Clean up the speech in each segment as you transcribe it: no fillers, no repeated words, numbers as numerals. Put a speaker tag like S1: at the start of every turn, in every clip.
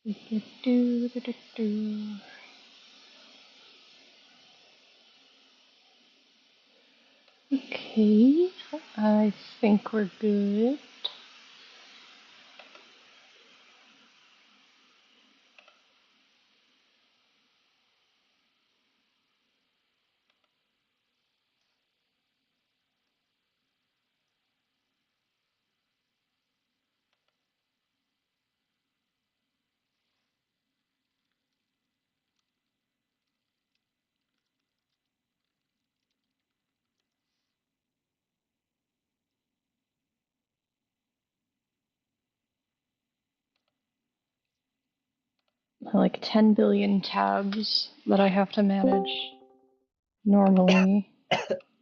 S1: Okay, I think we're good. Like 10 billion tabs that I have to manage normally.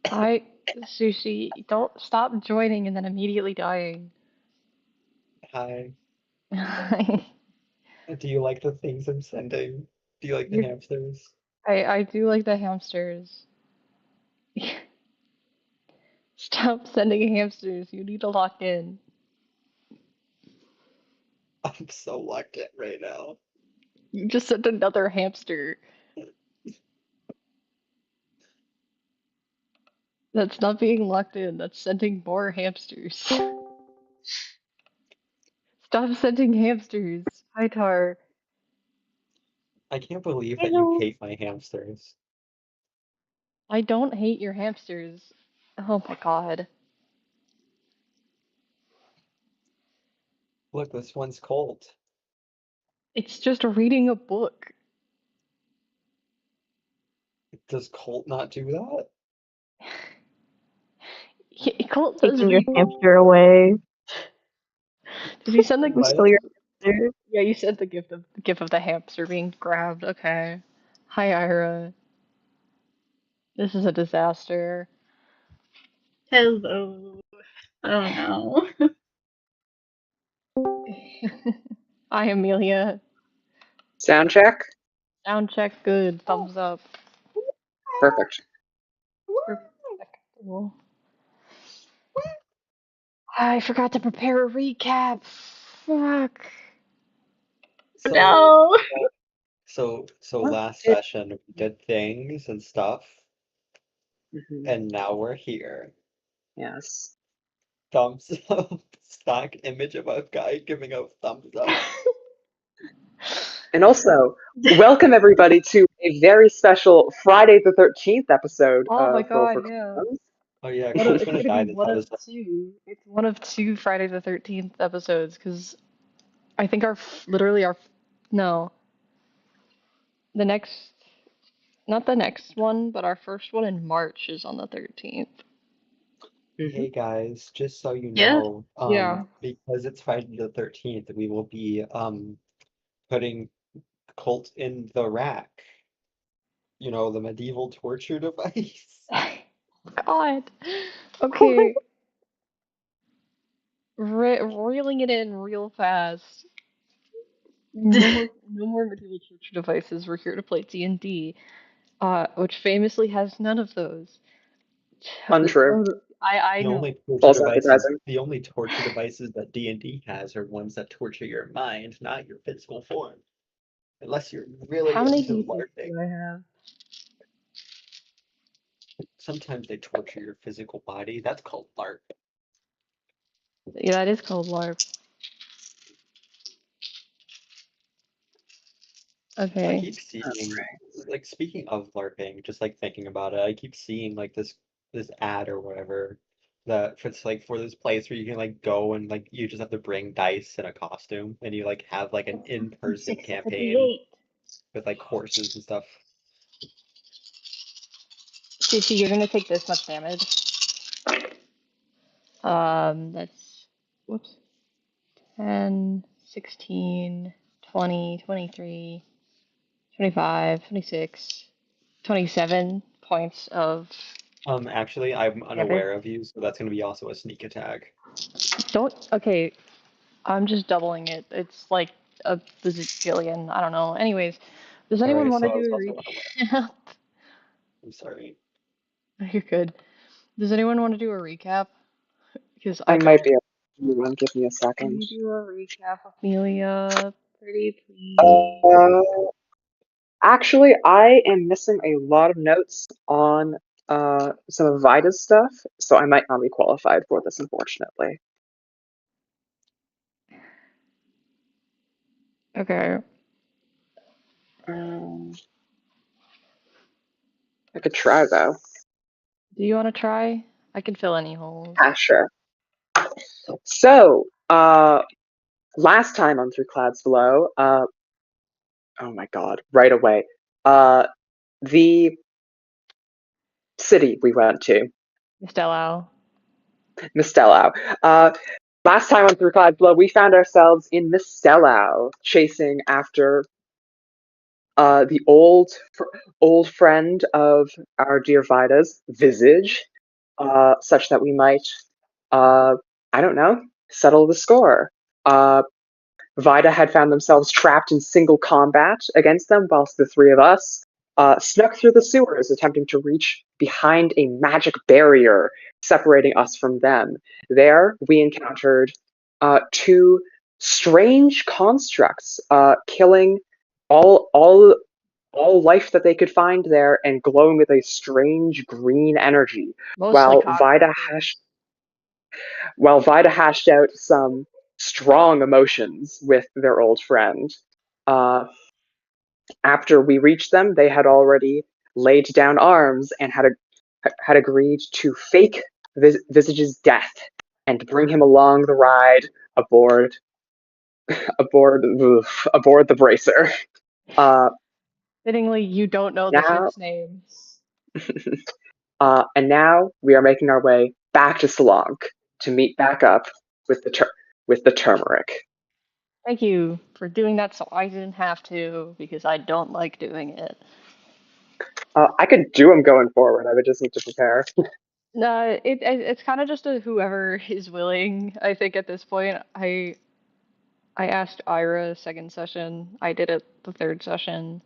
S1: Sushi, don't stop joining and then immediately dying.
S2: Hi. Do you like the things I'm sending? Do you like the hamsters?
S1: I do like the hamsters. Stop sending hamsters. You need to lock in.
S2: I'm so locked in right now.
S1: You just sent another hamster. That's not being locked in. That's sending more hamsters. Stop sending hamsters. Hi, Tar.
S2: I can't believe that you
S3: Hello.
S2: hate my hamsters.
S1: I don't hate your hamsters. Oh my god.
S2: Look, this one's cold.
S1: It's just reading a book.
S2: Does Colt not do that?
S1: Colt says
S3: Taking your
S1: read.
S3: hamster away.
S1: Did you send the?
S3: I'm still your hamster.
S1: Yeah, you said the gift of the hamster being grabbed. Okay. Hi, Ira. This is a disaster.
S4: Hello. Oh no.
S1: Hi, Amelia.
S5: Sound check?
S1: Sound check good. Thumbs up.
S5: Perfect.
S1: Perfect. I forgot to prepare a recap. Fuck.
S2: So,
S4: No.
S2: so last session we did things and stuff, and now we're here.
S5: Yes.
S2: Thumbs up. Stock image of a guy giving out thumbs up.
S5: And also, welcome everybody to a very special Friday the 13th episode
S1: Oh my
S5: of Roll
S1: god,
S5: for
S1: yeah.
S5: Crumbs.
S2: Oh yeah,
S1: It's
S2: Colt's
S1: gonna
S2: gonna
S1: be
S2: die this
S1: one of
S2: episode.
S1: two. It's one of two Friday the 13th episodes because I think no, the next, not the next one, but our first one in March is on the 13th.
S2: Hey guys, just so you
S4: Yeah.
S2: know,
S1: Yeah.
S2: because it's Friday the 13th, we will be putting Colt in the rack. You know, the medieval torture device.
S1: God. Okay. Reeling it in real fast. No more medieval torture devices. We're here to play D&D, which famously has none of those.
S5: Untrue.
S1: I
S2: The
S1: know.
S2: only torture
S5: False
S2: devices,
S5: advertising.
S2: the only torture devices that D&D has are ones that torture your mind, not your physical form. Unless you're really
S1: How many
S2: into
S1: D6
S2: LARPing.
S1: do I have?
S2: Sometimes they torture your physical body. That's called LARP.
S1: Yeah, that is called LARP.
S2: I
S1: Okay.
S2: keep seeing, like, speaking of LARPing, just like thinking about it, I keep seeing like this ad or whatever that it's like for this place where you can like go and like you just have to bring dice and a costume and you like have like an in-person campaign with like horses and stuff.
S1: Sushi, you're gonna take this much damage. That's, whoops, 10, 16, 20, 23, 25, 26, 27 points of
S2: Actually, I'm
S1: damage.
S2: unaware of you, so that's gonna be also a sneak attack.
S1: Okay, I'm just doubling it. It's like a bazillion, I don't know. Anyways, does anyone
S2: Alright,
S1: want
S2: so
S1: to
S2: I was
S1: do
S2: also
S1: a
S2: unaware.
S1: recap?
S2: I'm sorry.
S1: You're good. Does anyone want to do a recap? Because
S5: I
S1: I
S5: might
S1: don't.
S5: be able to do one. Give me a
S1: Can
S5: second.
S1: you do a recap, Amelia? Pretty please.
S5: Uh, actually, I am missing a lot of notes on some of Vida's stuff, so I might not be qualified for this, unfortunately.
S1: Okay.
S5: Um, I could try though.
S1: Do you want to try? I can fill any holes.
S5: Ah, sure. So, last time on Through Clouds Below, oh my god, right away. The city we went to,
S1: Mistello.
S5: Mistello. Last time on Through Clouds Below, we found ourselves in Mistello, chasing after the old friend of our dear Vida's, Visage, such that we might, I don't know, settle the score. Vida had found themselves trapped in single combat against them, whilst the three of us snuck through the sewers, attempting to reach behind a magic barrier separating us from them. There, we encountered two strange constructs, killing all all all life that they could find there and glowing with a strange green energy,
S1: Mostly
S5: while Vida
S1: cockroaches.
S5: hashed while Vida hashed out some strong emotions with their old friend. Uh, After we reached them, they had already laid down arms and had agreed to fake Visage's death and bring him along the ride aboard aboard the bracer. Uh,
S1: Fittingly, you don't know the
S5: now
S1: ship's name.
S5: and now we are making our way back to Salanque to meet back up with the Turmeric.
S1: Thank you for doing that so I didn't have to, because I don't like doing it.
S5: I could do them going forward. I would just need to prepare.
S1: No, it's kind of just a whoever is willing. I think at this point, I asked Ira second session. I did it the third session,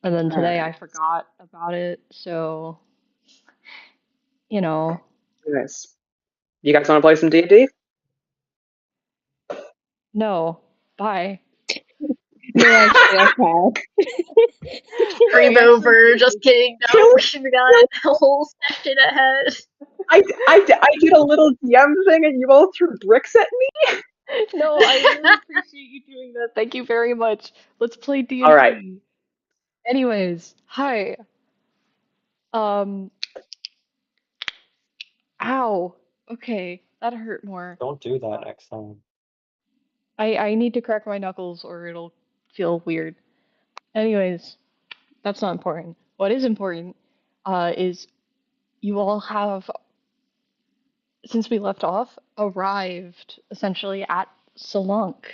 S1: and then
S5: All
S1: today I
S5: right.
S1: forgot about it. So, you know,
S5: Nice. You guys want to play some D&D?
S1: no, bye.
S3: You're actually okay.
S1: I
S4: Creep
S1: actually
S4: over.
S1: did
S4: Just
S1: just.
S4: kidding. No, we got a whole session ahead.
S5: I did a little DM thing and you all threw bricks at me?
S1: No, I really appreciate you doing that. Thank you very much. Let's play
S5: All right.
S1: D&D. Anyways, hi. Um, ow. Okay, that hurt more.
S2: Don't do that next time.
S1: I need to crack my knuckles or it'll feel weird. Anyways, that's not important. What is important is you all have, since we left off, arrived essentially at Salanque.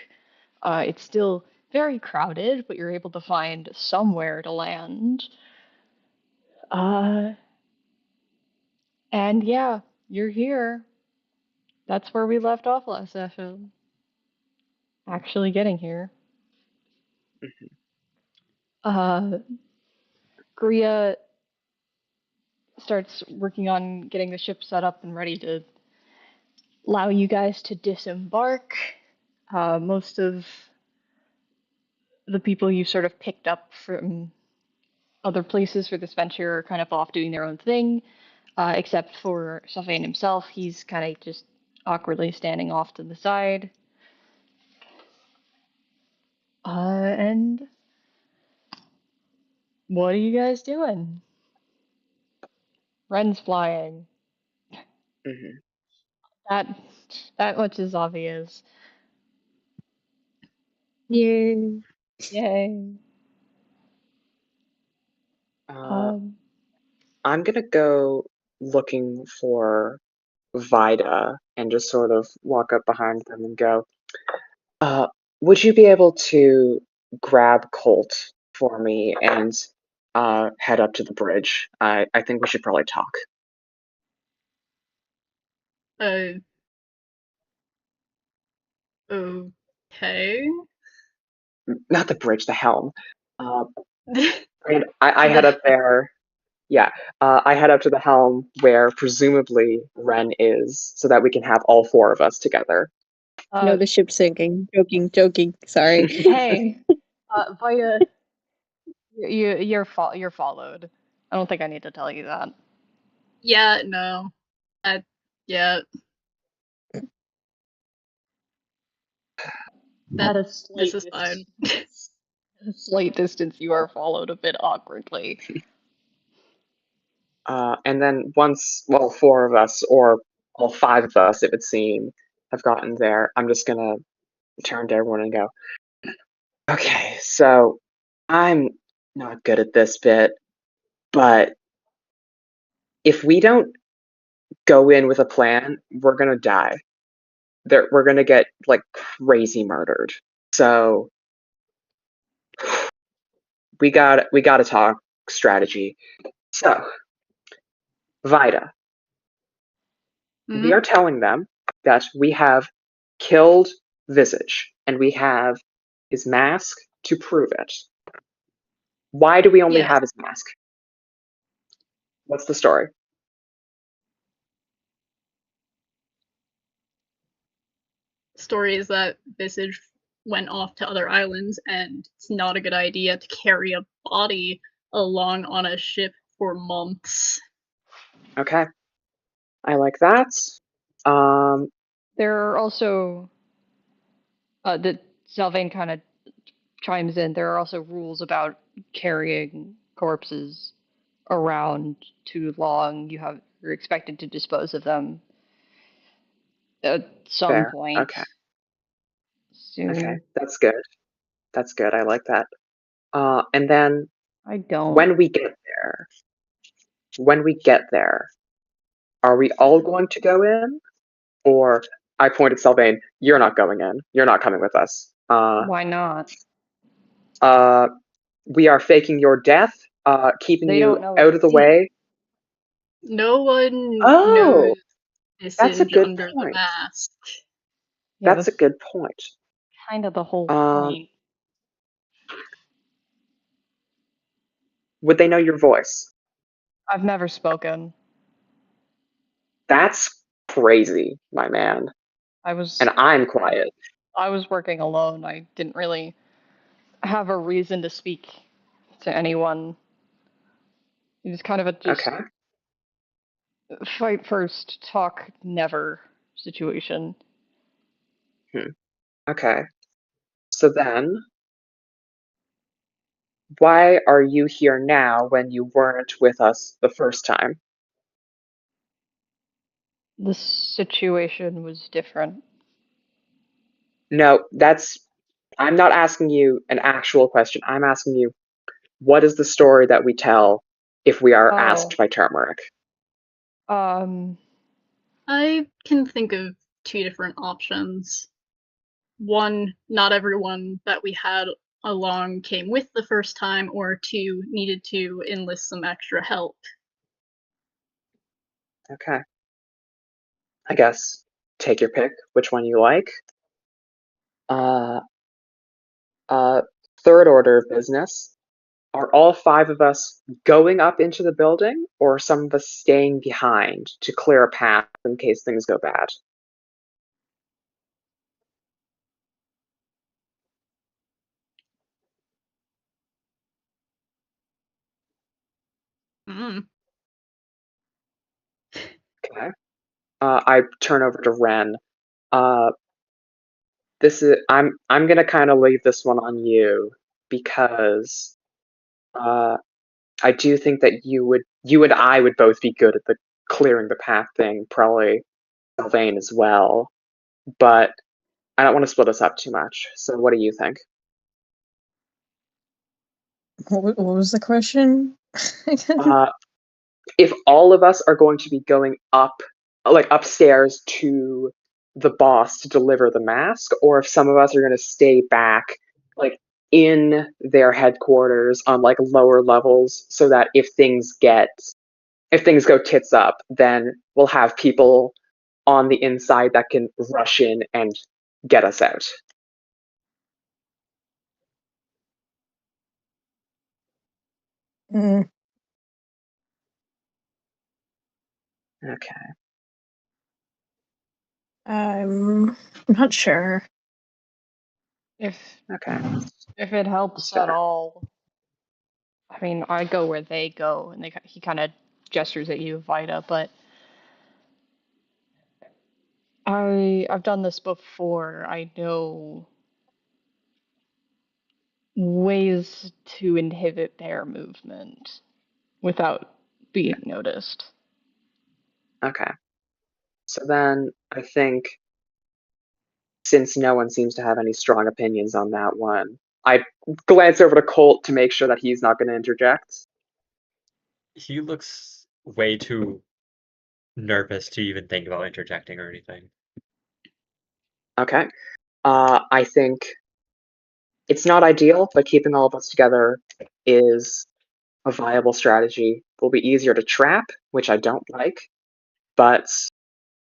S1: It's still very crowded, but you're able to find somewhere to land. Uh, and yeah, you're here. That's where we left off last session. Actually getting here. Uh, Gria starts working on getting the ship set up and ready to allow you guys to disembark. Most of the people you sort of picked up from other places for this venture are kind of off doing their own thing, except for Sylvain himself. He's kind of just awkwardly standing off to the side. And what are you guys doing? Ren's flying.
S5: Mhm.
S1: That that much is obvious.
S3: Yay.
S1: Yay.
S5: Uh,
S1: Um,
S5: I'm gonna go looking for Vida and just sort of walk up behind them and go, uh, would you be able to grab Colt for me and head up to the bridge? I think we should probably talk.
S4: Uh, okay.
S5: Not the bridge, the helm. Uh,
S4: The,
S5: and I head up there. Yeah, I head up to the helm where presumably Ren is, so that we can have all four of us together.
S3: No, the ship's sinking. Joking. Sorry.
S1: Hey, Vaya, you're followed. I don't think I need to tell you that.
S4: Yeah, no. Yeah,
S1: At a
S4: this
S1: slight
S4: is fine.
S1: distance, you are followed a bit awkwardly.
S5: And then once, well, four of us, or all five of us, it would seem, have gotten there, I'm just gonna turn to everyone and go, okay, so I'm not good at this bit, but if we don't go in with a plan, we're gonna die. We're gonna get like crazy murdered. So we gotta talk strategy. So Vida, we
S4: Mhm.
S5: are telling them that we have killed Visage and we have his mask to prove it. Why do we only
S4: Yes.
S5: have his mask? What's the story?
S4: Story is that Visage went off to other islands, and it's not a good idea to carry a body along on a ship for months.
S5: Okay, I like that. Um,
S1: There are also the Sylvain kind of chimes in. There are also rules about carrying corpses around too long. You're expected to dispose of them at some
S5: fair.
S1: point
S5: Okay, okay,
S1: soon.
S5: that's good. That's good. I like that. And then
S1: I don't.
S5: when we get there, when we get there, are we all going to go in? Or I pointed Sylvain, you're not going in. You're not coming with us.
S1: Why not?
S5: Uh, we are faking your death, keeping
S1: They
S5: you
S1: don't know
S5: out of the
S1: it's
S5: way.
S4: No one
S5: Oh,
S4: knows
S5: that's a
S4: Visage
S5: good
S4: under the
S5: point.
S4: mask.
S1: yeah,
S5: That's a
S1: that's
S5: good point.
S1: kind of the whole
S5: Um,
S1: point.
S5: would they know your voice?
S1: I've never spoken.
S5: That's crazy, my man.
S1: I
S5: And
S1: was
S5: I'm quiet.
S1: I was working alone. I didn't really have a reason to speak to anyone. It was kind of a just
S5: Okay.
S1: fight first, talk never situation.
S5: Hmm. Okay. So then, why are you here now when you weren't with us the first time?
S1: The situation was different.
S5: No, I'm not asking you an actual question. I'm asking you, what is the story that we tell if we are asked
S1: Oh,
S5: by Turmeric?
S1: um,
S4: I can think of two different options. One, not everyone that we had along came with the first time, or two, needed to enlist some extra help.
S5: Okay. I guess take your pick, which one you like. Uh, uh, third order of business. Are all five of us going up into the building, or are some of us staying behind to clear a path in case things go bad?
S4: Mm.
S5: Okay. I turn over to Ren. Uh, this is I'm gonna kind of leave this one on you because uh, I do think that you and I would both be good at the clearing the path thing, probably Sylvain as well. But I don't want to split us up too much. So what do you think?
S3: What was the question?
S5: Uh, if all of us are going to be going up, like upstairs to the boss to deliver the mask, or if some of us are going to stay back, like in their headquarters on like lower levels, so that if things go tits up, then we'll have people on the inside that can rush in and get us out.
S3: Mm,
S5: Okay.
S3: I'm not sure.
S1: If
S5: Okay.
S1: it helps
S5: Sure.
S1: at all, I mean, I go where they go, and he kind of gestures at you, Vida. But I've done this before. I know ways to inhibit their movement without being noticed.
S5: Okay. So then I think since no one seems to have any strong opinions on that one, I glance over to Colt to make sure that he's not going to interject.
S2: He looks way too nervous to even think about interjecting or anything.
S5: Okay. I think it's not ideal, but keeping all of us together is a viable strategy. Will be easier to trap, which I don't like, but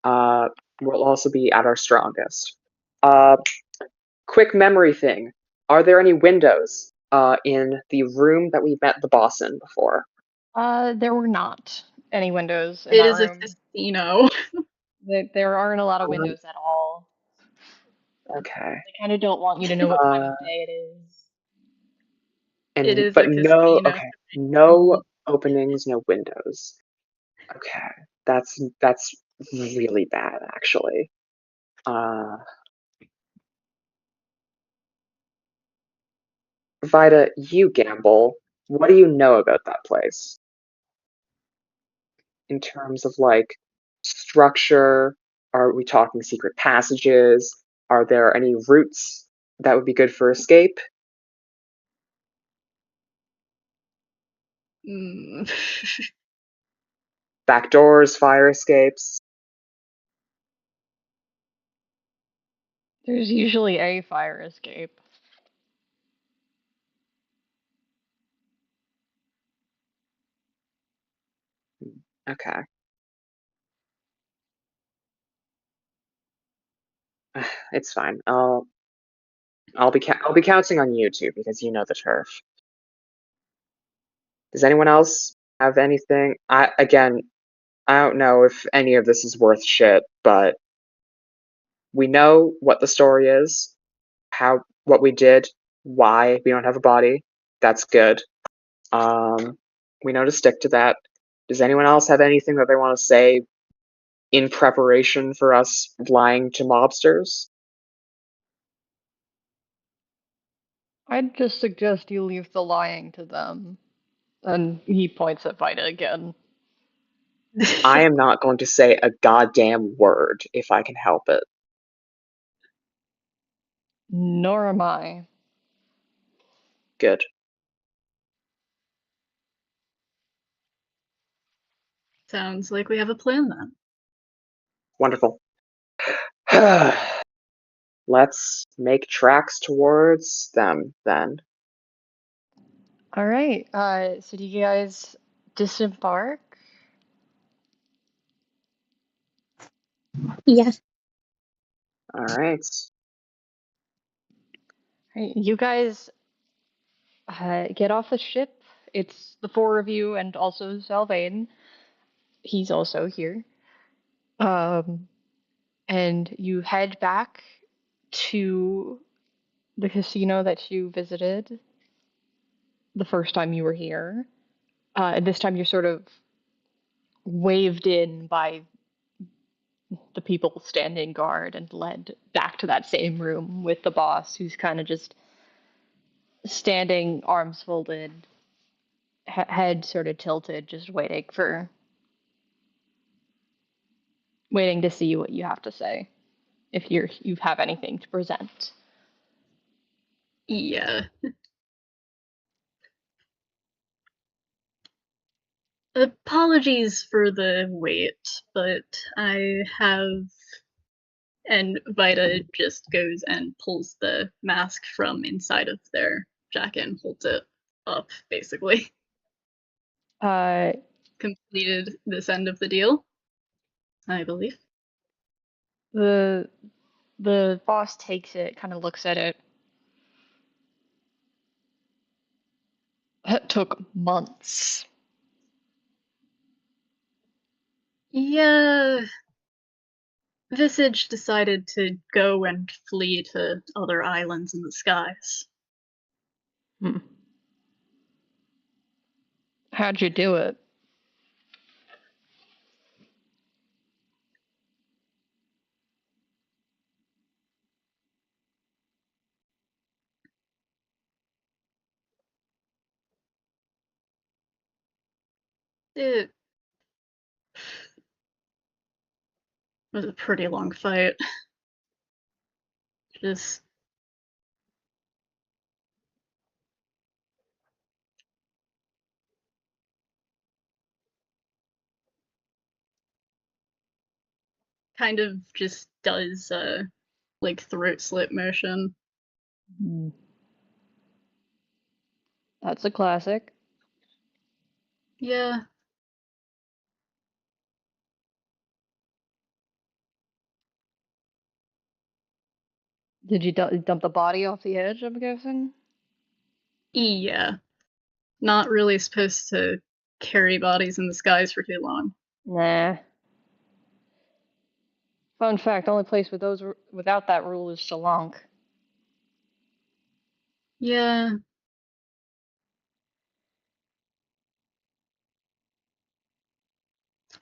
S5: we'll also be at our strongest. Quick memory thing. Are there any windows in the room that we met the boss in before?
S1: There were not any windows in
S4: It
S1: that
S4: is a
S1: room.
S4: casino.
S1: There aren't a lot of windows at all.
S5: Okay.
S1: They kind of don't want you to know what time of day it is.
S4: It is
S5: But
S4: a
S5: no,
S4: casino.
S5: okay, no openings, no windows. Okay, that's really bad, actually. Vida, you gamble. What do you know about that place in terms of like structure? Are we talking secret passages? Are there any routes that would be good for escape?
S4: Mm.
S5: Back doors, fire escapes?
S1: There's usually a fire escape.
S5: Okay. It's fine. I'll be counting on you two because you know the turf. Does anyone else have anything? I don't know if any of this is worth shit, but we know what the story is, what we did, why we don't have a body. That's good. Um, we know to stick to that. Does anyone else have anything that they want to say in preparation for us lying to mobsters?
S1: I'd just suggest you leave the lying to them. And he points at Vida again.
S5: I am not going to say a goddamn word if I can help it.
S1: Nor am I.
S5: Good.
S4: Sounds like we have a plan then.
S5: Wonderful. Let's make tracks towards them then.
S1: All right. So do you guys disembark?
S3: Yeah.
S5: All right.
S1: Right, you guys get off the ship. It's the four of you and also Salvain. He's also here. Um, and you head back to the casino that you visited the first time you were here. And this time you're sort of waved in by the people standing guard and led back to that same room with the boss, who's kind of just standing, arms folded, head sort of tilted, just waiting to see what you have to say, if you have anything to present.
S4: Yeah. Apologies for the wait, but I have. And Vida just goes and pulls the mask from inside of their jacket and holds it up, basically.
S1: Uh,
S4: Completed this end of the deal, I believe.
S1: the boss takes it, kind of looks at it. That took months.
S4: Yeah, Visage decided to go and flee to other islands in the skies.
S1: Hmm. How'd you do it?
S4: It was a pretty long fight. Just kind of just does like throat slit motion.
S1: Hmm. That's a classic.
S4: Yeah.
S1: Did you dump the body off the edge, I'm guessing?
S4: Yeah. Not really supposed to carry bodies in the skies for too long.
S1: Nah. Fun fact, only place with those without that rule is Salanque.
S4: Yeah.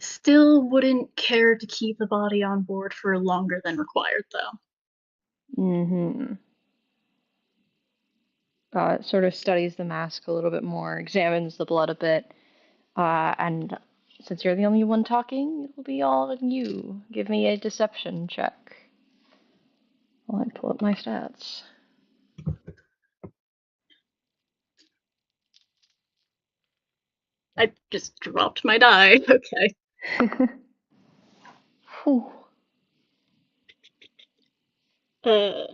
S4: Still wouldn't care to keep the body on board for longer than required, though.
S1: Mm-hmm. It sort of studies the mask a little bit more, examines the blood a bit, and since you're the only one talking, it'll be all on you. Give me a deception check while I pull up my stats.
S4: I just dropped my die. Okay.
S1: Whew.
S4: Uh,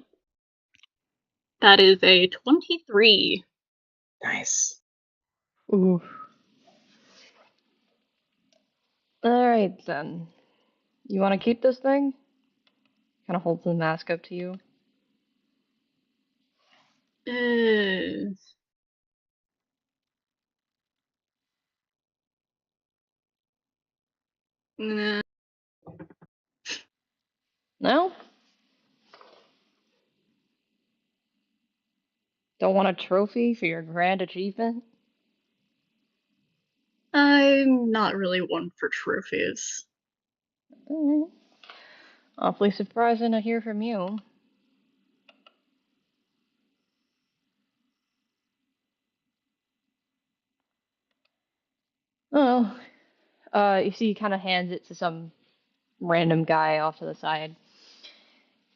S4: that is a 23.
S5: Nice.
S1: Ooh. Alright then. You want to keep this thing? Kind of holds the mask up to you.
S4: Uh, nah.
S1: No? Don't want a trophy for your grand achievement?
S4: I'm not really one for trophies.
S1: Mm. Awfully surprising to hear from you. Oh, you see, he kind of hands it to some random guy off to the side.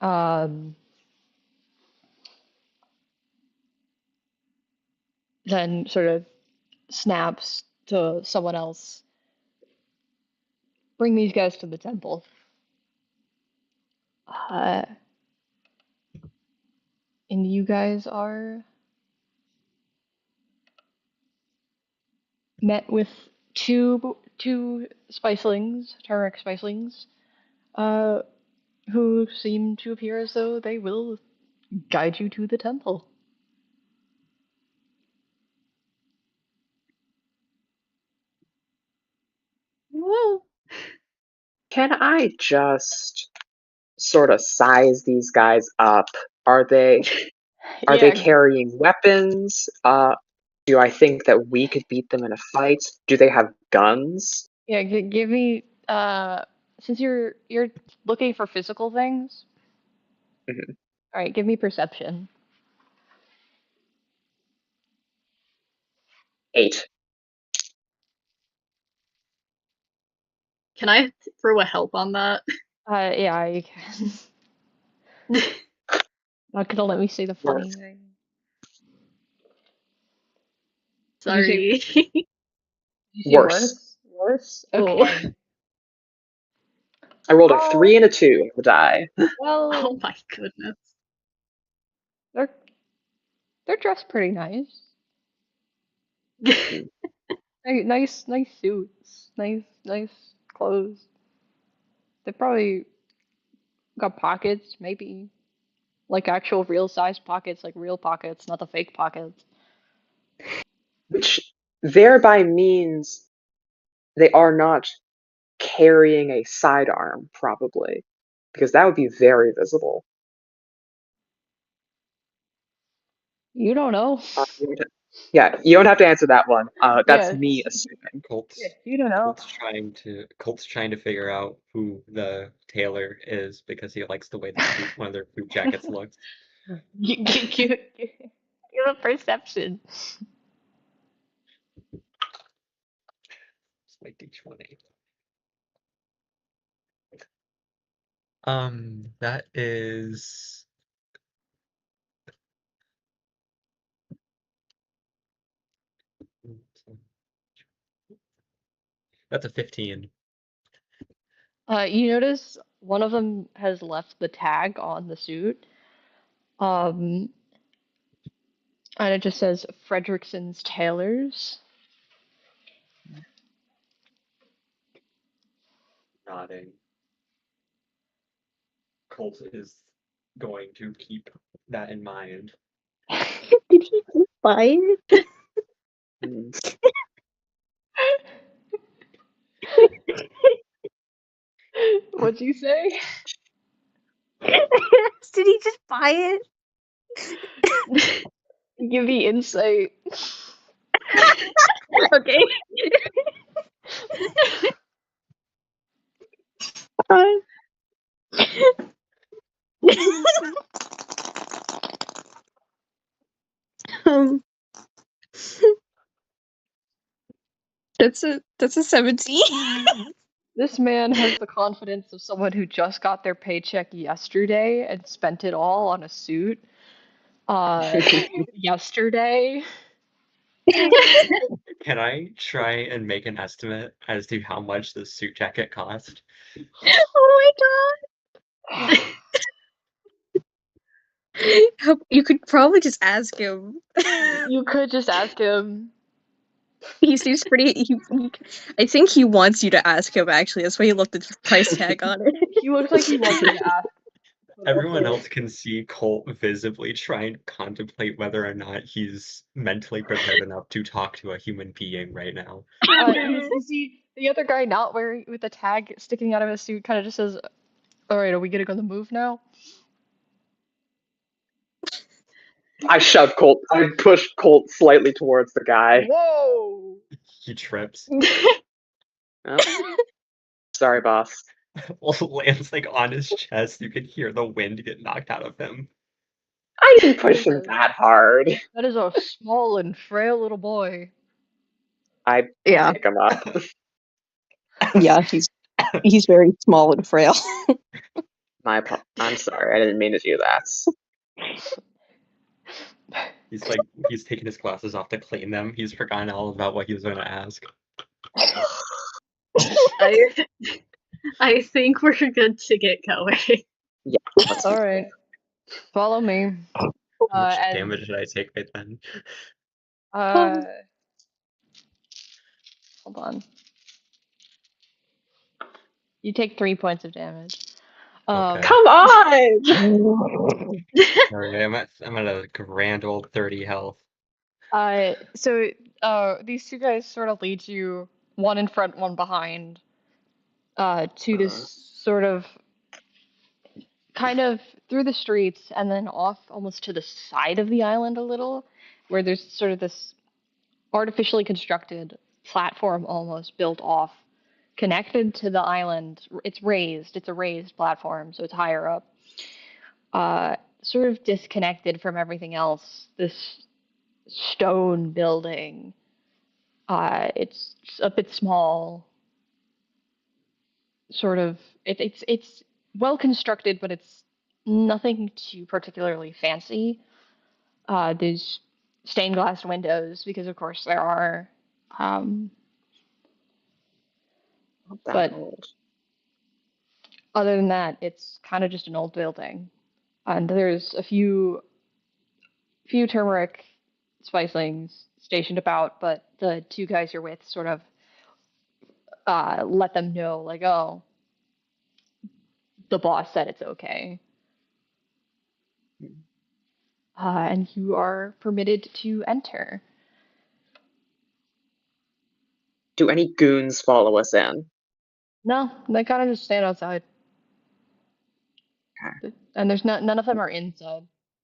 S1: Um, then sort of snaps to someone else. Bring these guys to the temple. Uh, and you guys are met with two spicelings, turmeric spicelings, uh, who seem to appear as though they will guide you to the temple.
S4: Woo!
S5: Can I just sort of size these guys up? Are they
S1: Yeah,
S5: carrying weapons? Do I think that we could beat them in a fight? Do they have guns?
S1: yeah. Give me since you're looking for physical things.
S5: Mhm.
S1: All right, give me perception.
S5: 8.
S4: Can I throw a help on that?
S1: Yeah, you can. Not gonna let me say the funny
S5: Worse.
S1: thing. Did you say?
S4: Sorry.
S1: Did you say
S5: Worse.
S1: worse? Worse?
S4: Oh.
S1: Okay.
S5: I rolled a 3
S1: Oh,
S5: and a 2 on the die.
S1: well,
S4: Oh my goodness.
S1: they're they're dressed pretty nice. Nice suits. Nice clothes. They probably got pockets, maybe like actual real size pockets, like real pockets, not the fake pockets.
S5: Which thereby means they are not carrying a sidearm, probably. Because that would be very visible.
S1: You don't know.
S5: Yeah, you don't have to answer that one. That's
S1: Yes.
S5: me assuming.
S2: Colt's
S1: Yes, you don't know.
S2: Colt's trying to figure out who the tailor is because he likes the way one of their fruit jackets looks.
S1: Give a perception.
S2: It's my D20. That is that's a 15.
S1: You notice one of them has left the tag on the suit. Um, and it just says Fredrickson's Tailors.
S2: Nodding. Colt is going to keep that in mind.
S3: Did he just buy it?
S5: Hmm.
S1: What'd you say?
S3: Did he just buy it?
S1: Give me insight.
S3: Okay. Uh, um, that's a 17.
S1: This man has the confidence of someone who just got their paycheck yesterday and spent it all on a suit. Yesterday.
S2: Can I try and make an estimate as to how much the suit jacket cost?
S3: Oh my god. You could probably just ask him.
S1: You could just ask him.
S3: He seems I think he wants you to ask him, actually. That's why he left the price tag on it.
S1: He looks like he wants you to ask.
S2: Everyone else can see Colt visibly try and contemplate whether or not he's mentally prepared enough to talk to a human being right now.
S1: You see the other guy not wearing with the tag sticking out of his suit kind of just says, "All right, are we gonna go on the move now?"
S5: I push Colt slightly towards the guy.
S1: Whoa!
S2: He trips.
S5: Oh, sorry, boss.
S2: Lands like on his chest. You can hear the wind get knocked out of him.
S5: I didn't push him that hard.
S1: That is a small and frail little boy.
S5: I
S3: Yeah.
S5: pick him up.
S3: Yeah, he's very small and frail.
S5: I'm sorry, I didn't mean to do that.
S2: He's taking his glasses off to clean them. He's forgotten all about what he was going to ask.
S4: I think we're good to get going.
S5: Yeah.
S1: All right, follow me.
S2: How much
S1: And
S2: damage did I take right then?
S1: hold on. You take 3 points of damage.
S2: Okay.
S5: Come on!
S2: Alright, I'm at a grand old 30 health.
S1: So these two guys sort of lead you, one in front, one behind, to this sort of kind of through the streets and then off almost to the side of the island a little, where there's sort of this artificially constructed platform almost built off, connected to the island. It's raised. It's a raised platform, so it's higher up. Sort of disconnected from everything else. This stone building. It's a bit small. Sort of. It's well constructed, but it's nothing too particularly fancy. There's stained glass windows because, of course, there are. Um,
S5: Not that
S1: but
S5: old.
S1: other than that, it's kind of just an old building, and there's a few turmeric spicelings stationed about, but the two guys you're with sort of let them know, like, oh, the boss said it's okay. And you are permitted to enter.
S5: Do any goons follow us in?
S1: No, they kind of just stand outside. And there's none of them are inside.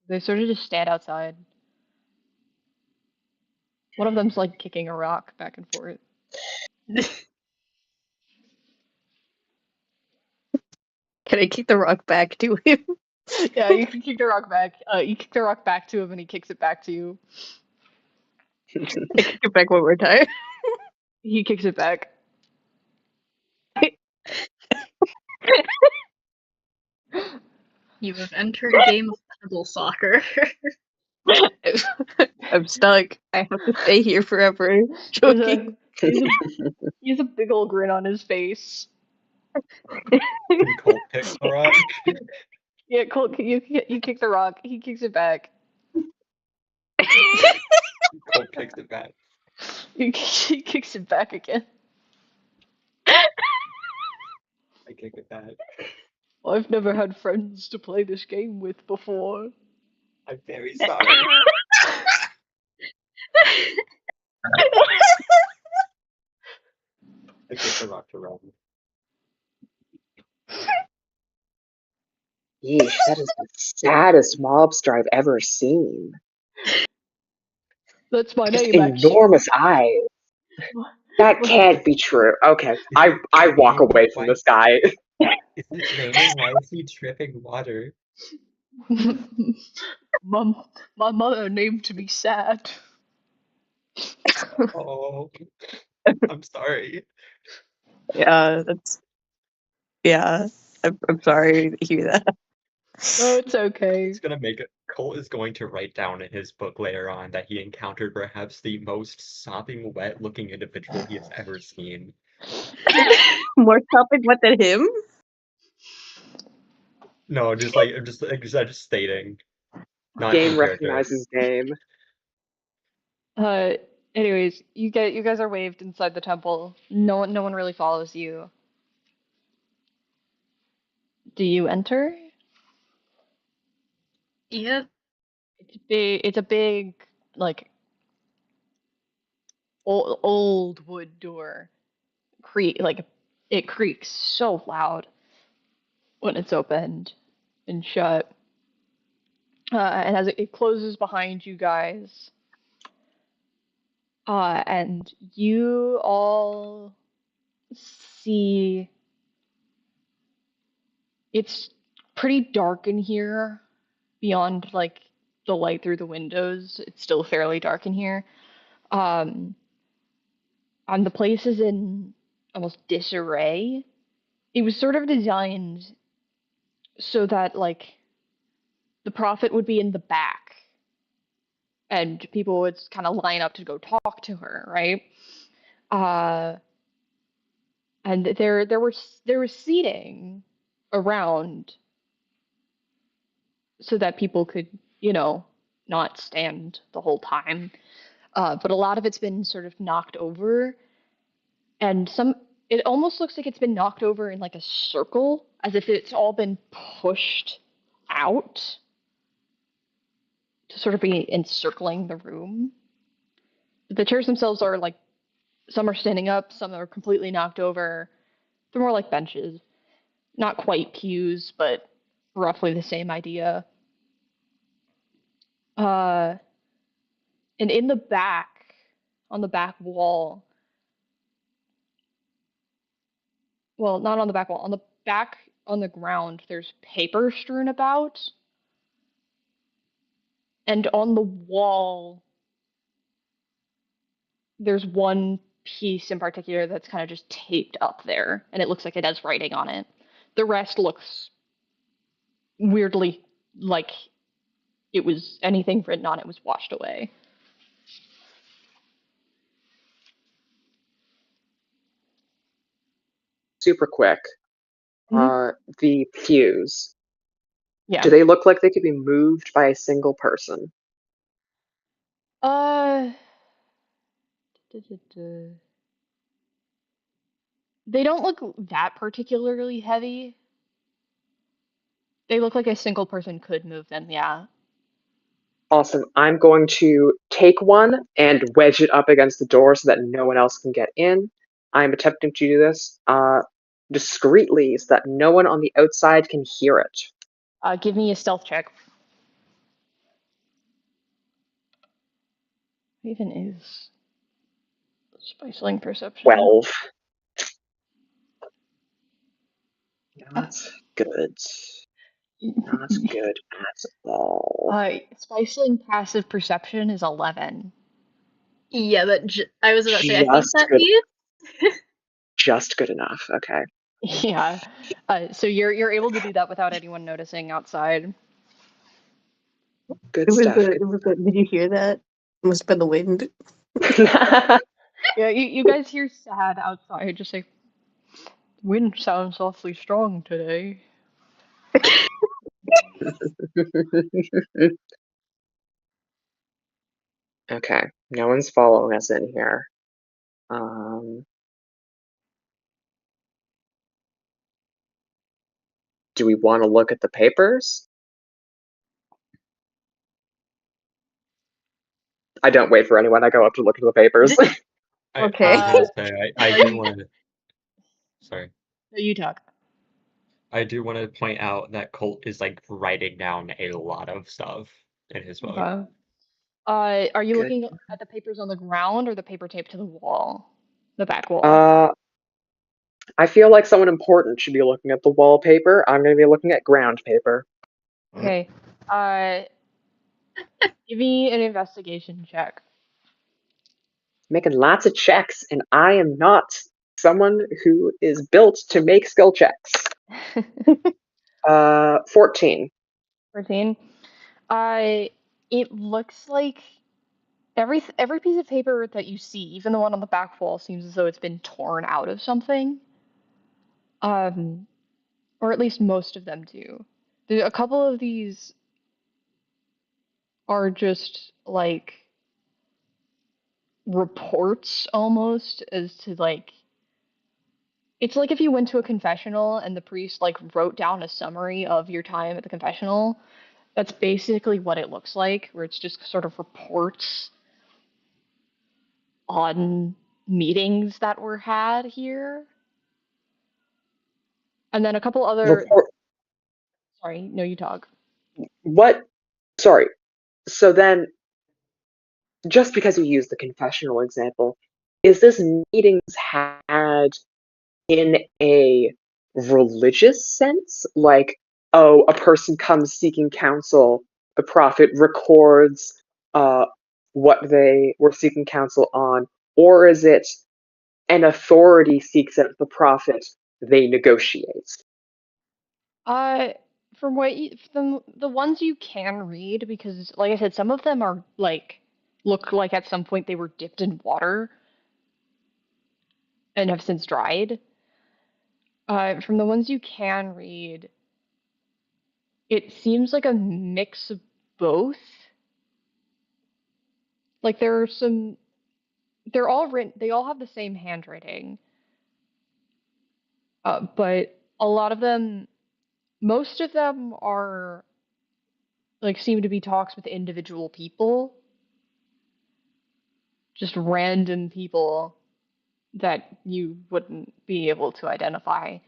S1: They sort of just stand outside. One of them's like kicking a rock back and forth.
S3: Can I kick the rock back to him?
S1: Yeah, you can kick the rock back. You kick the rock back to him, and he kicks it back to you.
S3: I kick it back one more time.
S1: He kicks it back.
S4: You have entered a game of pebble soccer.
S3: I'm stuck. I have to stay here forever. Joking.
S1: He's a big old grin on his face.
S2: Can Colt pick the rock?
S1: Yeah, Colt, you kick the rock. He kicks it back.
S2: Colt kicks it back.
S1: He kicks it back again.
S2: I kick it back.
S1: I've never had friends to play this game with before.
S2: I'm very sorry. I kick the rock to run.
S5: Yeesh, that is the saddest mobster I've ever seen.
S1: That's my
S5: Just
S1: name, actually.
S5: enormous eyes. That can't be true. Okay, I walk away from this guy.
S2: Is it raining? Why is he dripping water?
S1: my mother named me Sad.
S2: Oh, I'm sorry.
S3: Yeah, that's. Yeah, I'm sorry to hear that.
S1: Oh, it's okay.
S2: It's gonna make it. Colt is going to write down in his book later on that he encountered perhaps the most sopping wet looking individual he has ever seen.
S3: More topic what than him?
S2: No, just stating. Not
S5: Game
S2: in character.
S5: recognizes game.
S1: Anyways, you guys are waved inside the temple. No one really follows you. Do you enter?
S4: Yep.
S1: It's a big like old wood door. It creaks so loud when it's opened and shut. And as it closes behind you guys, and you all see it's pretty dark in here beyond like the light through the windows. It's still fairly dark in here. And the place is in almost disarray. It was sort of designed so that like the prophet would be in the back and people would kind of line up to go talk to her, right? Uh, and there was seating around so that people could, not stand the whole time. But a lot of it's been sort of knocked over, and it almost looks like it's been knocked over in like a circle, as if it's all been pushed out to sort of be encircling the room. The chairs themselves are like, some are standing up, some are completely knocked over. They're more like benches. Not quite pews, but roughly the same idea. And in the back, on the back wall, well, not on the back wall, on the back on the ground, there's paper strewn about. And on the wall, there's one piece in particular that's kind of just taped up there, and it looks like it has writing on it. The rest looks weirdly like it was anything written on it was washed away.
S5: Super quick. The pews.
S1: Yeah.
S5: Do they look like they could be moved by a single person?
S1: They don't look that particularly heavy. They look like a single person could move them, yeah.
S5: Awesome. I'm going to take one and wedge it up against the door so that no one else can get in. I'm attempting to do this discreetly so that no one on the outside can hear it.
S1: Give me a stealth check. What even is spiceling perception?
S5: 12. Not good. Not good at all.
S1: Spiceling passive perception is 11.
S4: Yeah, I was about to say, I think
S5: Just
S4: that
S5: good.
S4: means
S5: Just good enough. Okay.
S1: Yeah. So you're able to do that without anyone noticing outside.
S5: Good
S3: It was
S5: stuff.
S3: it was did you hear that? It must have been the wind.
S1: Yeah, you guys hear sad outside, just like, wind sounds awfully strong today.
S5: Okay. No one's following us in here. Do we want to look at the papers? I don't wait for anyone. I go up to look at the papers.
S3: Okay.
S2: I was gonna say, I do want to. Sorry.
S1: No, you talk.
S2: I do want to point out that Colt is like writing down a lot of stuff in his book.
S1: Okay. Are you
S5: Good.
S1: looking at the papers on the ground or the paper taped to the wall? The back wall.
S5: I feel like someone important should be looking at the wallpaper. I'm going to be looking at ground paper.
S1: Okay. Give me an investigation check.
S5: Making lots of checks, and I am not someone who is built to make skill checks. 14.
S1: 14. It looks like every piece of paper that you see, even the one on the back wall, seems as though it's been torn out of something. Or at least most of them do. A couple of these are just like reports almost as to like it's like if you went to a confessional and the priest like wrote down a summary of your time at the confessional. That's basically what it looks like, where it's just sort of reports on meetings that were had here. And then a couple other.
S5: Report.
S1: Sorry, no, you talk.
S5: What? Sorry. So then, just because you use the confessional example, is this meetings had in a religious sense? Like, oh, a person comes seeking counsel, the prophet records what they were seeking counsel on, or is it an authority seeks out the prophet, they negotiate?
S1: Uh, from the ones you can read, because like I said, some of them are like look like at some point they were dipped in water and have since dried. From the ones you can read, it seems like a mix of both. Like there are some, they're all written, they all have the same handwriting, but a lot of them, most of them are like seem to be talks with individual people, just random people that you wouldn't be able to identify.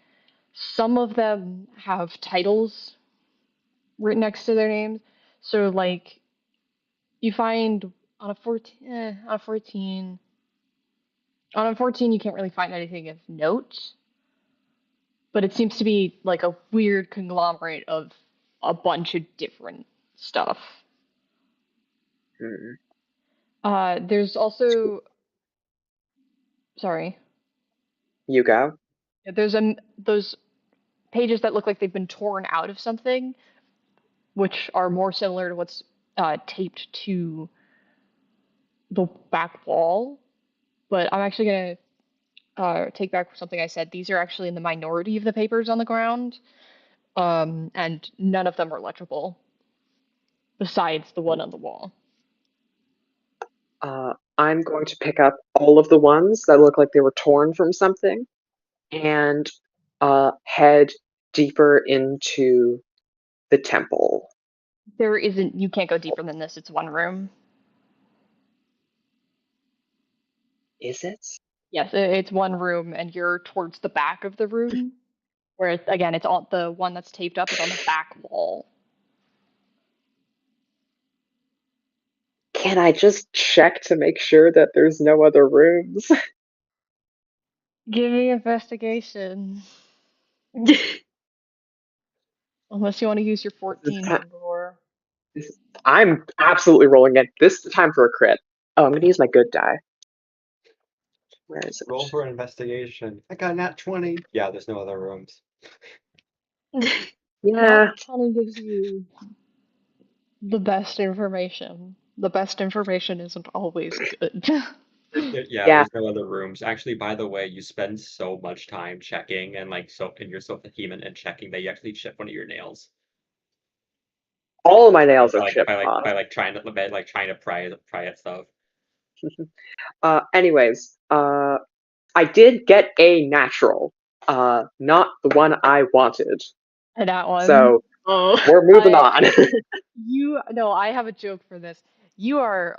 S1: Some of them have titles written next to their names. So like you find on a 14 on a 14 on a 14 you can't really find anything of note, but it seems to be like a weird conglomerate of a bunch of different stuff.
S5: Hmm.
S1: There's also sorry.
S5: You go.
S1: There's those pages that look like they've been torn out of something, which are more similar to what's taped to the back wall. But I'm actually gonna take back something I said. These are actually in the minority of the papers on the ground, and none of them are legible, besides the one on the wall.
S5: I'm going to pick up all of the ones that look like they were torn from something and head deeper into the temple.
S1: There isn't. You can't go deeper than this. It's one room.
S5: Is it?
S1: Yes, it's one room, and you're towards the back of the room. Where again, it's on the one that's taped up is on the back wall.
S5: Can I just check to make sure that there's no other rooms?
S1: Give me investigation. Unless you want to use your 14 from before.
S5: I'm absolutely rolling it. This is the time for a crit. Oh, I'm gonna use my good die. Where is it?
S2: Roll for an investigation. I got a nat 20. Yeah, there's no other rooms.
S5: Yeah,
S1: Not 20 gives you the best information. The best information isn't always good.
S2: Yeah,
S5: yeah.
S2: there's no other rooms. Actually, by the way, you spend so much time checking and and you're so vehement and checking that you actually chip one of your nails.
S5: All of my nails are
S2: By
S5: chipped off.
S2: trying to pry at stuff.
S5: Anyways, I did get a natural. Not the one I wanted.
S1: And that one.
S5: So
S4: Oh.
S5: we're moving on.
S1: I have a joke for this. You are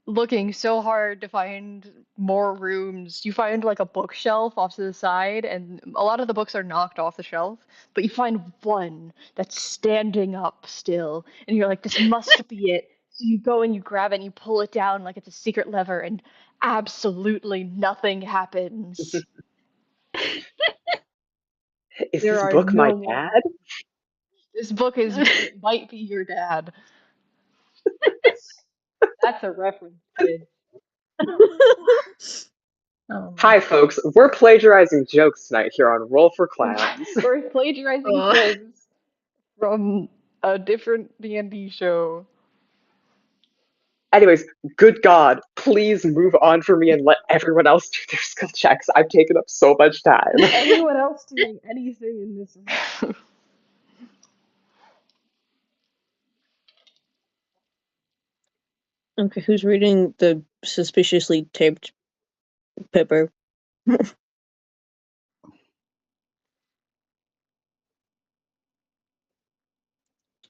S1: looking so hard to find more rooms. You find like a bookshelf off to the side, and a lot of the books are knocked off the shelf, but you find one that's standing up still, and you're like, this must be it. So you go and you grab it and you pull it down like it's a secret lever, and absolutely nothing happens.
S5: Is
S1: There
S5: this
S1: are
S5: book my
S1: no more.
S5: dad?
S1: This book might be your dad. That's a reference, kid.
S5: Hi, folks. We're plagiarizing jokes tonight here on Roll for Clowns.
S1: We're plagiarizing
S4: Oh.
S1: jokes from a different D&D show.
S5: Anyways, good God, please move on for me and let everyone else do their skill checks. I've taken up so much time.
S1: Anyone else doing anything in this room?
S3: Okay, who's reading the suspiciously taped paper?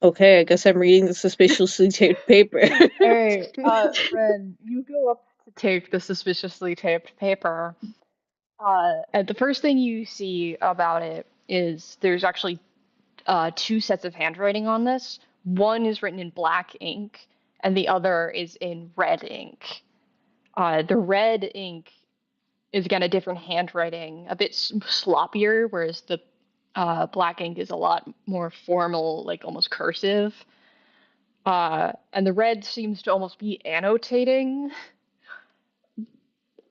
S3: Okay, I guess I'm reading the suspiciously taped paper.
S1: Alright, Ren, you go up to take the suspiciously taped paper. And the first thing you see about it is there's actually two sets of handwriting on this. One is written in black ink, and the other is in red ink. The red ink is again a different handwriting, a bit sloppier, whereas the black ink is a lot more formal, like almost cursive. And the red seems to almost be annotating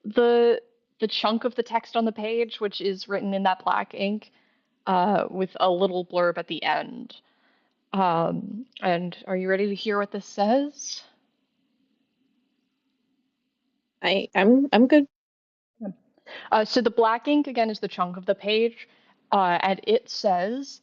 S1: the the chunk of the text on the page, which is written in that black ink, with a little blurb at the end. And are you ready to hear what this says?
S3: I'm good.
S1: So the black ink again is the chunk of the page, and it says,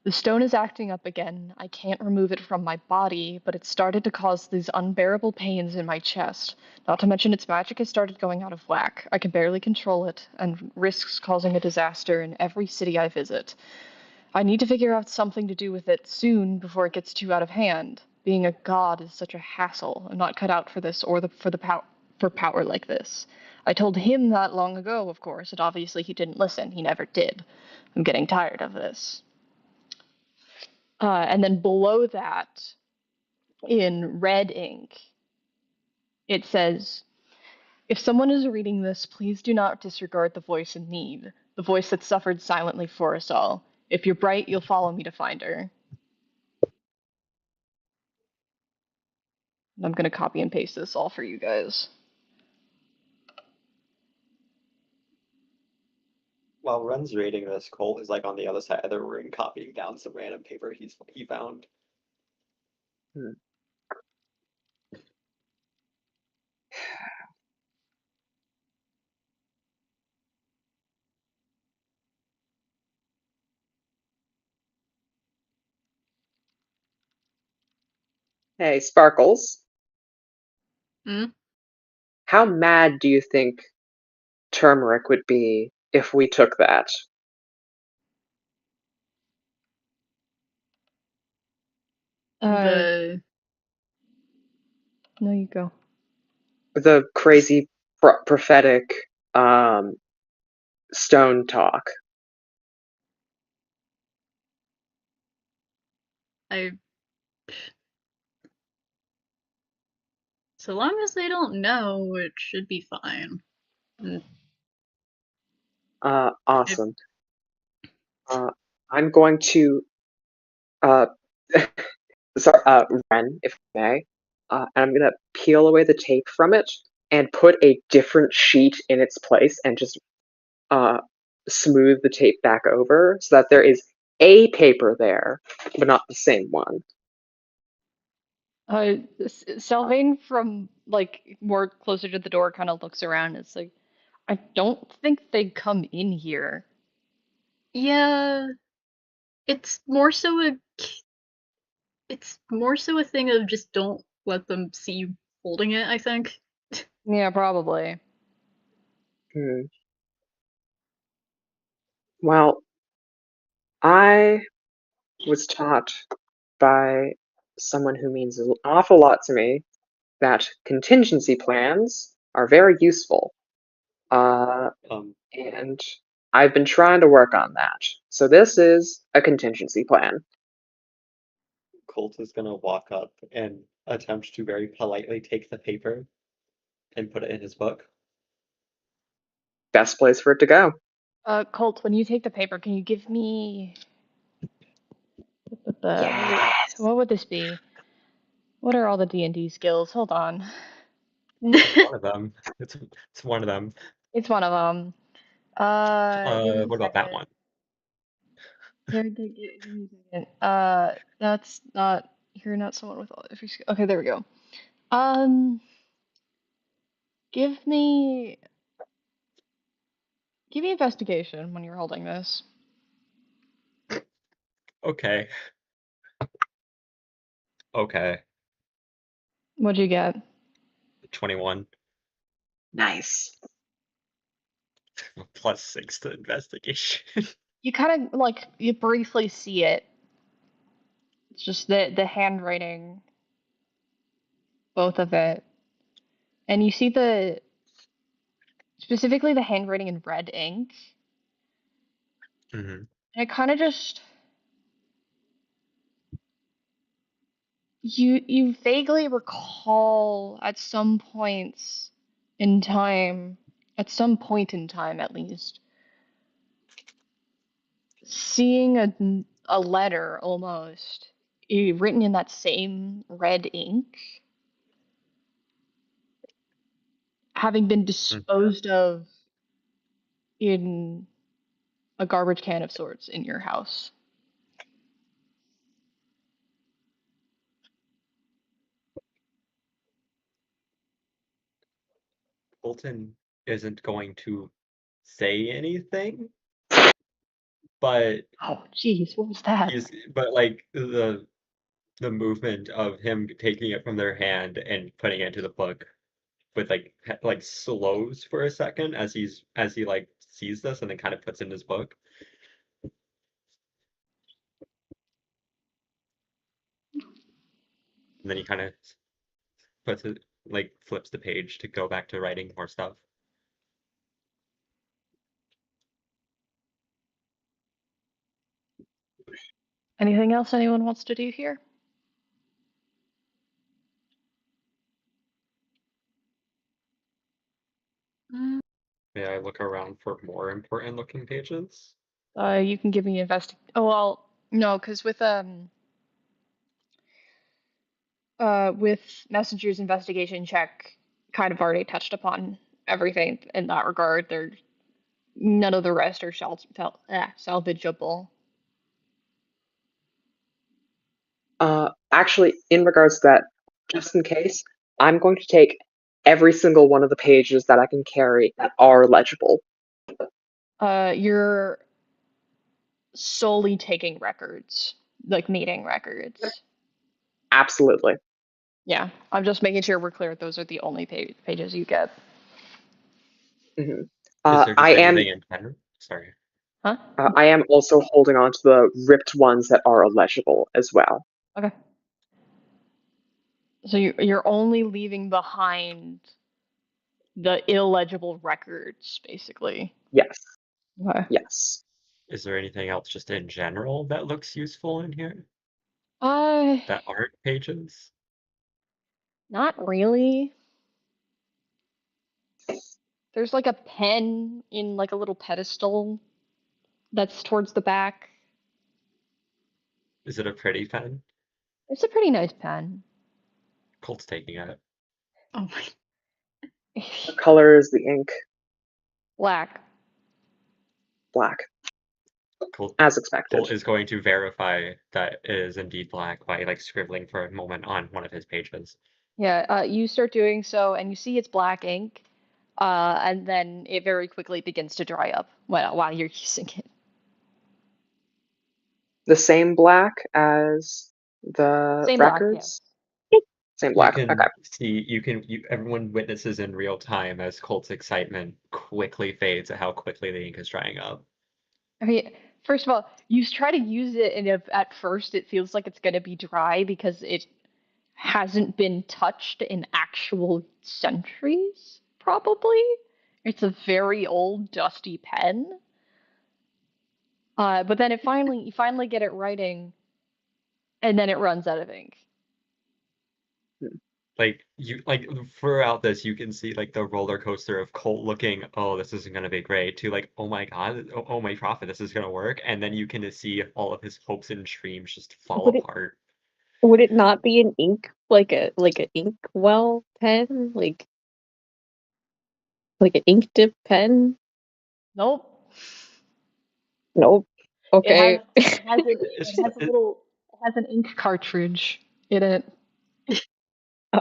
S1: "The stone is acting up again. I can't remove it from my body, but it started to cause these unbearable pains in my chest. Not to mention its magic has started going out of whack. I can barely control it, and risks causing a disaster in every city I visit. I need to figure out something to do with it soon before it gets too out of hand. Being a god is such a hassle. I'm not cut out for this or for power like this. I told him that long ago, of course, and obviously he didn't listen. He never did. I'm getting tired of this." And then below that, in red ink, it says, "If someone is reading this, please do not disregard the voice in need, the voice that suffered silently for us all. If you're bright, you'll follow me to find her." And I'm going to copy and paste this all for you guys.
S2: While Ren's reading this, Colt is like on the other side of the room copying down some random paper he found.
S5: Hey, Sparkles.
S4: Hmm?
S5: How mad do you think Turmeric would be if we took that?
S4: The
S1: No, you go.
S5: The crazy prophetic stone talk.
S4: I so long as they don't know, it should be fine. And
S5: Awesome. I'm going to sorry, Ren, if I may, and I'm gonna peel away the tape from it and put a different sheet in its place and just smooth the tape back over so that there is a paper there, but not the same one.
S1: Sylvain from like more closer to the door kind of looks around. It's like, I don't think they'd come in here.
S4: yeah, it's more so a thing of just don't let them see you holding it, I think.
S1: Yeah, probably.
S5: Hmm. Well, I was taught by someone who means an awful lot to me that contingency plans are very useful. And I've been trying to work on that. So this is a contingency plan.
S2: Colt is gonna walk up and attempt to very politely take the paper and put it in his book.
S5: Best place for it to go.
S1: Colt, when you take the paper, can you give me
S5: Yes.
S1: what would this be? What are all the D&D skills? Hold on.
S2: One of them. It's one of them.
S1: It's one of them. Give me a
S2: What about that
S1: second.
S2: one?
S1: Give me a second. That's not. You're not someone with all. Okay, there we go. Um, give me investigation when you're holding this.
S2: Okay. Okay.
S1: What'd you get?
S2: 21
S5: Nice.
S2: plus 6 to investigation.
S1: You kind of like you briefly see it. It's just the handwriting, both of it, and you see specifically the handwriting in red ink.
S2: Mhm.
S1: And it kind of just you vaguely recall in time, at some point in time at least, seeing a letter almost written in that same red ink, having been
S2: Mm.
S1: disposed of in a garbage can of sorts in your house.
S2: Colton isn't going to say anything, but
S1: Oh, jeez, what was that?
S2: like the movement of him taking it from their hand and putting it into the book with like slows for a second as he like sees this and then kind of puts it in his book. And then he kind of puts it like flips the page to go back to writing more stuff.
S1: Anything else anyone wants to do here?
S2: May I look around for more important looking pages?
S1: You can give me Oh well, no, because with Messenger's investigation check, kind of already touched upon everything in that regard. There, none of the rest are salvageable.
S5: Actually, in regards to that, just in case, I'm going to take every single one of the pages that I can carry that are legible.
S1: You're solely taking records, like meeting records.
S5: Absolutely.
S1: Yeah, I'm just making sure we're clear. Those are the only pages you get.
S5: Hmm
S2: Is there
S5: I
S2: just
S5: am
S2: anything in general? Sorry.
S1: Huh?
S5: I am also holding on to the ripped ones that are illegible as well.
S1: Okay. So you're only leaving behind the illegible records, basically.
S5: Yes.
S1: Okay.
S5: Yes.
S2: Is there anything else just in general that looks useful in here? that aren't pages?
S1: Not really. There's like a pen in like a little pedestal that's towards the back.
S2: Is it a pretty pen?
S1: It's a pretty nice pen.
S2: Colt's taking it.
S4: Oh my.
S5: What color is the ink?
S1: Black.
S5: Black,
S2: Colt,
S5: as expected.
S2: Colt is going to verify that it is indeed black by like scribbling for a moment on one of his pages.
S1: Yeah, you start doing so, and you see it's black ink, and then it very quickly begins to dry up while you're using it.
S5: The same black as the
S1: Same black,
S5: records?
S1: yes.
S5: Same
S2: You
S5: black, okay.
S2: can see, everyone witnesses in real time as Colt's excitement quickly fades at how quickly the ink is drying up.
S1: I mean, first of all, you try to use it, and at first it feels like it's going to be dry because it hasn't been touched in actual centuries, probably. It's a very old, dusty pen. But then you finally get it writing, and then it runs out of ink.
S2: Like throughout this, you can see like the roller coaster of Colt looking, oh, this isn't gonna be great, to like, oh my God, oh my prophet, this is gonna work, and then you can see all of his hopes and dreams just fall apart.
S3: Would it not be an ink an inkwell pen? Like an ink dip pen?
S1: Nope.
S3: Nope. Okay.
S1: It has an ink cartridge in it.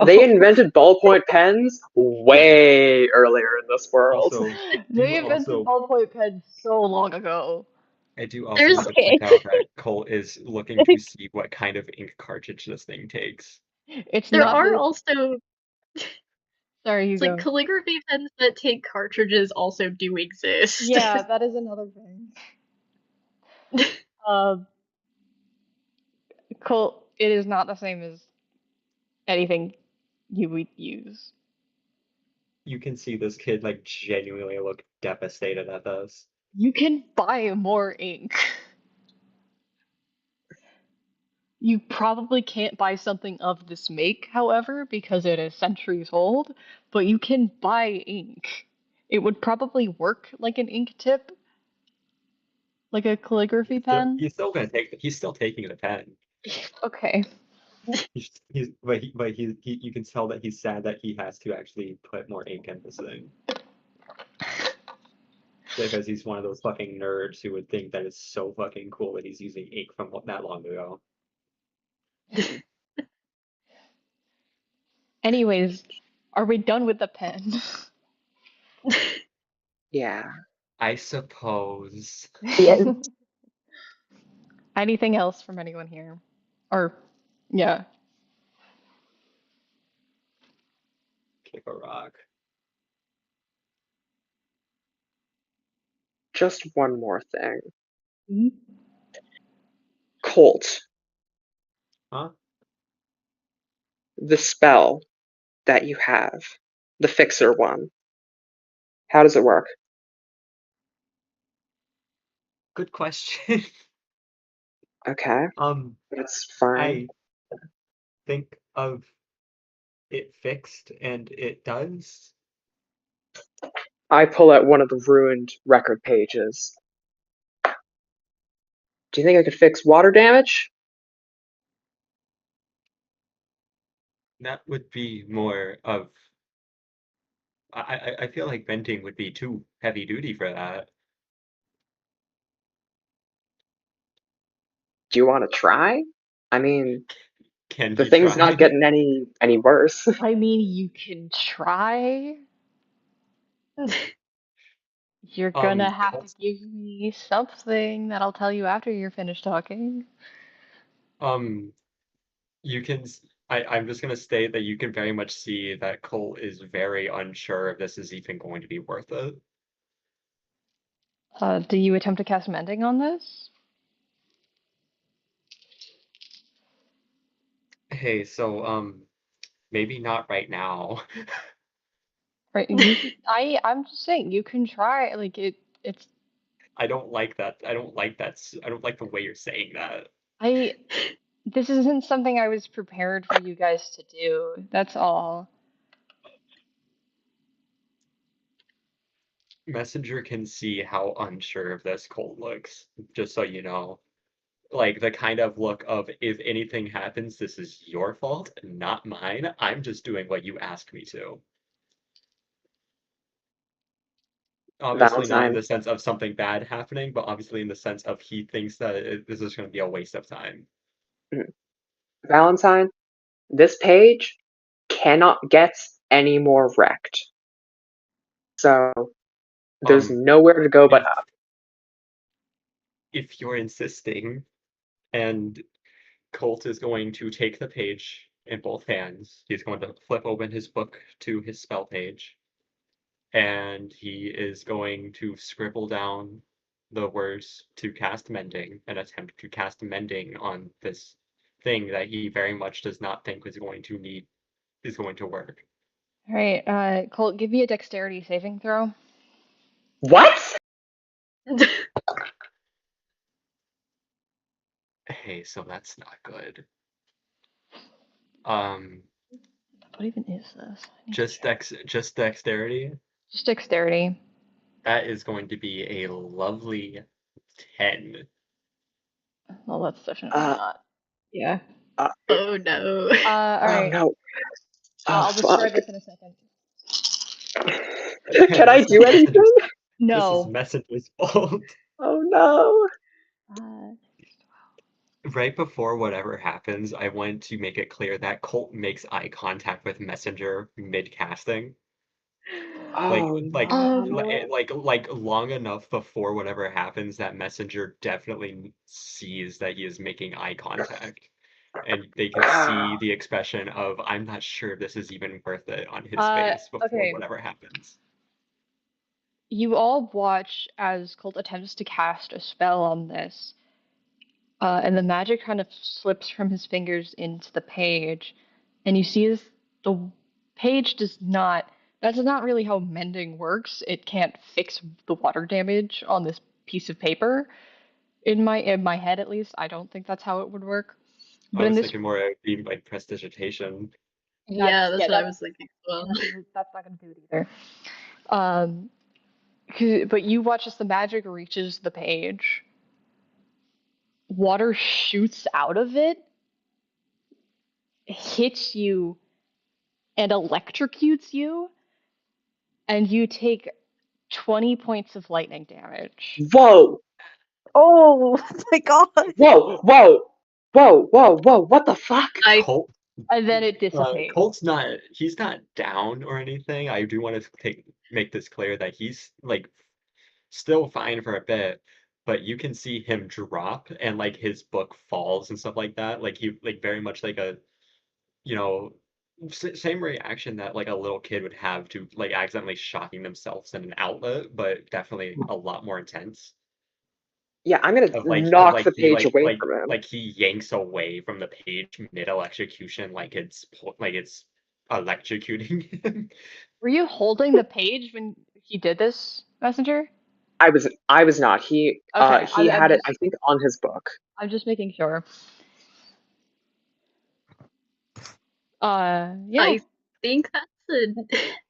S5: They invented ballpoint pens way earlier in this world.
S2: Also,
S1: They invented ballpoint pens so long ago.
S2: I do also
S4: There's-
S2: want to point out that Colt is looking to see what kind of ink cartridge this thing takes.
S4: There are also
S1: Sorry, you
S4: it's
S1: go.
S4: like calligraphy pens that take cartridges also do exist.
S1: Yeah, that is another thing. Colt, it is not the same as anything you would use.
S2: You can see this kid like genuinely look devastated at this.
S1: You can buy more ink. You probably can't buy something of this make, however, because it is centuries old, but you can buy ink. It would probably work like an ink tip, like a calligraphy pen.
S2: He's still taking the pen.
S1: Okay.
S2: You can tell that he's sad that he has to actually put more ink in this thing. Because he's one of those fucking nerds who would think that it's so fucking cool that he's using ink from that long ago.
S1: Anyways, are we done with the pen?
S5: Yeah.
S2: I suppose.
S3: Yes.
S1: Anything else from anyone here? Or, yeah.
S2: Kick a rock.
S5: Just one more thing.
S1: Mm-hmm.
S5: Colt.
S2: Huh?
S5: The spell that you have, the fixer one, how does it work?
S2: Good question.
S5: Okay, that's fine.
S2: I think of it fixed, and it does.
S5: I pull out one of the ruined record pages. Do you think I could fix water damage?
S2: That would be more of. I feel like venting would be too heavy duty for that.
S5: Do you want to try? I mean,
S2: Can
S5: the
S2: he
S5: thing's
S2: try?
S5: not getting any worse.
S1: I mean, you can try. You're gonna have to give me something that I'll tell you after you're finished talking.
S2: You can. I'm just gonna state that you can very much see that Cole is very unsure if this is even going to be worth it.
S1: Do you attempt to cast mending on this?
S2: Hey, so maybe not right now.
S1: Right. I'm just saying you can try. Like it's.
S2: I don't like that. I don't like that. I don't like the way you're saying that.
S1: This isn't something I was prepared for you guys to do. That's all.
S2: Messenger can see how unsure of this Colt looks, just so you know. Like the kind of look of if anything happens, this is your fault, not mine. I'm just doing what you asked me to. Obviously not in
S5: Valentine,
S2: the sense of something bad happening, but obviously in the sense of he thinks that this is going to be a waste of time.
S5: Valentine, this page cannot get any more wrecked. So there's nowhere to go but
S2: if,
S5: up.
S2: if you're insisting, and Colt is going to take the page in both hands. He's going to flip open his book to his spell page, and he is going to scribble down the words to cast mending and attempt to cast mending on this thing that he very much does not think is going to work.
S1: All right, Colt, give me a dexterity saving throw.
S5: What?
S2: Hey, so that's not good. Um,
S1: What even is this?
S2: just dexterity.
S1: Just dexterity.
S2: That is going to be a lovely 10.
S1: Well, that's definitely
S5: Uh,
S1: not. Yeah.
S4: Oh no.
S1: All
S5: Oh
S1: right.
S5: no.
S1: I'll describe this in a second.
S5: Can I do anything?
S2: This is
S1: No.
S2: Messenger's fault.
S5: Oh no.
S2: Right before whatever happens, I want to make it clear that Colt makes eye contact with Messenger mid-casting.
S5: Oh no.
S2: Like long enough before whatever happens that Messenger definitely sees that he is making eye contact. And they can see the expression of, I'm not sure if this is even worth it on his face before
S1: okay.
S2: whatever happens.
S1: You all watch as Colt attempts to cast a spell on this, and the magic kind of slips from his fingers into the page, and you see the page does not. That's not really how mending works. It can't fix the water damage on this piece of paper. In my head, at least, I don't think that's how it would work.
S2: I
S1: But in
S2: was
S1: this,
S2: thinking more of being like prestidigitation.
S4: Yeah, that's what I was thinking as well.
S1: That's not gonna do it either. Um, but you watch as the magic reaches the page. Water shoots out of it, hits you, and electrocutes you, and you take 20 points of lightning damage.
S5: Whoa.
S3: Oh my god.
S5: Whoa. Whoa. Whoa. Whoa. Whoa. What the fuck?
S2: Colt,
S1: And then it dissipates.
S2: Colt's he's not down or anything. I do want to make this clear that he's like still fine for a bit, but you can see him drop and like his book falls and stuff like that. Like he like very much like a you know same reaction that like a little kid would have to like accidentally shocking themselves in an outlet, but definitely a lot more intense.
S5: Yeah, I'm gonna
S2: Of
S5: knock
S2: like
S5: the
S2: he
S5: page away from him.
S2: like he yanks away from the page mid electrocution like it's electrocuting him.
S1: Were you holding the page when he did this, Messenger?
S5: I was not. He
S1: Okay,
S5: he
S1: I'm
S5: had it,
S1: just
S5: I think, on his book.
S1: I'm just making sure. Yeah.
S4: I think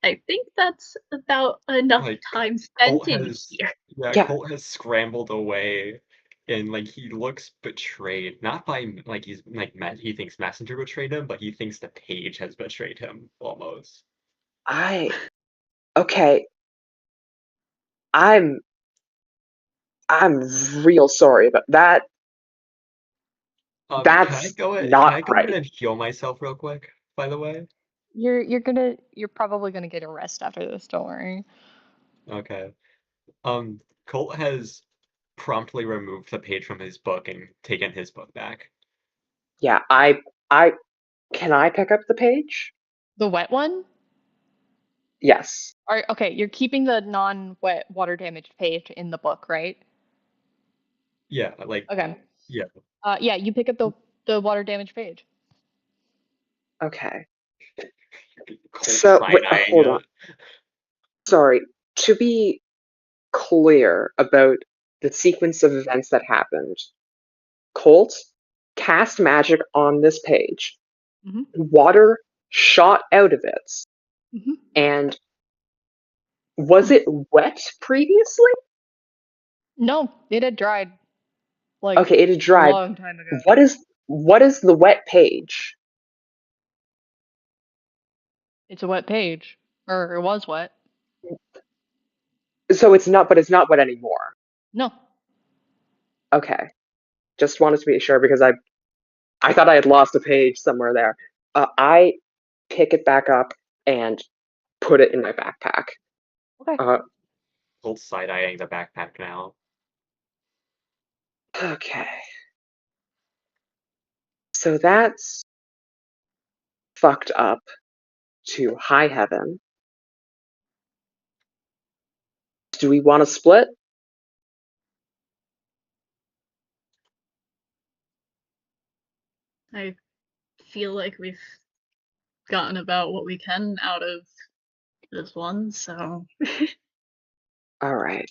S4: I think that's about enough
S2: Like
S4: time spent
S2: Colt
S4: in
S2: has
S4: here.
S5: Yeah.
S2: Colt has scrambled away and like he looks betrayed, not by like he's like he thinks Messenger betrayed him, but he thinks the page has betrayed him almost.
S5: Okay. I'm real sorry, but that's
S2: Can
S5: not
S2: I go ahead
S5: right.
S2: and heal myself real quick, by the way?
S1: You're probably gonna get a rest after this, don't worry.
S2: Okay. Colt has promptly removed the page from his book and taken his book back.
S5: Yeah, can I pick up the page?
S1: The wet one?
S5: Yes.
S1: Okay, you're keeping the non-wet water damaged page in the book, right?
S2: Yeah,
S1: Okay.
S2: yeah.
S1: Yeah, you pick up the water damaged page.
S5: Okay.
S2: Colt
S5: So, wait,
S2: side-eyeing
S5: hold on.
S2: it.
S5: Sorry. To be clear about the sequence of events that happened, Colt cast magic on this page.
S4: Mhm.
S5: Water shot out of it.
S4: Mhm.
S5: And was it wet previously?
S1: No, it had dried like
S5: Okay, it had
S1: a
S5: dried.
S1: long time ago.
S5: What is the wet page?
S1: It's a wet page, or it was wet.
S5: So it's not wet anymore.
S1: No.
S5: Okay. Just wanted to be sure because I thought I had lost a page somewhere there. I pick it back up and put it in my backpack.
S1: Okay.
S2: Colt's side-eyeing the backpack now.
S5: Okay. So that's fucked up to high heaven. Do we want to split?
S4: I feel like we've gotten about what we can out of this one, so
S5: All right.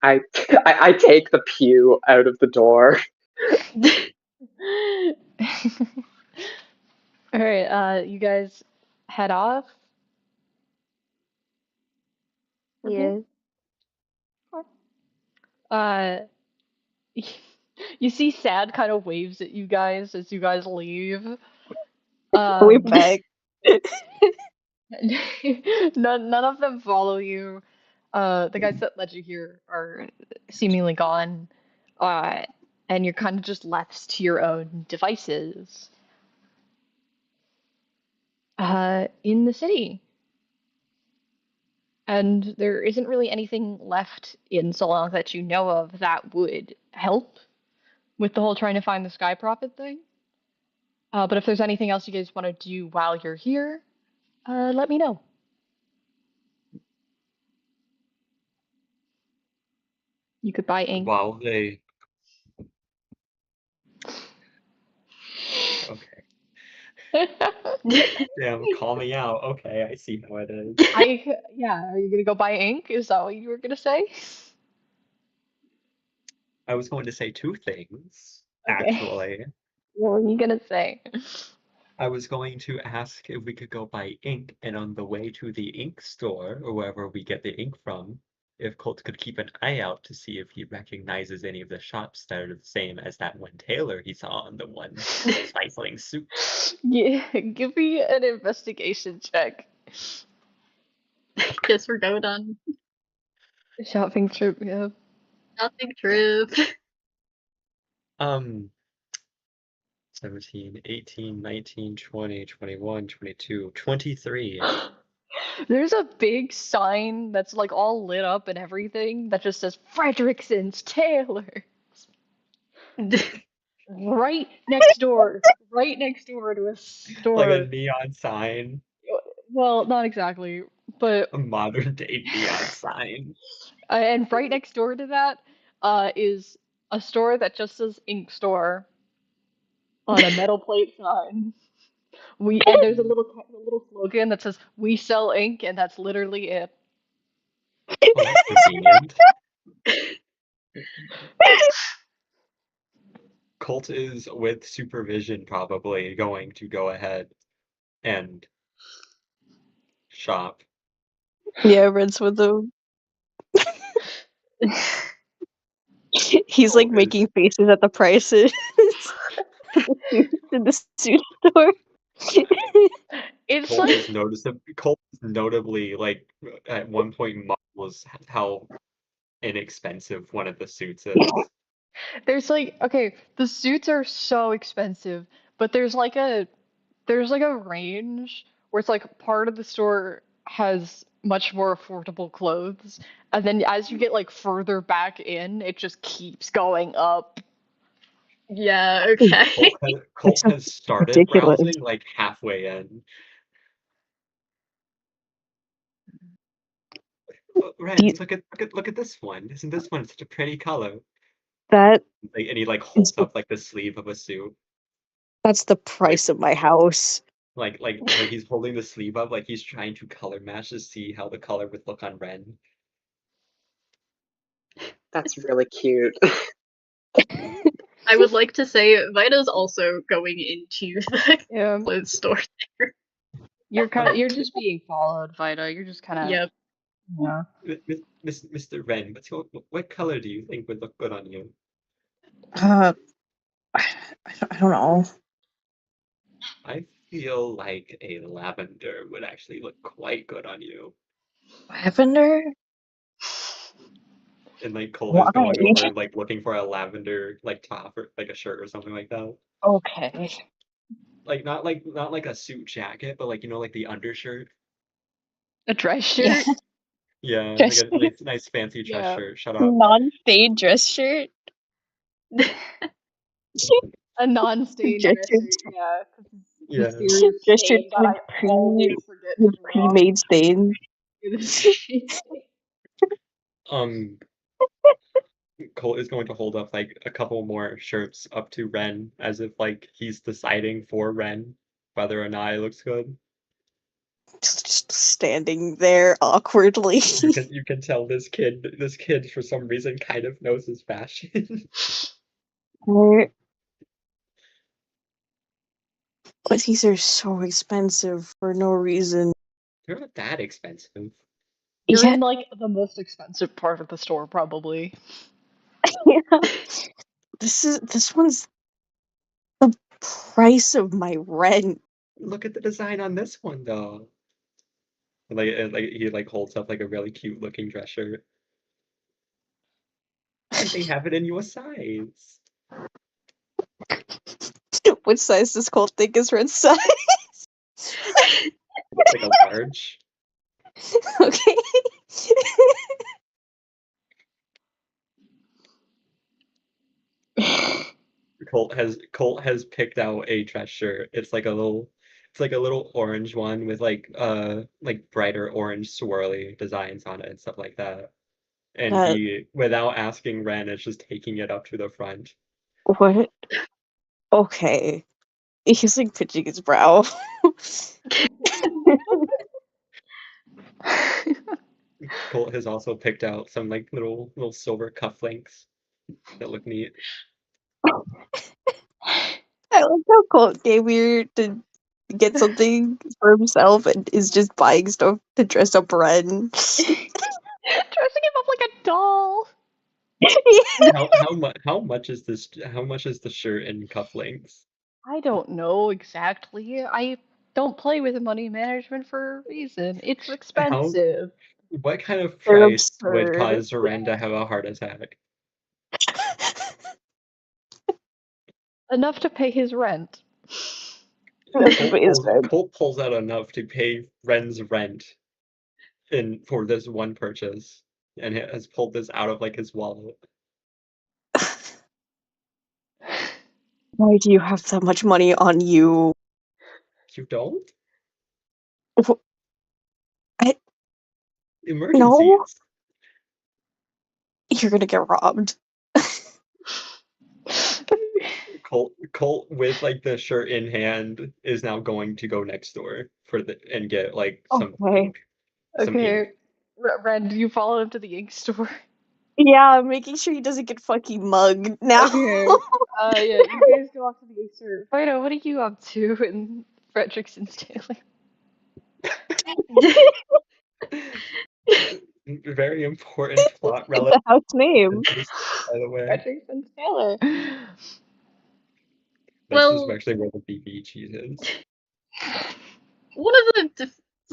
S5: I take the pew out of the door.
S1: All right, you guys head off.
S3: Yeah.
S1: Uh, you see Sad kind of waves at you guys as you guys leave.
S3: We back.
S1: None of them follow you. The guys that led you here are seemingly gone. Uh, and you're kind of just left to your own devices. In the city. And there isn't really anything left in Salanque that you know of that would help with the whole trying to find the Sky Prophet thing. But if there's anything else you guys want to do while you're here, let me know. You could buy ink.
S2: While they... Okay. Damn, call me out. Okay, I see how it is.
S1: Yeah, are you gonna go buy ink? Is that what you were gonna say?
S2: I was going to say two things,
S1: Okay.
S2: actually.
S1: What were you gonna say?
S2: I was going to ask if we could go buy ink, and on the way to the ink store, or wherever we get the ink from, if Colt could keep an eye out to see if he recognizes any of the shops that are the same as that one tailor he saw on the one stifling suit.
S1: Yeah, give me an investigation check.
S4: guess we're going on
S1: Shopping trip, yeah.
S4: shopping trip.
S2: 17, 18, 19, 20, 21, 22, 23.
S1: There's a big sign that's like all lit up and everything that just says Frederickson's Tailor. Right next door. Right next door to a
S2: Like a
S1: store.
S2: neon sign.
S1: Well, not exactly, but
S2: A modern day neon sign.
S1: and right next door to that is a store that just says Ink Store on a metal plate sign. And there's a little slogan that says "We sell ink," and that's literally it.
S2: Oh, that's convenient. Colt is with supervision probably going to go ahead and shop.
S3: Yeah, Red's with them. He's like
S2: Colt is
S3: making faces at the prices in the suit store.
S1: It's
S2: Colt
S1: like
S2: is notably like at one point was how inexpensive one of the suits is.
S1: there's like okay, the suits are so expensive, but there's like a range where it's like part of the store has much more affordable clothes, and then as you get like further back in, it just keeps going up.
S4: Yeah, okay.
S2: Colt has started
S3: Ridiculous.
S2: browsing like halfway in. Oh, Red, look at this one. Isn't this one such a pretty color?
S3: That
S2: Like, and he like
S3: is
S2: holds up like the sleeve of a suit.
S3: that's the price of my house.
S2: Like he's holding the sleeve up, like he's trying to color match to see how the color would look on Ren.
S5: That's really cute.
S4: I would like to say Vita's also going into the
S1: Yeah,
S4: clothes store there.
S1: you're just being followed, Vita. You're just kind of
S4: Yep.
S1: yeah.
S2: Mr. Wren, what color do you think would look good on you?
S3: I don't know.
S2: I feel like a lavender would actually look quite good on you.
S3: Lavender?
S2: And like Cole
S3: Why?
S2: is going over like looking for a lavender like top or like a shirt or something like that.
S3: Okay.
S2: Like not like a suit jacket, but like like the undershirt.
S1: A dress
S3: Yeah.
S1: shirt.
S2: Yeah, like
S3: Dress
S2: a nice fancy dress
S1: Yeah.
S2: shirt. Shut up.
S3: Non-fade dress shirt.
S1: A non-stained
S3: Dress
S1: dress
S3: shirt.
S1: shirt. Yeah, 'cause it's
S2: Yeah.
S1: mysterious
S3: Dress shirt
S1: stain that I always forget to
S3: with
S1: draw.
S3: pre-made stains.
S2: Cole is going to hold up like a couple more shirts up to Ren as if like he's deciding for Ren whether or not it looks good.
S3: Just standing there awkwardly.
S2: You can tell this kid for some reason kind of knows his fashion.
S3: But these are so expensive for no reason.
S2: They're not that expensive.
S1: You're
S3: Yeah,
S1: in like the most expensive part of the store, probably.
S3: yeah. This one's the price of my rent.
S2: Look at the design on this one though. Like he like holds up like a really cute looking dress shirt. And they have it in your size.
S3: What size does Colt think is red size?
S2: Like a large.
S3: Okay.
S2: Colt has picked out a dress shirt. It's like a little orange one with like brighter orange swirly designs on it and stuff like that. And
S3: Uh,
S2: he, without asking Ren, is just taking it up to the front.
S3: what? Okay. He's like pitching his brow.
S2: Colt has also picked out some like little silver cufflinks that look neat.
S3: I like how Colt came here to get something for himself and is just buying stuff to dress up Ren.
S1: Dressing him up like a doll.
S2: How much is this? How much is the shirt and cufflinks?
S1: I don't know exactly. I don't play with money management for a reason. It's
S2: How
S1: expensive.
S2: what kind of
S3: They're
S2: price would
S3: absurd.
S2: cause Ren to have a heart attack?
S1: Enough to pay his rent.
S2: Colt pulls out enough to pay Ren's rent for this one purchase, and has pulled this out of like his wallet.
S3: Why do you have that much money on you?
S2: You don't?
S3: I
S2: Emergencies.
S3: no. You're gonna get robbed.
S2: Colt with like the shirt in hand is now going to go next door and get like some
S3: Okay.
S2: ink. Some
S1: Okay,
S2: ink.
S1: Ren, do you follow him to the ink store?
S3: Yeah, I'm making sure he doesn't get fucking mugged now.
S1: Okay. Yeah, you guys go off to the ink store. Fido, what are you up to in Frederickson's Daily?
S2: Very important plot
S3: It's
S2: relevant
S3: the house name.
S2: to this, by the way.
S1: Frederickson's Taylor.
S2: This is
S4: Well,
S2: actually where the BB cheese is.
S4: one of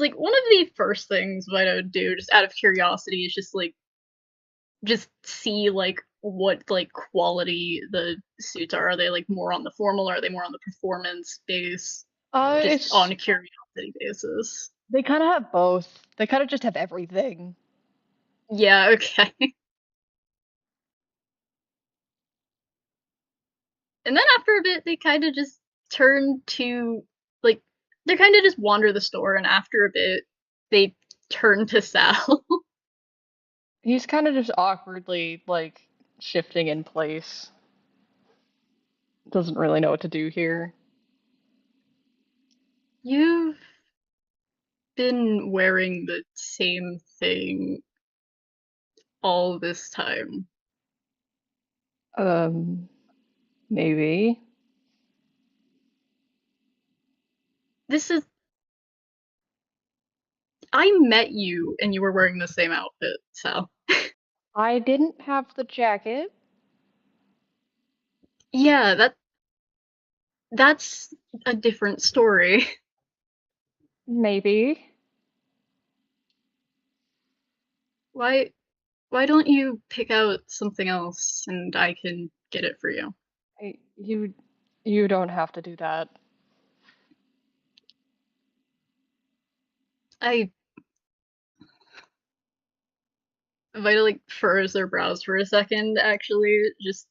S4: the first things I would do, just out of curiosity, is just see like what like quality the suits are. Are they like more on the formal, or are they more on the performance base? Just
S1: It's
S4: on a curiosity basis.
S1: they kind of have both. They kind of just have everything.
S4: Yeah, okay. And then after a bit, they kind of just turn to like they kind of just wander the store, and after a bit, they turn to Sal.
S1: He's kind of just awkwardly like shifting in place. Doesn't really know what to do here.
S4: You've been wearing the same thing all this time.
S1: Um, Maybe.
S4: This is. I met you and you were wearing the same outfit, so.
S1: I didn't have the jacket.
S4: Yeah, that's a different story.
S1: Maybe.
S4: Why don't you pick out something else and I can get it for you?
S1: You don't have to do that.
S4: I Vita like furrows their brows for a second, actually. Just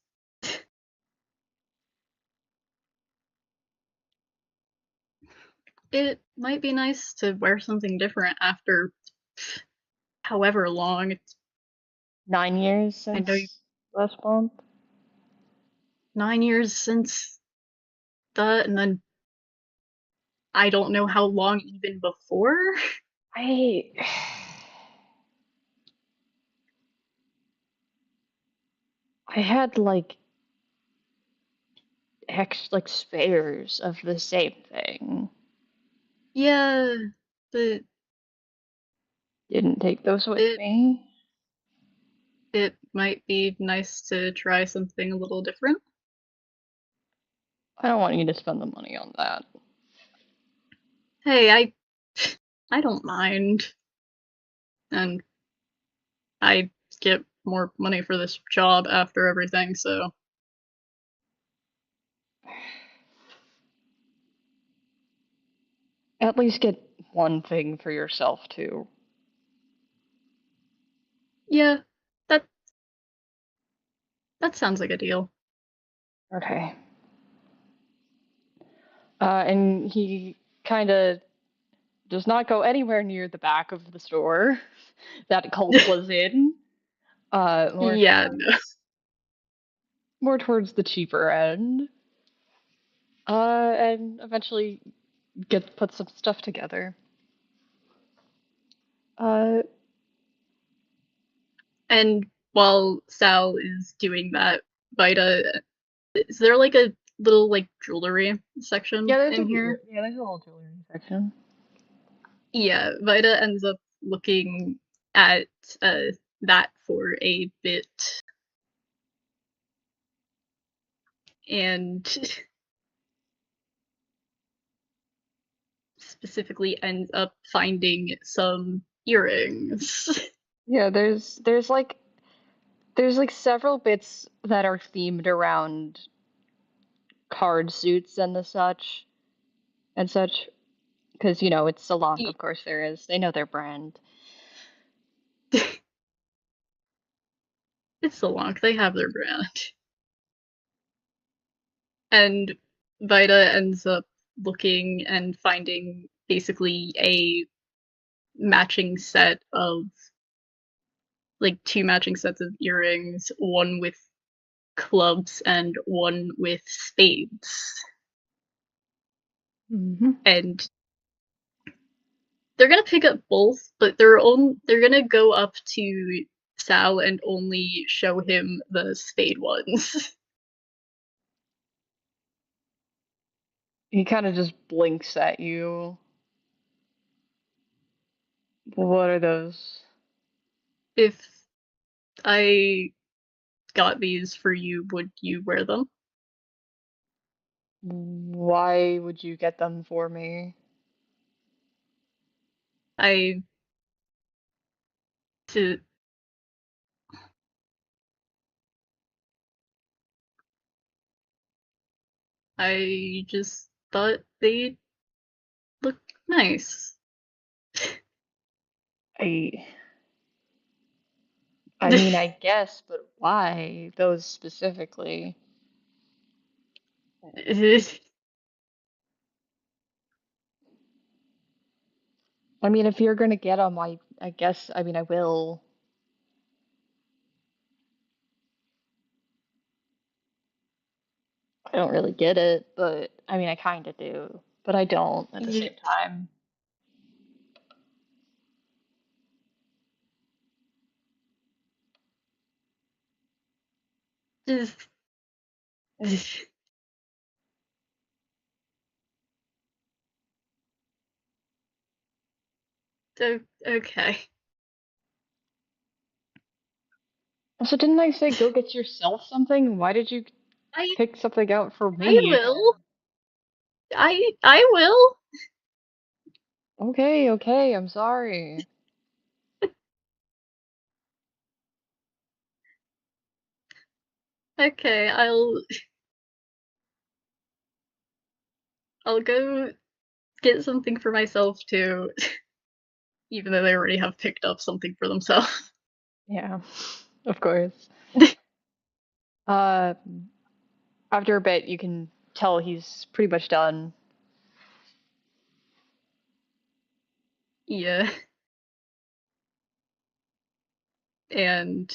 S4: it might be nice to wear something different after however long.
S1: 9 years
S4: I know
S1: since last month.
S4: 9 years since that, and then I don't know how long even before.
S1: I I had like spares of the same thing.
S4: Yeah, but
S1: Didn't take those with
S4: it
S1: me.
S4: it might be nice to try something a little different.
S1: I don't want you to spend the money on that.
S4: Hey, I don't mind, and I get more money for this job after everything, so
S1: At least get one thing for yourself too.
S4: yeah, that that sounds like a deal.
S1: Okay. And he kind of does not go anywhere near the back of the store that Colt was in. More
S4: Yeah, no.
S1: towards more towards the cheaper end. And eventually put some stuff together. Uh,
S4: And while Sal is doing that, Vita, is there like a little like jewelry section in here?
S1: there's a little jewelry section.
S4: Yeah, Vita ends up looking at uh, that for a bit and specifically ends up finding some earrings.
S1: Yeah, there's like several bits that are themed around card suits and the such, because you know it's Salanque, of course there is. They know their brand.
S4: It's Salanque, they have their brand. And Vita ends up looking and finding basically a matching set of like two matching sets of earrings, one with clubs and one with spades.
S1: Mm-hmm.
S4: And they're gonna pick up both, but they're gonna go up to Sal and only show him the spade ones.
S1: He kind of just blinks at you. What are those?
S4: If I got these for you, would you wear them?
S1: Why would you get them for me?
S4: I to I just thought they looked nice.
S1: I I mean, I guess, but why those specifically? I mean, if you're gonna get them, I guess, I mean, I will. I don't really get it, but I mean, I kind of do, but I don't at the
S4: You
S1: same time.
S4: just Okay.
S1: So didn't I say go get yourself something? Why did you
S4: I
S1: pick something out for
S4: I
S1: me?
S4: will. I will.
S1: Okay, okay, I'm sorry.
S4: Okay, I'll go get something for myself too, even though they already have picked up something for themselves.
S1: Yeah, of course. Uh, After a bit, you can tell he's pretty much done.
S4: Yeah. And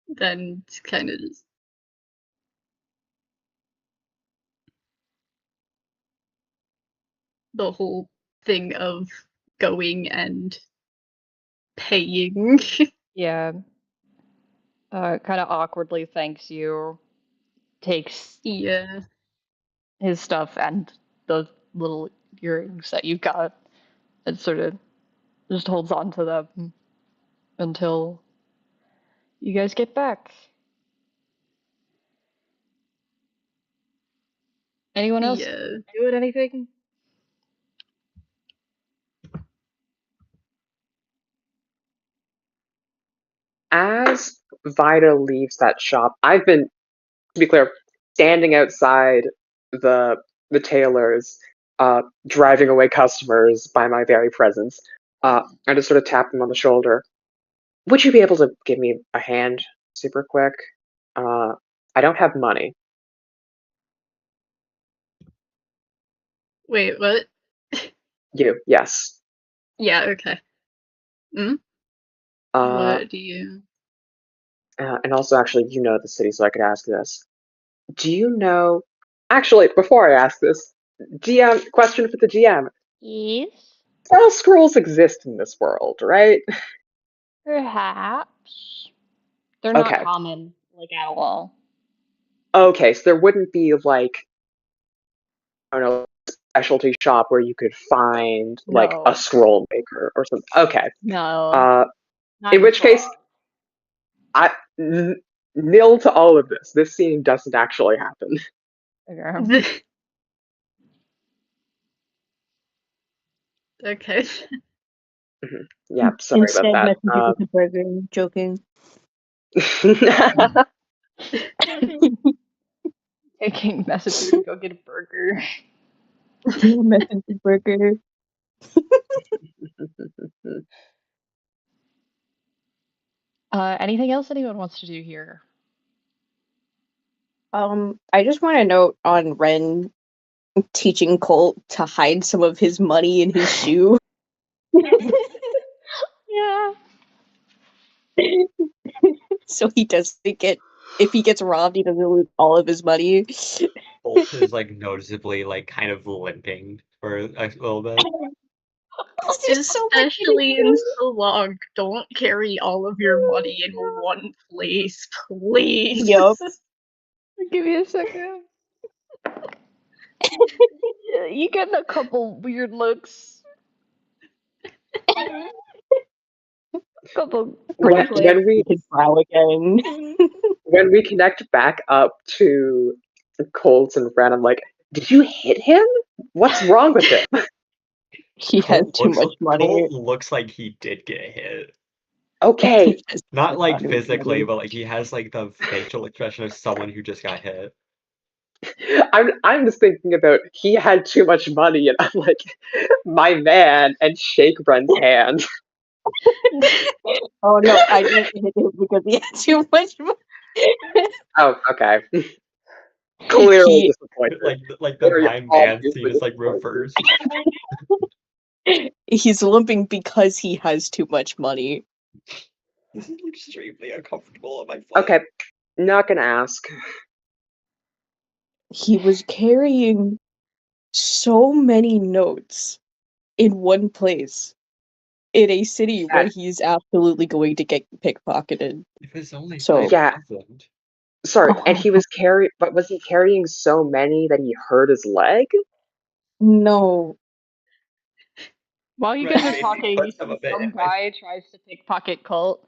S4: then kind of just the whole thing of going and paying.
S1: Yeah, kind of awkwardly thanks you, takes
S4: Yeah.
S1: his stuff and those little earrings that you got, and sort of just holds on to them until you guys get back. Anyone else
S4: Yeah.
S1: doing anything?
S5: As Vida leaves that shop, I've been, to be clear, standing outside the tailor's, driving away customers by my very presence. I just sort of tap him on the shoulder. Would you be able to give me a hand super quick? I don't have money.
S4: Wait, what?
S5: You, yes.
S4: Yeah, okay.
S5: Uh,
S4: What do you...
S5: and also, actually, you know the city, so I could ask this. Do you know? Actually, before I ask this, GM question for the GM.
S1: Yes.
S5: Spell scrolls exist in this world, right?
S1: Perhaps. They're not
S5: Okay.
S1: common, like at all.
S5: Okay, so there wouldn't be like, I don't know, a specialty shop where you could find like a
S1: No.
S5: scroll maker or something. Okay.
S1: No.
S5: Uh,
S1: Not
S5: in
S1: in
S5: which case,
S1: Salanque.
S5: I nil to all of this. This scene doesn't actually happen.
S1: Okay.
S4: Okay.
S5: Yeah, sorry about
S3: Instead, messenger
S5: that.
S3: with a burger. Joking.
S1: Taking messenger to go get a burger.
S3: Messenger burger.
S1: Anything else anyone wants to do here?
S3: I just want to note on Ren teaching Colt to hide some of his money in his shoe.
S1: Yeah.
S5: So he doesn't get, if he gets robbed, he doesn't lose all of his money.
S2: Bolt is like noticeably like kind of limping for a little bit.
S3: Oh, there's so much
S4: Especially in Salanque, don't carry all of your money in one place, please.
S3: Yup.
S1: Give me a second. You get a couple weird looks. Couple
S5: When,
S1: quick
S5: when we
S3: You can brow again.
S5: when we connect back up to Colt and Ren, I'm like, did you hit him? What's wrong with him?
S3: He has too much money.
S2: Colt looks like he did get hit.
S5: Okay,
S3: He has
S2: Not
S3: too
S2: like
S3: much
S2: physically,
S3: money.
S2: but like he has like the facial expression of someone who just got hit.
S5: I'm just thinking about he had too much money, and I'm like, my man, and shake Ren's hand.
S3: Oh no, I didn't hit him because he had too much money.
S5: Oh, okay. Clearly
S3: He,
S5: disappointed.
S2: Like the
S5: Very
S2: my man
S5: obviously
S2: scene is like
S5: disappointed.
S2: reversed.
S3: he's limping because he has too much money.
S2: This is extremely uncomfortable on my foot.
S5: Okay, not gonna ask.
S3: He was carrying so many notes in one place in a city where
S5: Yeah.
S3: he's absolutely going to get pickfocketed.
S2: If it's only
S3: So-
S5: Yeah.
S2: 5,000.
S5: Sorry, and he was but was he carrying so many that he hurt his leg?
S3: No.
S1: While you
S2: Right,
S1: guys are
S2: maybe
S1: talking,
S2: put
S1: you
S2: some
S1: see
S2: of it
S1: some
S2: in my
S1: guy tries to pickpocket Colt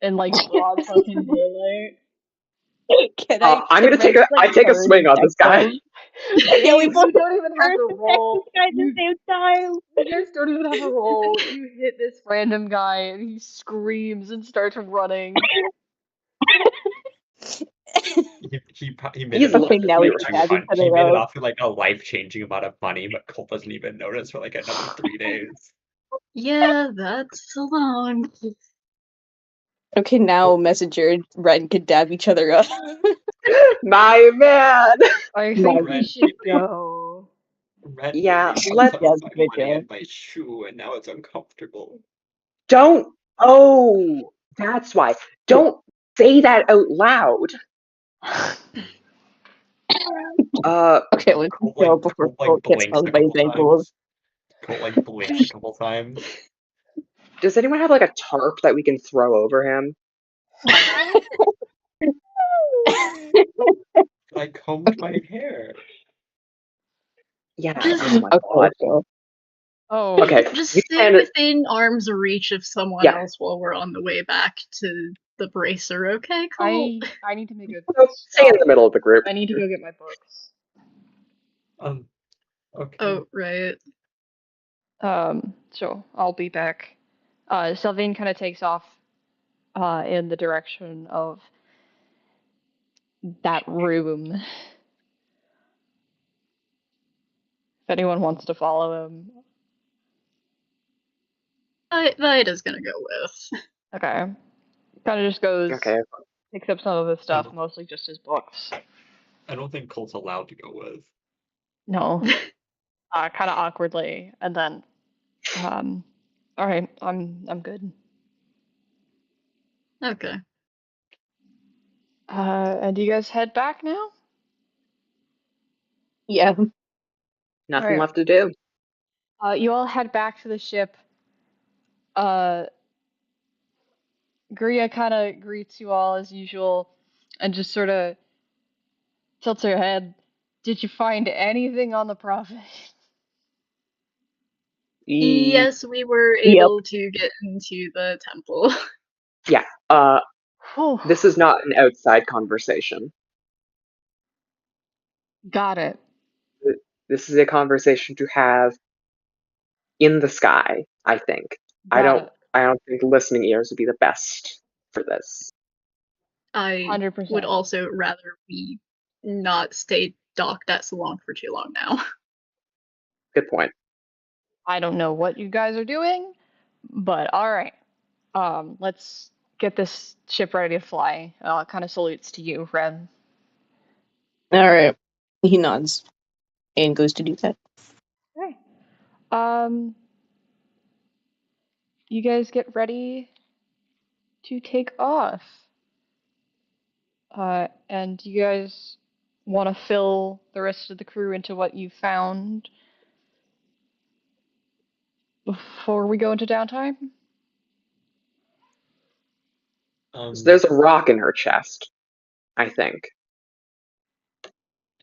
S1: in like broad fucking daylight.
S3: Can
S5: I'm gonna
S3: Ren just,
S5: I take a
S3: turn
S5: swing
S3: and
S5: on this
S3: text
S5: guy.
S3: him? Yeah, we both
S1: You don't even have
S3: turn
S1: to
S3: and text this
S1: roll.
S3: guy at the same time.
S1: You guys don't even have a roll. You hit this random guy and he screams and starts running.
S2: he made
S5: He's
S2: it off
S3: Okay,
S2: with
S3: now
S2: a
S3: we
S2: huge
S3: stab each
S2: punch. He
S3: other
S2: made it
S3: up.
S2: off with like a life-changing amount of money, but Colt doesn't even notice for like another 3 days.
S4: Yeah, that's so long.
S3: Okay, now Messenger and Ren can dab each other up.
S5: My man.
S1: I
S3: My
S1: think we
S2: Ren,
S1: should go.
S2: Ren
S5: Yeah,
S2: made me put
S5: let
S2: some
S3: yeah,
S2: of my
S3: good
S2: money
S3: job.
S2: in my shoe, and now it's uncomfortable.
S5: don't. Oh, that's why. Don't say that out loud.
S3: Okay, let's
S2: Colt
S3: go
S2: like
S3: before
S2: Colt like
S3: Colt gets
S2: blinks
S3: hung
S2: a
S3: by his
S2: couple
S3: ankles.
S2: times. Colt like blinks a couple times.
S5: Does anyone have like a tarp that we can throw over him?
S2: I combed my hair.
S5: Yeah.
S4: Just,
S5: Oh my
S3: Okay,
S5: god.
S3: so
S1: Oh,
S5: Okay.
S4: just
S5: You
S4: stay
S5: can.
S4: within arm's reach of someone
S5: Yeah.
S4: else while we're on the way back to the bracer, okay, Colt?
S1: I need to make a
S5: Stay in
S1: stop.
S5: the middle of the group.
S1: I need to go get my books.
S2: Okay.
S4: Oh, right.
S1: So I'll be back. Sylvain kind of takes off in the direction of that room. If anyone wants to follow him.
S4: Vida's gonna go with.
S1: Okay. Kind of just goes,
S5: Okay.
S1: picks up some of his stuff,
S2: don't-
S1: mostly just his books.
S2: I don't think Colt's allowed to go with.
S1: No. Kind of awkwardly, and then, all right, I'm good.
S4: Okay.
S1: And do you guys head back now?
S3: yeah.
S5: Nothing
S1: Alright.
S5: left to do.
S1: You all head back to the ship. Uh, Gria kind of greets you all as usual, and just sort of tilts her head. Did you find anything on the Prophet?
S4: Yes, we were
S3: Yep.
S4: able to get into the temple.
S5: Yeah.
S1: Whew.
S5: This is not an outside conversation.
S1: Got it.
S5: This is a conversation to have in the sky, I think. I
S1: Got
S5: don't
S1: it.
S5: I don't think listening ears would be the best for this.
S4: I
S1: 100%.
S4: would also rather we not stay docked at Salanque for too long now.
S5: Good point.
S1: I don't know what you guys are doing, but all right. Let's get this ship ready to fly. Kind of salutes to you, Ren.
S3: Alright. He nods and goes to do that.
S1: Okay. You guys get ready to take off. And you guys want to fill the rest of the crew into what you found before we go into downtime?
S5: So there's a rock in her chest, I think.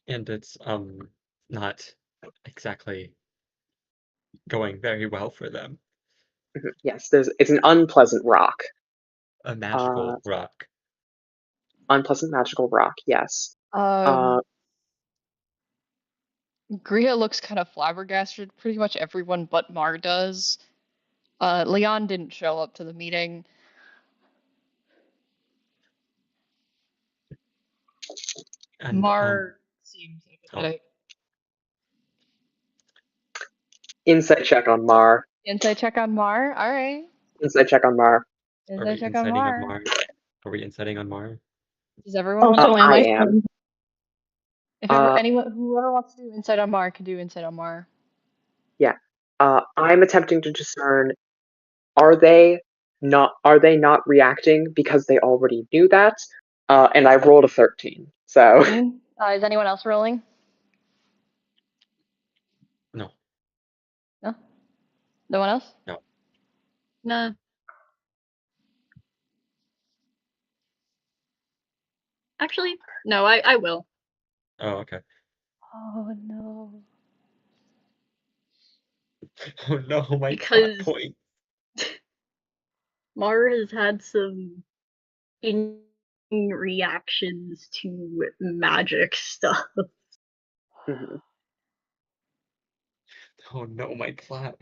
S2: And it's not exactly going very well for them.
S5: Yes, it's an unpleasant rock.
S2: A magical rock.
S5: Unpleasant magical rock, yes.
S1: Gria looks kind of flabbergasted. Pretty much everyone but Mar does. Leon didn't show up to the meeting.
S2: And
S1: Mar seems apathetic.
S5: Insight check on Mar.
S1: Insight check on Mar. All right.
S5: Insight check on Mar.
S2: Are we
S1: Insight check on
S2: inciting on
S1: Mar.
S2: Mar? Are we inciting on Mar?
S1: Does everyone
S3: Oh,
S1: want
S3: so
S1: to?
S3: am
S5: I
S3: I.
S5: am.
S1: If anyone, whoever wants to do insight on Mar can do insight on Mar.
S5: Yeah. I'm attempting to discern, are they not reacting because they already knew that? And I rolled a 13. So
S1: Is anyone else rolling?
S2: No.
S1: No. No one else?
S2: No.
S4: Nah. Actually, no, I will.
S2: Oh, okay.
S1: Oh no.
S2: Oh no, my plot
S4: Because
S2: point.
S4: Mar has had some in reactions to magic stuff.
S5: Mhm.
S2: Oh no, my plot.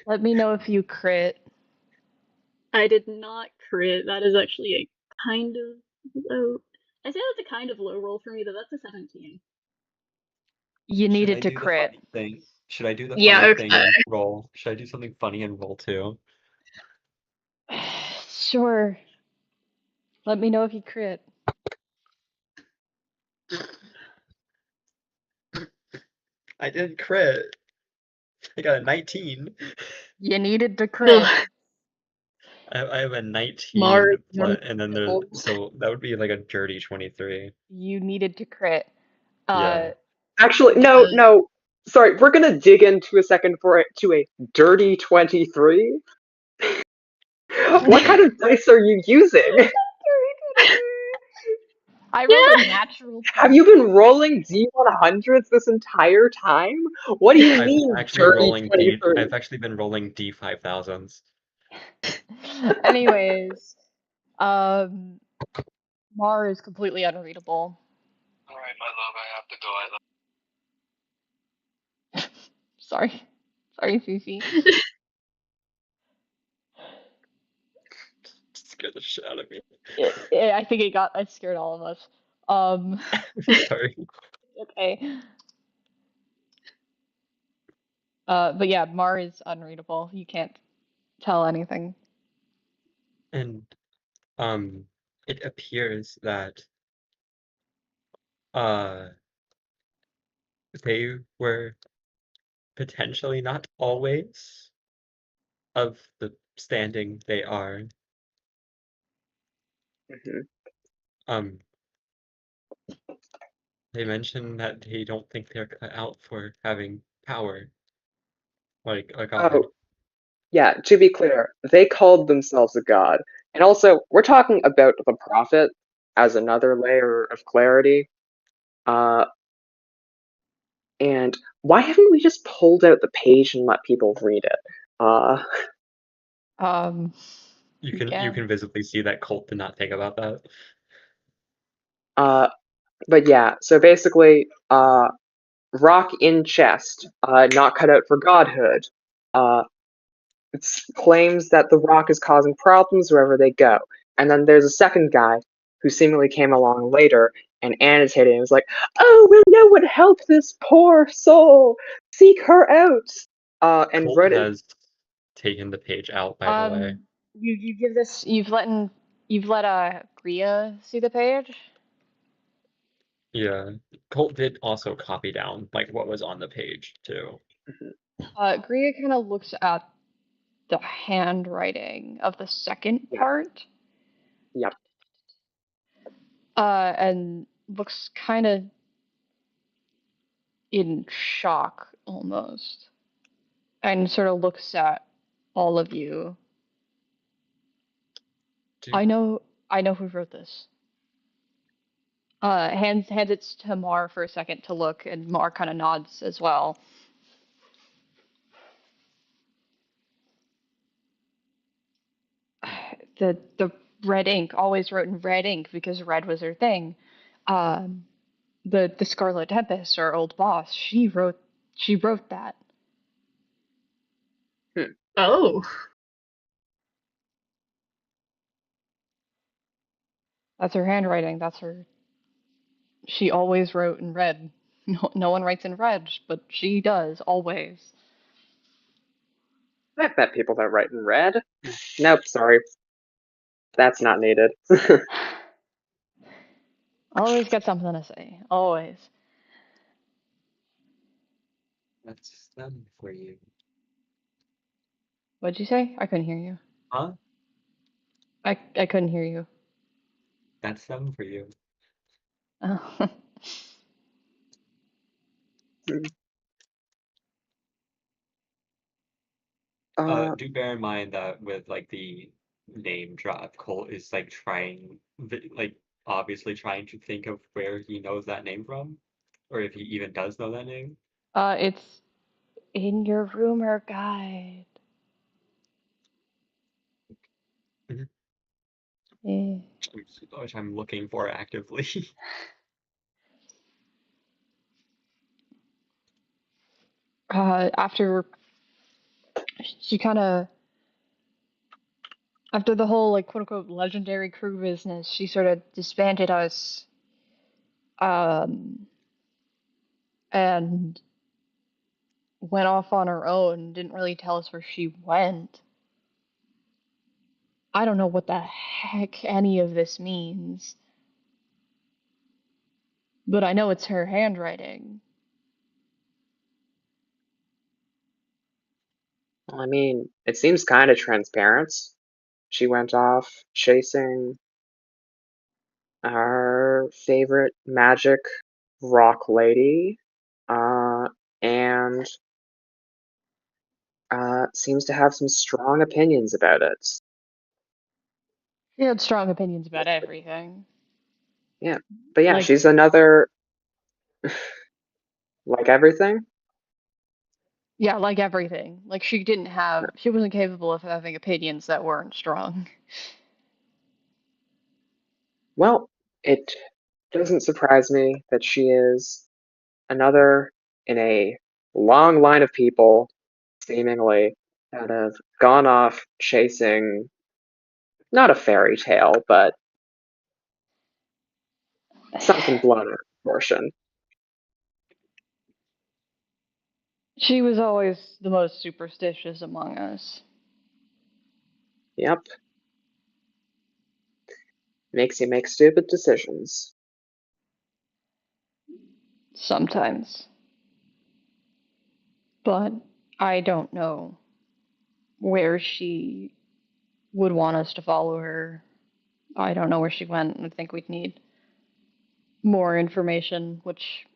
S1: Let me know if you crit.
S4: I did not crit. That is actually a kind of low. I say that's a kind of low roll for me, though. That's a 17.
S1: You
S2: Should I
S1: needed to
S2: do the
S1: crit.
S2: funny thing? Should I do the
S4: Yeah,
S2: funny thing
S4: okay.
S2: and roll? Should I do something funny and roll too?
S1: Sure. Let me know if you crit.
S2: I didn't crit. I got a 19.
S1: You needed to
S4: Ugh.
S1: crit.
S2: I have a
S4: Mar
S2: 19
S4: young
S2: and then there's
S4: adults.
S2: so that would be like a dirty 23.
S1: You needed to crit.
S2: Yeah.
S5: Actually, no,
S4: The
S5: no. Sorry, we're gonna dig into a second for it to a dirty 23. What kind of dice are you using?
S1: I rolled a
S4: yeah.
S1: natural
S5: Have you
S1: 20.
S5: been rolling D100s this entire time? What do you
S2: I've
S5: mean,
S2: actually
S5: dirty
S2: rolling D
S5: 23?
S2: I've actually been rolling D5000s.
S1: Anyways, um, Mar is completely unreadable.
S6: Alright, my love, I have to go. I love
S1: Sorry. Sorry, Fifi.
S2: Scared the shit out of me.
S1: I think I scared all of us. Um,
S2: Sorry.
S1: okay. But yeah, Mar is unreadable. You can't tell anything.
S2: And um it appears that uh they were potentially not always of the standing they are.
S5: Mhm.
S2: Um they mentioned that they don't think they're cut out for having power like a god.
S5: Oh, yeah, to be clear, they called themselves a god. And also, we're talking about the prophet as another layer of clarity. Uh, and why haven't we just pulled out the page and let people read it?
S1: Um,
S2: You
S1: yeah.
S2: can visibly see that Colt did not think about that.
S5: Uh, but yeah, so basically, rock in chest, not cut out for godhood. Uh, claims that the rock is causing problems wherever they go. And then there's a second guy who seemingly came along later and annotated and was like, "Oh, we'll know what help this poor soul. Seek her out." And
S2: Colt
S5: wrote it.
S2: has taken the page out, by the way.
S1: You give this. You've let Gria see the page.
S2: Yeah. Colt did also copy down like what was on the page too.
S1: Gria kind of looks at the handwriting of the second
S5: Yeah,
S1: part,
S5: yeah.
S1: and looks kind of in shock almost, and sort of looks at all of you.
S2: Do
S1: I know who wrote this. Hands it to Mar for a second to look, and Mar kind of nods as well. The red ink always wrote in red ink because red was her thing. Um, the Scarlet Tempest, our old boss, she wrote that.
S5: Hmm.
S4: Oh.
S1: That's her handwriting. That's her. She always wrote in red. No one writes in red, but she does always.
S5: I've met people that write in red. Nope, sorry. That's not needed.
S1: Always got something to say. Always.
S2: that's them for you.
S1: What'd you say? I couldn't hear you.
S2: Huh?
S1: I couldn't hear you.
S2: That's them for you.
S1: Oh.
S5: uh,
S2: Do bear in mind that with like the name drop, Colt is like trying like obviously trying to think of where he knows that name from, or if he even does know that name.
S1: It's in your rumor guide.
S2: Mhm.
S1: Eh.
S2: Which I'm looking for actively.
S1: After she kind of after the whole like quote unquote legendary crew business, she sort of disbanded us, um, and went off on her own. Didn't really tell us where she went. I don't know what the heck any of this means, but I know it's her handwriting.
S5: Well, I mean, it seems kind of transparent. She went off chasing our favorite magic rock lady, uh, and seems to have some strong opinions about it.
S1: She had strong opinions about everything.
S5: Yeah, but yeah,
S1: Like,
S5: she's another like everything.
S1: yeah, like everything. Like she wasn't capable of having opinions that weren't strong.
S5: Well, it doesn't surprise me that she is another in a long line of people, seemingly, that have gone off chasing not a fairy tale, but something blown out of proportion.
S1: She was always the most superstitious among us.
S5: Yep, makes you make stupid decisions.
S1: Sometimes. But I don't know where she would want us to follow her. I don't know where she went. I think we'd need more information, which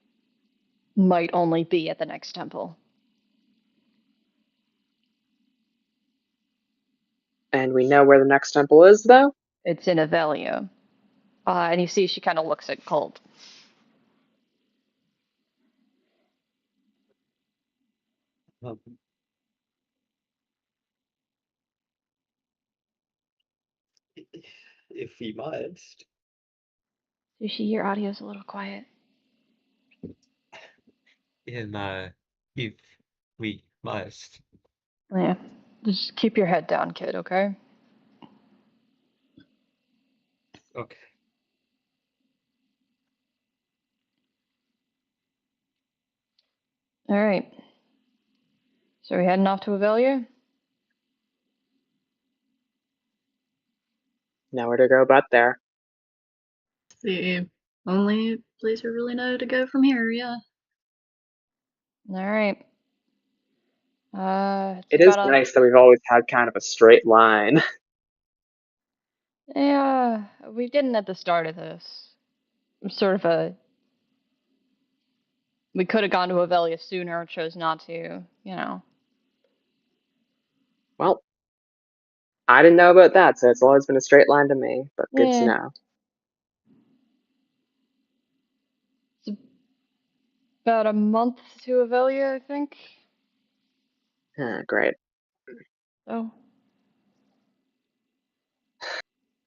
S1: might only be at the next temple.
S5: And we know where the next temple is, though?
S1: It's in Avelia. And you see she kind of looks at Colt.
S2: Um, if we must.
S1: Sushi, your audio's a little quiet.
S2: In if we must.
S1: Yeah. Just keep your head down, kid, okay?
S2: Okay.
S1: Alright. So we heading off to Avelia?
S5: Nowhere to go but there.
S4: The only place we really know to go from here, yeah.
S1: Alright. It's
S5: It is
S1: about a
S5: nice that we've always had kind of a straight line.
S1: yeah, we didn't at the start of this. Sort of a we could have gone to Avelia sooner, chose not to, you know.
S5: Well, I didn't know about that, so it's always been a straight line to me, but good to
S1: Yeah.
S5: know.
S1: It's about a month to Avelia, I think.
S5: Great.
S1: So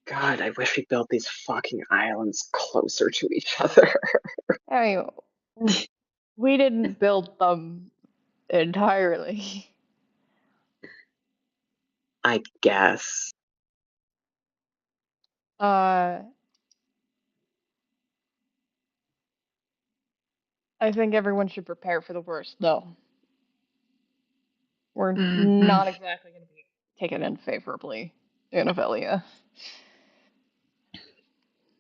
S5: God, I wish we built these fucking islands closer to each other.
S1: I mean we didn't build them entirely.
S5: I guess.
S1: Uh I think everyone should prepare for the worst, though. We're
S4: Mm-hmm.
S1: not exactly going to be taken in favorably in Avelia.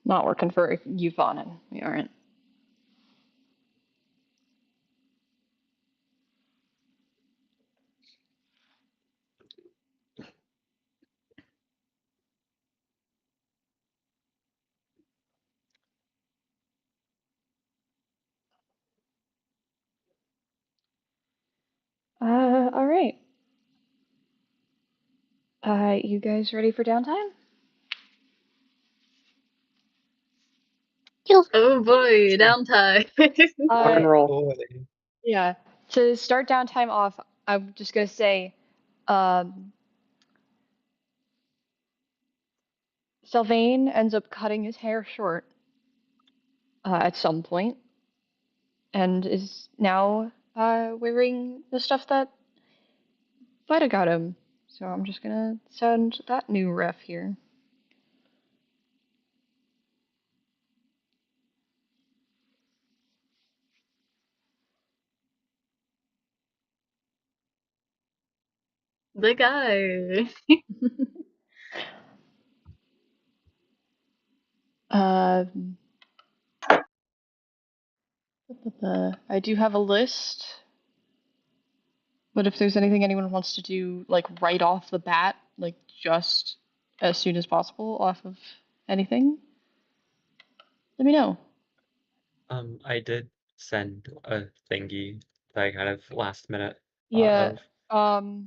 S1: Not working for Yvonne, we aren't. All right. You guys ready for downtime?
S4: Oh boy, downtime.
S5: Rock and roll.
S2: Boy.
S1: Yeah. To start downtime off, I'm just gonna say, um, Sylvain ends up cutting his hair short at some point, and is now wearing the stuff that Vita got him. So I'm just gonna send that new ref here.
S4: The guy.
S1: Um, I do have a list, but if there's anything anyone wants to do, like right off the bat, like just as soon as possible off of anything, let me know.
S2: I did send a thingy that I kind of last minute thought
S1: Yeah,
S2: of.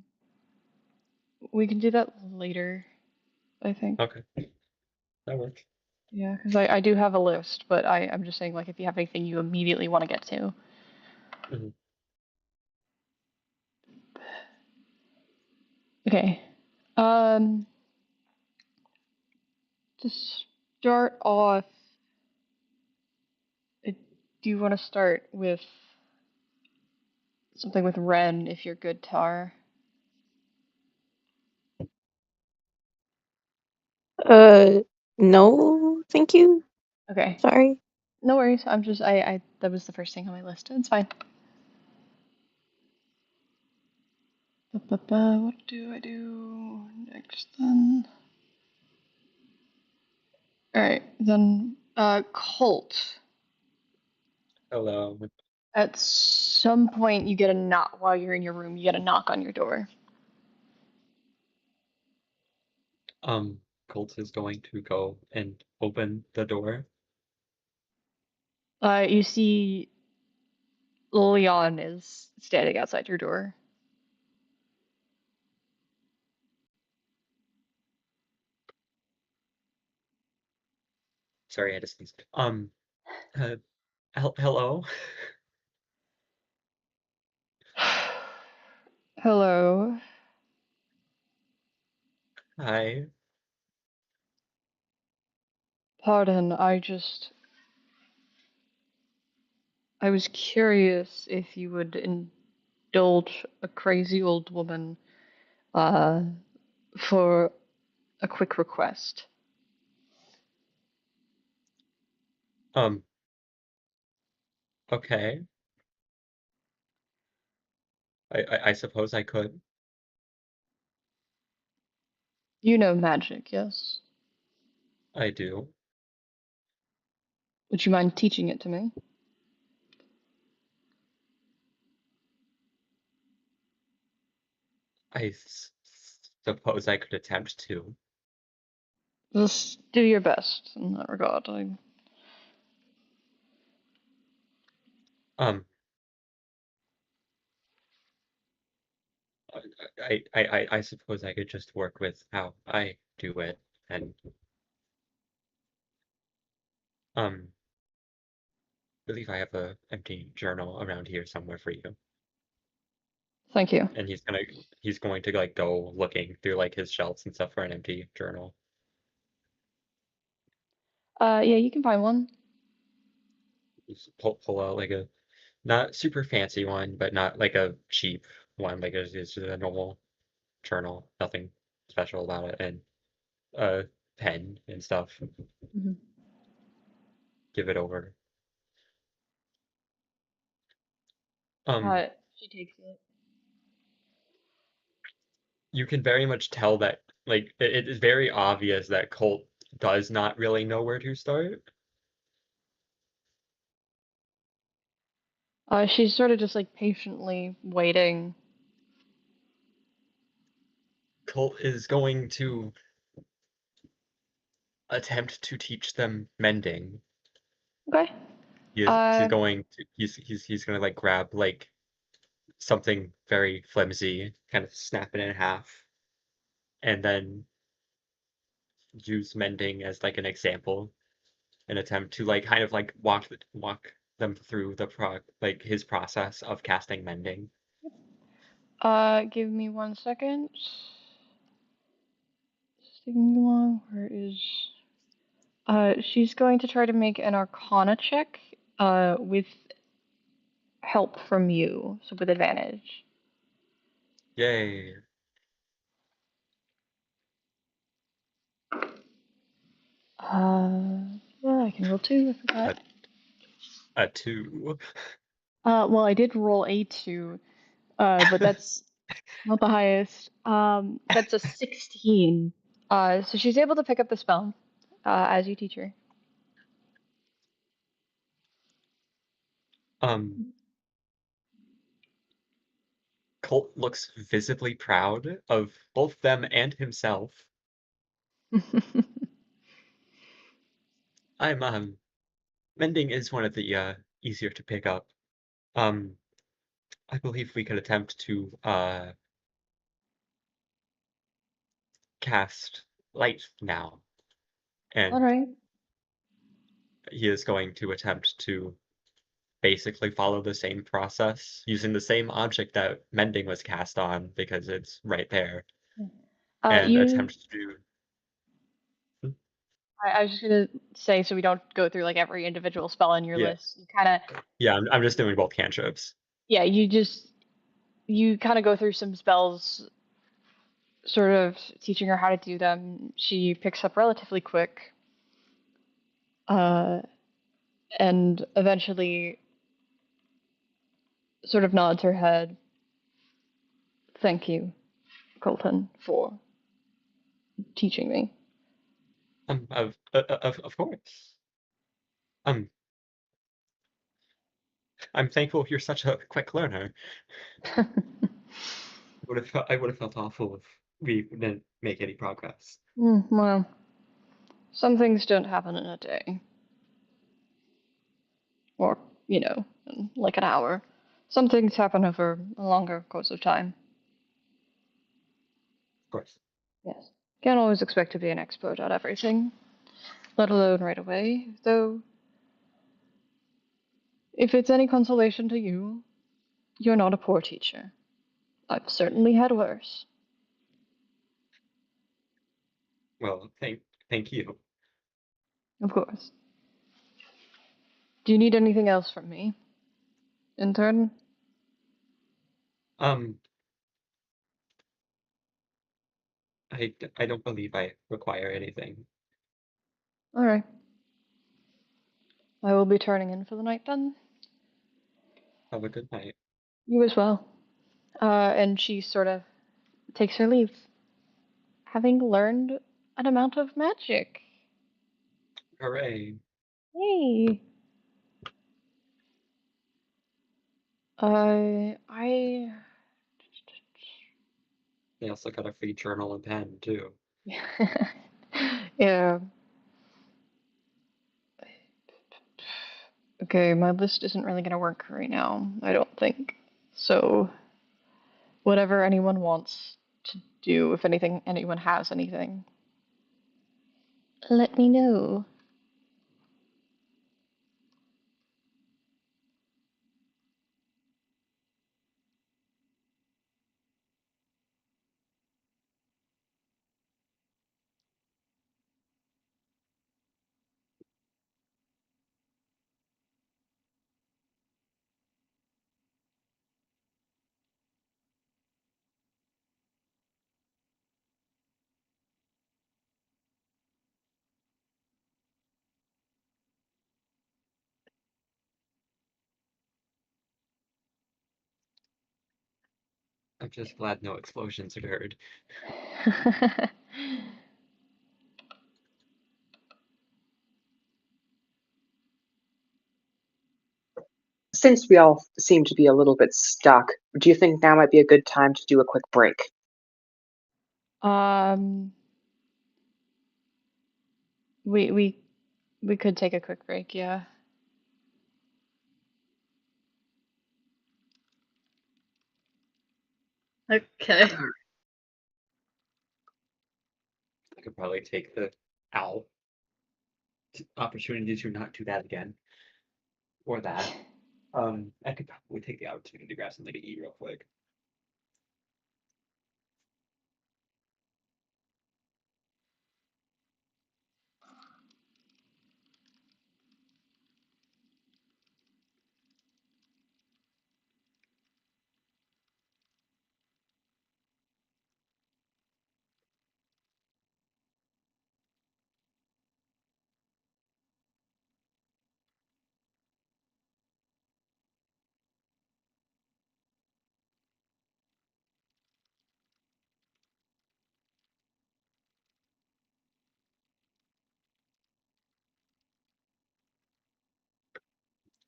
S1: we can do that later, I think.
S2: Okay, that works.
S1: Yeah, because I do have a list, but I'm just saying, like, if you have anything you immediately want to get to.
S2: Mhm.
S1: Okay. Um, to start off, do you want to start with something with Ren if you're good, Tar?
S3: Uh, no, thank you.
S1: Okay.
S3: Sorry.
S1: No worries. I'm just I that was the first thing on my list. It's fine. What do I do next then? All right, then Colt.
S2: Hello.
S1: At some point, you get a knock while you're in your room. You get a knock on your door.
S2: Colt is going to go and open the door.
S1: You see Leon is standing outside your door.
S2: Sorry, I had to sneeze. Uh, hello?
S1: Hello.
S2: Hi.
S1: Pardon, I was curious if you would indulge a crazy old woman uh for a quick request.
S2: Um, okay. I suppose I could.
S1: You know magic, yes?
S2: I do.
S1: Would you mind teaching it to me?
S2: Suppose I could attempt to.
S1: Just do your best in that regard.
S2: Um, I suppose I could just work with how I do it, and um, believe I have a empty journal around here somewhere for you.
S1: Thank you.
S2: And he's going to like go looking through like his shelves and stuff for an empty journal.
S1: Yeah, you can find one.
S2: Just pull out like a not super fancy one, but not like a cheap one. Like it's just a normal journal, nothing special about it, and a pen and stuff.
S1: Mhm.
S2: Give it over. Um,
S1: She takes it.
S2: you can very much tell that like it is very obvious that Colt does not really know where to start.
S1: She's sort of just like patiently waiting.
S2: Colt is going to attempt to teach them mending.
S1: Okay.
S2: He's
S1: Uh,
S2: going to he's gonna like grab like something very flimsy, kind of snap it in half, and then use mending as like an example. an attempt to like kind of like walk them through his process of casting mending.
S1: Give me 1 second. It's taking long. Where is? She's going to try to make an Arcana check. With help from you, so with advantage.
S2: Yay!
S1: Yeah, I can roll 2. I forgot.
S2: A 2.
S1: Well, I did roll a 2, but that's not the highest. That's a 16. So she's able to pick up the spell, as you teach her.
S2: Colt looks visibly proud of both them and himself. Mending is one of the easier to pick up. I believe we could attempt to cast light now, and
S1: Alright.
S2: he is going to attempt to basically follow the same process using the same object that mending was cast on because it's right there, and attempt to do.
S1: I was just gonna say, so we don't go through like every individual spell in your list. You kind of,
S2: Yeah, I'm just doing both cantrips.
S1: yeah, you kind of go through some spells, sort of teaching her how to do them. She picks up relatively quick, and eventually sort of nods her head. Thank you, Colton, for teaching me.
S2: Of course. I'm thankful you're such a quick learner. I would have felt awful if we didn't make any progress.
S1: Well, some things don't happen in a day. Or, in like an hour. Some things happen over a longer course of time.
S2: Of course.
S1: Yes. Can't always expect to be an expert at everything, let alone right away, though. If it's any consolation to you, you're not a poor teacher. I've certainly had worse.
S2: Well, thank you.
S1: Of course. Do you need anything else from me, intern?
S2: I don't believe I require anything.
S1: Alright. I will be turning in for the night then.
S2: Have a good night.
S1: You as well. And she sort of takes her leave, having learned an amount of magic.
S2: Hooray.
S1: Yay! I
S2: They also got a free journal and pen, too.
S1: yeah. Okay, my list isn't really gonna work right now, I don't think. So, whatever anyone wants to do, if anyone has anything, let me know.
S2: I'm just glad no explosions occurred.
S5: Since we all seem to be a little bit stuck, do you think now might be a good time to do a quick break?
S1: um, we could take a quick break, yeah.
S4: Okay.
S2: I could probably take the owl. opportunity to not do that again. Or that. I could probably take the opportunity to grab something to eat real quick.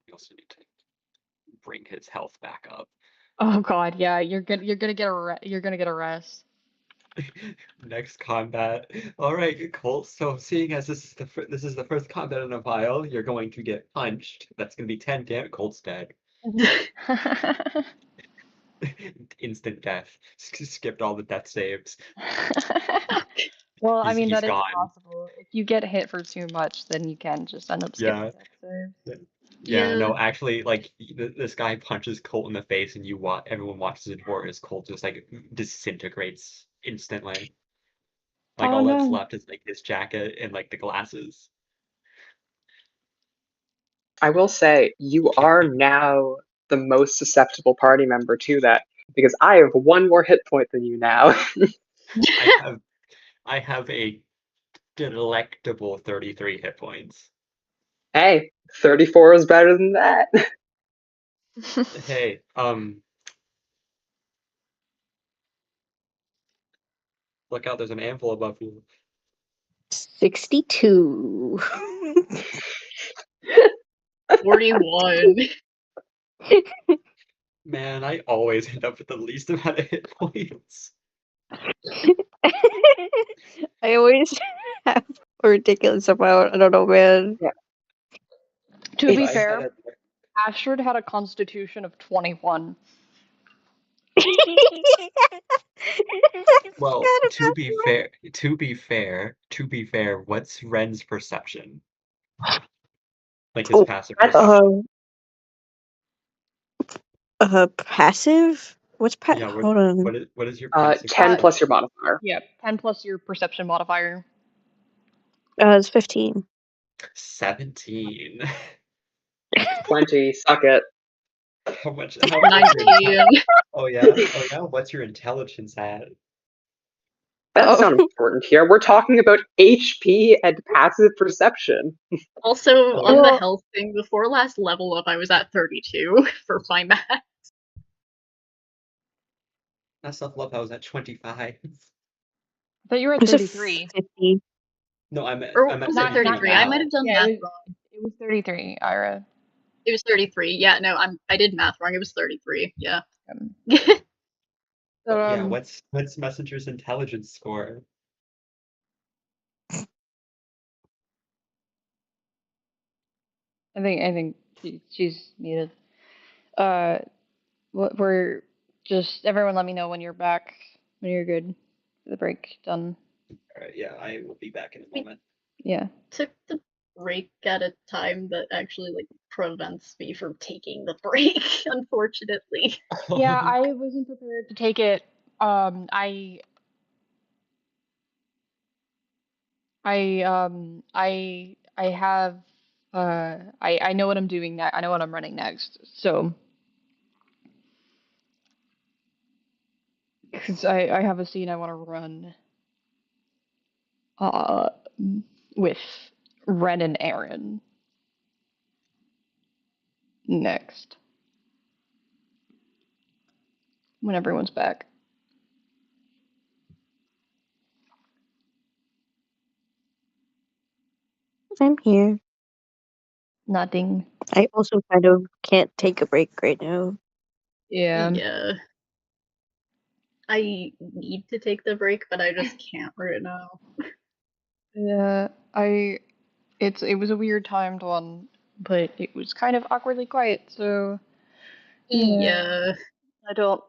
S2: We also need to bring his health back up.
S1: Oh God, yeah, you're gonna get a rest.
S2: Next combat. All right, Colt. So seeing as this is the first combat in a while, you're going to get punched. That's gonna be 10 damage. Colt's dead. Instant death. Skipped all the death saves.
S1: Well, I mean
S2: He's
S1: that is
S2: gone.
S1: possible. If you get hit for too much, then you can just end up skipping
S2: Yeah.
S1: death saves.
S2: Yeah,
S4: Yeah.
S2: no, actually, like this guy punches Colt in the face, and everyone watches in horror as Colt just like disintegrates instantly. Like
S1: Oh
S2: all that's
S1: no.
S2: left is like his jacket and like the glasses.
S5: I will say, you are now the most susceptible party member to that, because I have one more hit point than you now.
S2: I have a delectable 33 hit points.
S5: Hey, 34 is better than that.
S2: Hey, look out, there's an anvil above you.
S3: 62.
S4: 41.
S2: Man, I always end up with the least amount of hit points.
S3: I always have a ridiculous amount. I don't know, man.
S1: To be
S2: I
S1: fair,
S2: had
S1: Astrid had a constitution of 21.
S2: Well,
S3: Forgot
S2: to
S3: about
S2: be fair, what's Ren's perception? Like his
S3: Oh,
S2: passive
S3: that.
S2: perception.
S3: Passive? What's
S2: Yeah,
S3: hold on.
S2: what is your passive
S5: 10
S2: perception?
S5: plus your modifier.
S1: Yeah, 10 plus your perception modifier.
S3: It's 15.
S2: 17.
S5: 20, suck it.
S2: How much what's your
S4: 19.
S2: Oh yeah? What's your intelligence at?
S5: That's not
S3: Oh.
S5: important here. We're talking about HP and passive perception.
S4: Also,
S2: Oh,
S4: on
S2: yeah.
S4: the
S3: Well-
S4: health thing, before last level up, I was at 32 for my math.
S2: Last love I was at 25.
S1: I thought you were at
S3: It's a
S1: 33.
S3: 50.
S2: No, I'm
S4: Or
S2: at
S4: was it
S1: Not
S4: 33? I might have done
S1: Yeah,
S4: math
S1: it was,
S4: wrong.
S1: it was 33, Ira.
S4: It was 33. Yeah, no, I did math wrong. It was 33. Yeah.
S1: So,
S2: yeah, what's Messenger's intelligence score?
S1: I think she's needed. We're just everyone. Let me know when you're back, when you're good for the break done.
S2: Alright, yeah, I will be back in a moment.
S1: Yeah.
S4: Took the break at a time that actually like prevents me from taking the break, unfortunately.
S1: Yeah, I wasn't prepared to take it. I have I know what I'm doing next. I know what I'm running next. So, because I have a scene I want to run uh with Ren and Aaron next when everyone's back.
S3: I'm here.
S1: Nothing.
S3: I also kind of can't take a break right now.
S1: Yeah.
S4: Yeah. I need to take the break, but I just can't right now.
S1: Yeah. It was a weird timed one, but it was kind of awkwardly quiet, so
S4: Yeah.
S1: I don't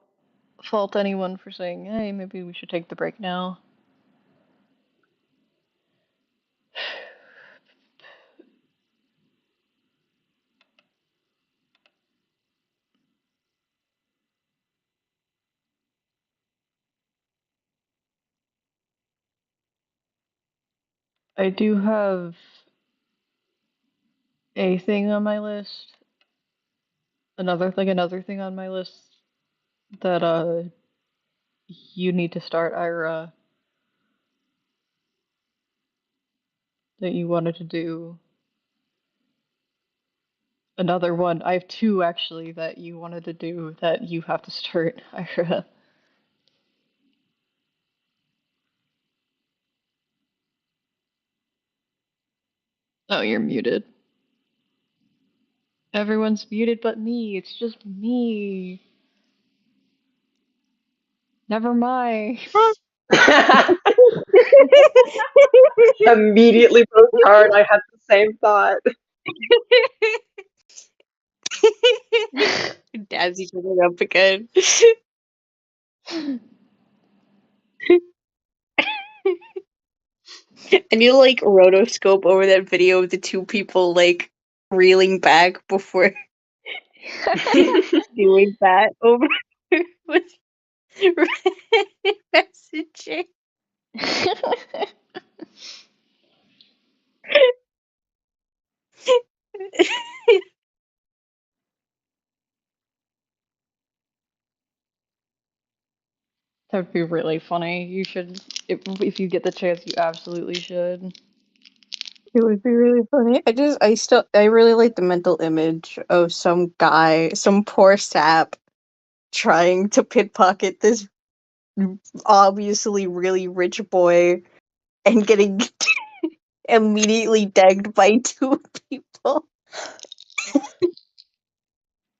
S1: fault anyone for saying, "Hey, maybe we should take the break now." I do have a thing on my list. Another thing on my list that you need to start, Ira, that you wanted to do. Another one. I have two actually that you wanted to do that you have to start, Ira. Oh, you're muted. Everyone's muted but me. It's just me. Never mind.
S5: Immediately broke hard. I had the same thought.
S3: Dabs each other up again. I need to like rotoscope over that video of the two people like reeling back before doing that over with messaging.
S1: That would be really funny. You should, if you get the chance, you absolutely should.
S3: It would be really funny. I really like the mental image of some guy, some poor sap, trying to pickpocket this obviously really rich boy and getting immediately degged by two people.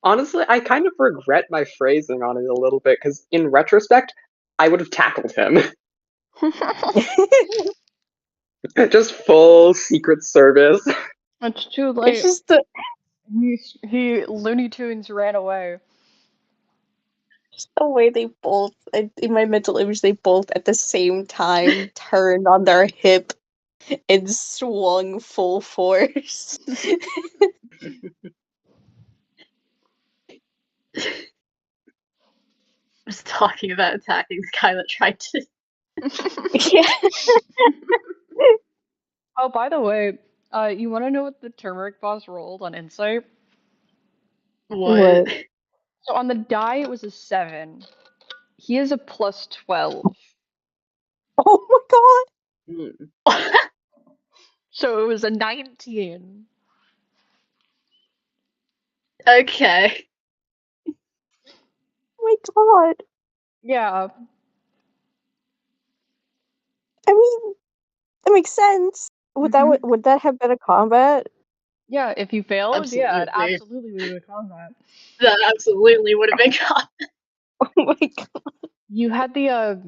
S5: Honestly, I kind of regret my phrasing on it a little bit because, in retrospect, I would have tackled him. Just full Secret Service.
S1: It's too
S3: It's
S1: late.
S3: just the
S1: Looney Tunes ran away.
S3: way they both, in my mental image, they both at the same time turned on their hip and swung full force.
S4: Was talking about attacking the guy that tried to.
S3: Yeah.
S1: Oh, by the way, you want to know what the turmeric boss rolled on Insight?
S4: What?
S1: So on the die, it was a 7. He is a plus 12.
S3: Oh my god.
S5: Hmm.
S1: So it was a 19.
S4: Okay.
S3: Oh my god.
S1: Yeah.
S3: I mean, that makes sense.
S1: Mhm.
S3: Would that have been a combat?
S1: Yeah, if you failed, yeah, it
S4: Absolutely.
S1: absolutely would have combat.
S4: That absolutely would have been caught.
S3: Oh my god.
S1: You had the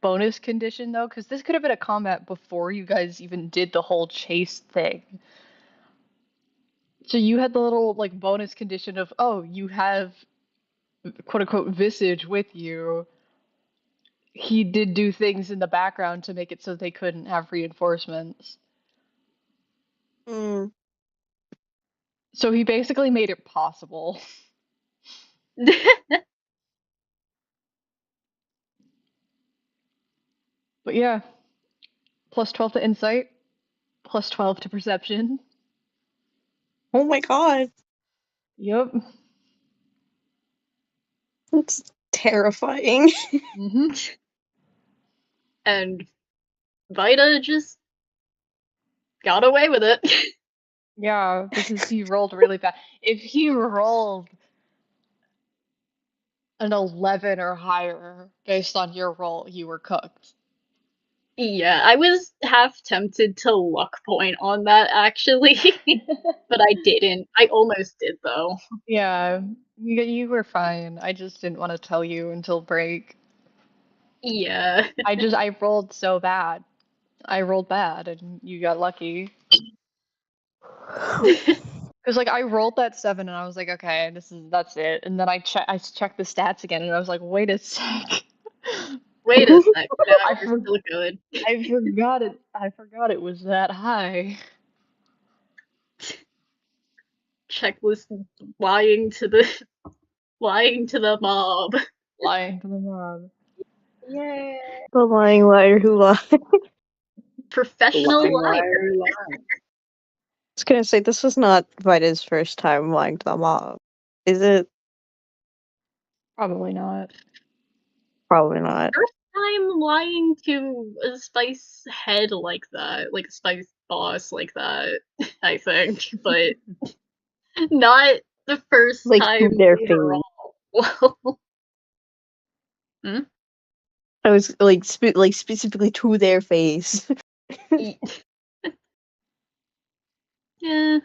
S1: bonus condition though, because this could have been a combat before you guys even did the whole chase thing. So you had the little like bonus condition of, oh, you have quote unquote visage with you. He did do things in the background to make it so they couldn't have reinforcements.
S3: Mm.
S1: So he basically made it possible. But yeah, plus 12 to insight, plus 12 to perception.
S3: Oh my god.
S1: Yep.
S3: That's terrifying.
S1: hmm
S4: And Vita just got away with it.
S1: Yeah, because he rolled really bad. If he rolled an 11 or higher based on your roll, you were cooked.
S4: Yeah, I was half tempted to luck point on that actually, but I didn't. I almost did though.
S1: Yeah, you were fine. I just didn't want to tell you until break.
S4: Yeah.
S1: I rolled so bad. I rolled bad and you got lucky. Cause like I rolled that 7 and I was like, okay, that's it. And then I checked the stats again and I was like, wait a sec.
S4: Wait a sec. No,
S1: I
S4: we're
S1: for,
S4: still good.
S1: I forgot it was that high.
S4: Checklist lying to the mob.
S1: Lying to the mob.
S4: Yay.
S3: The lying liar who lied.
S4: Professional liar.
S3: I was gonna say, this was not Vida's first time lying to the mom. Is it?
S1: Probably not.
S3: Probably not.
S4: First time lying to a spice head like that, like a spice boss like that, I think, but not the first
S3: Like,
S4: time
S3: to their
S4: overall. Well,
S3: I was like, specifically to their face.
S4: yeah.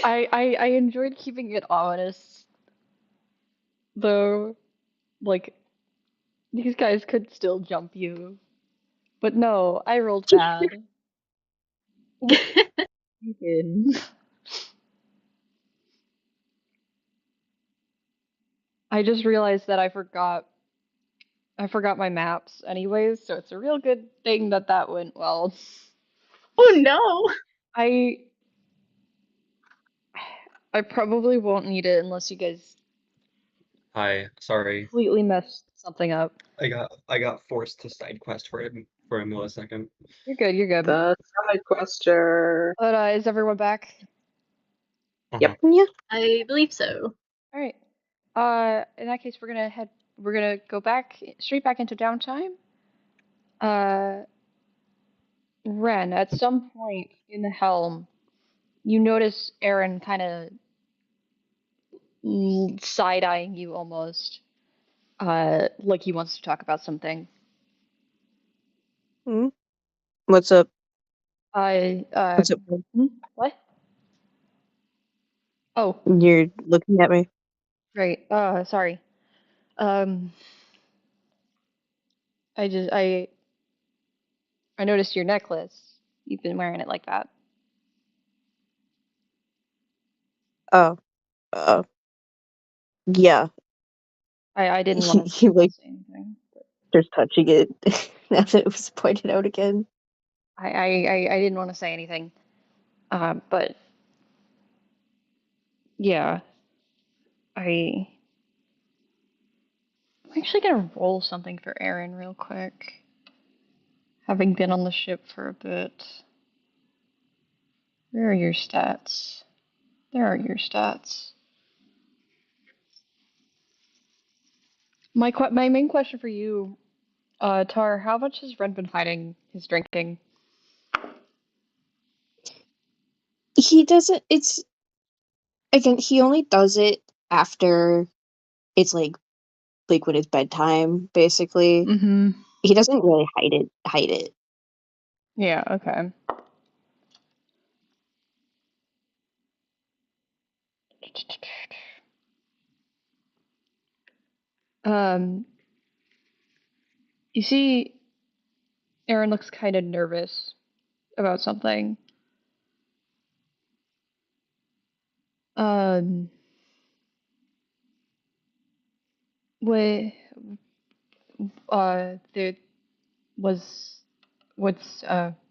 S1: I enjoyed keeping it ominous, though. Like, these guys could still jump you. But no, I rolled bad. You did. I just realized that I forgot my maps anyways, so it's a real good thing that that went well.
S4: Oh no!
S1: I I probably won't need it unless you guys
S2: Hi, sorry.
S1: completely messed something up.
S2: I got forced to side quest for a millisecond.
S1: You're good, you're good.
S5: The side quester.
S1: But is everyone back?
S5: Yep.
S3: Yeah.
S4: I believe so.
S1: All right. In that case, we're gonna go back straight back into downtime. Uh, Ren, at some point in the helm, you notice Aaron kind of side-eyeing you almost, like he wants to talk about something.
S3: Hmm? What's up?
S1: I,
S3: What's up?
S1: what? Oh,
S3: You're looking at me.
S1: right. Sorry. Um, I noticed your necklace. You've been wearing it like that.
S3: Oh. Uh. Yeah.
S1: I didn't want
S3: He like
S1: to say anything.
S3: just touching it now that it was pointed out again.
S1: I didn't want to say anything. But yeah, I'm actually gonna roll something for Aaron real quick. Having been on the ship for a bit. Where are your stats? There are your stats. My main question for you, Tar, how much has Ren been hiding his drinking?
S3: He doesn't. It's again. He only does it after it's like when it's bedtime. Basically,
S1: Mm-hmm.
S3: he doesn't really hide it. Hide it.
S1: Yeah, okay. Um, you see, Aaron looks kind of nervous about something. Um, what, there was,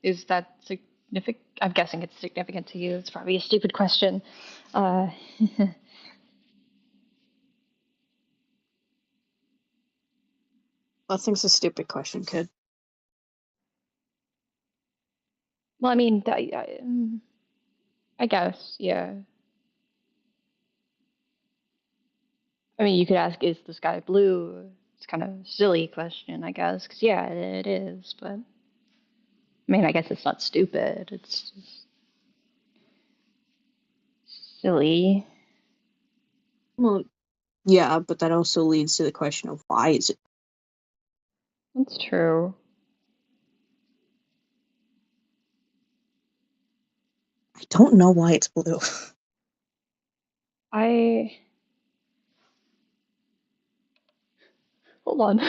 S1: is that significant? I'm guessing it's significant to you. It's probably a stupid question. Uh,
S3: Nothing's a stupid question, kid.
S1: well, I mean, I guess, yeah. I mean, you could ask, is the sky blue? It's kind of a silly question, I guess, because yeah, it is, but I mean, I guess it's not stupid. It's just silly.
S3: Well, yeah, but that also leads to the question of why is it?
S1: That's true.
S3: I don't know why it's blue.
S1: I hold on.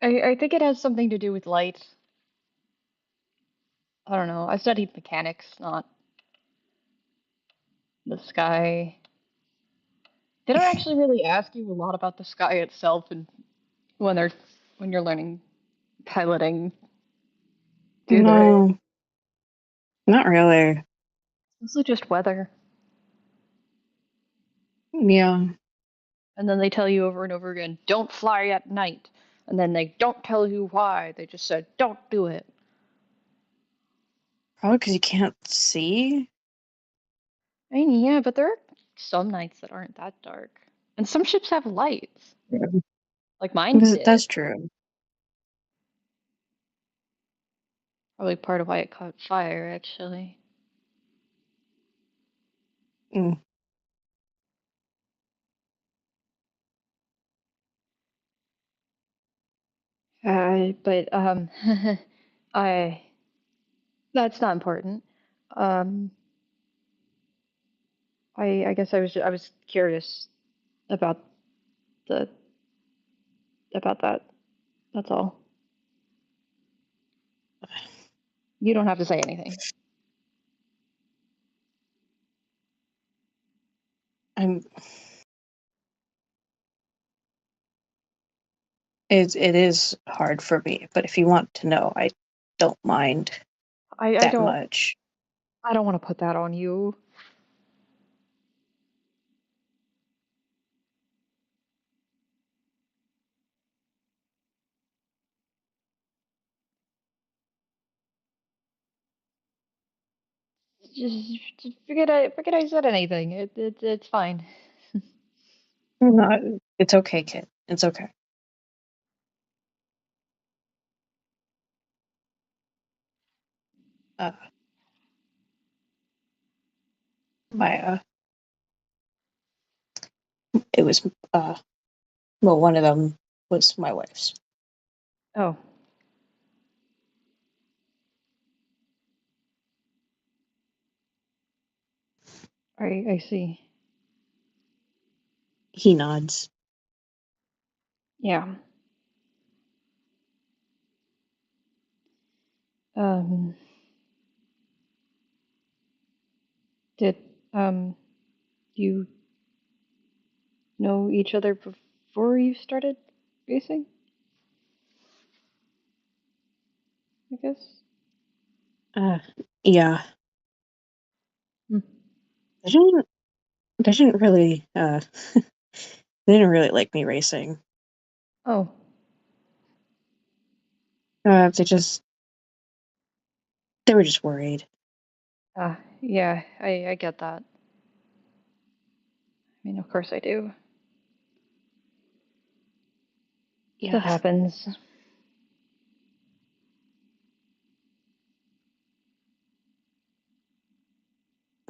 S1: I think it has something to do with light. I don't know. I studied mechanics, not the sky. They don't actually really ask you a lot about the sky itself, and when they're when you're learning piloting, do they?
S3: No, not really.
S1: Mostly just weather.
S3: Yeah.
S1: And then they tell you over and over again, don't fly at night. And then they don't tell you why. They just said, don't do it.
S3: Probably because you can't see.
S1: I mean, yeah, but there are some nights that aren't that dark. And some ships have lights.
S3: Yeah.
S1: Like mine did.
S3: That's true.
S1: Probably part of why it caught fire, actually.
S3: Mm.
S1: But I that's not important. Um, I guess I was curious about the about that. That's all. You don't have to say anything.
S3: I'm. It is hard for me, but if you want to know, I don't mind
S1: I
S3: that
S1: don't
S3: much.
S1: I don't want to put that on you. Just forget I said anything. It's fine.
S3: No, it's okay, kid. It's okay. Uh, my it was well, one of them was my wife's.
S1: Oh, I see.
S3: He nods.
S1: Yeah. Um, did you know each other before you started racing? I guess.
S3: Uh, yeah.
S1: Hmm.
S3: They didn't really they didn't really like me racing.
S1: Oh,
S3: They were just worried.
S1: yeah, I get that. I mean, of course I do. Stuff
S3: Yeah.
S1: happens.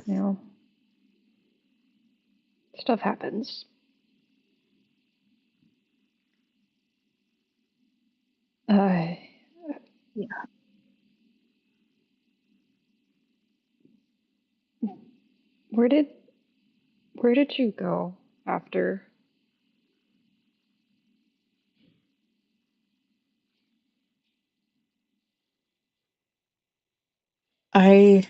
S1: You know, stuff happens. Uh,
S3: Yeah.
S1: where did where did you go after?
S3: I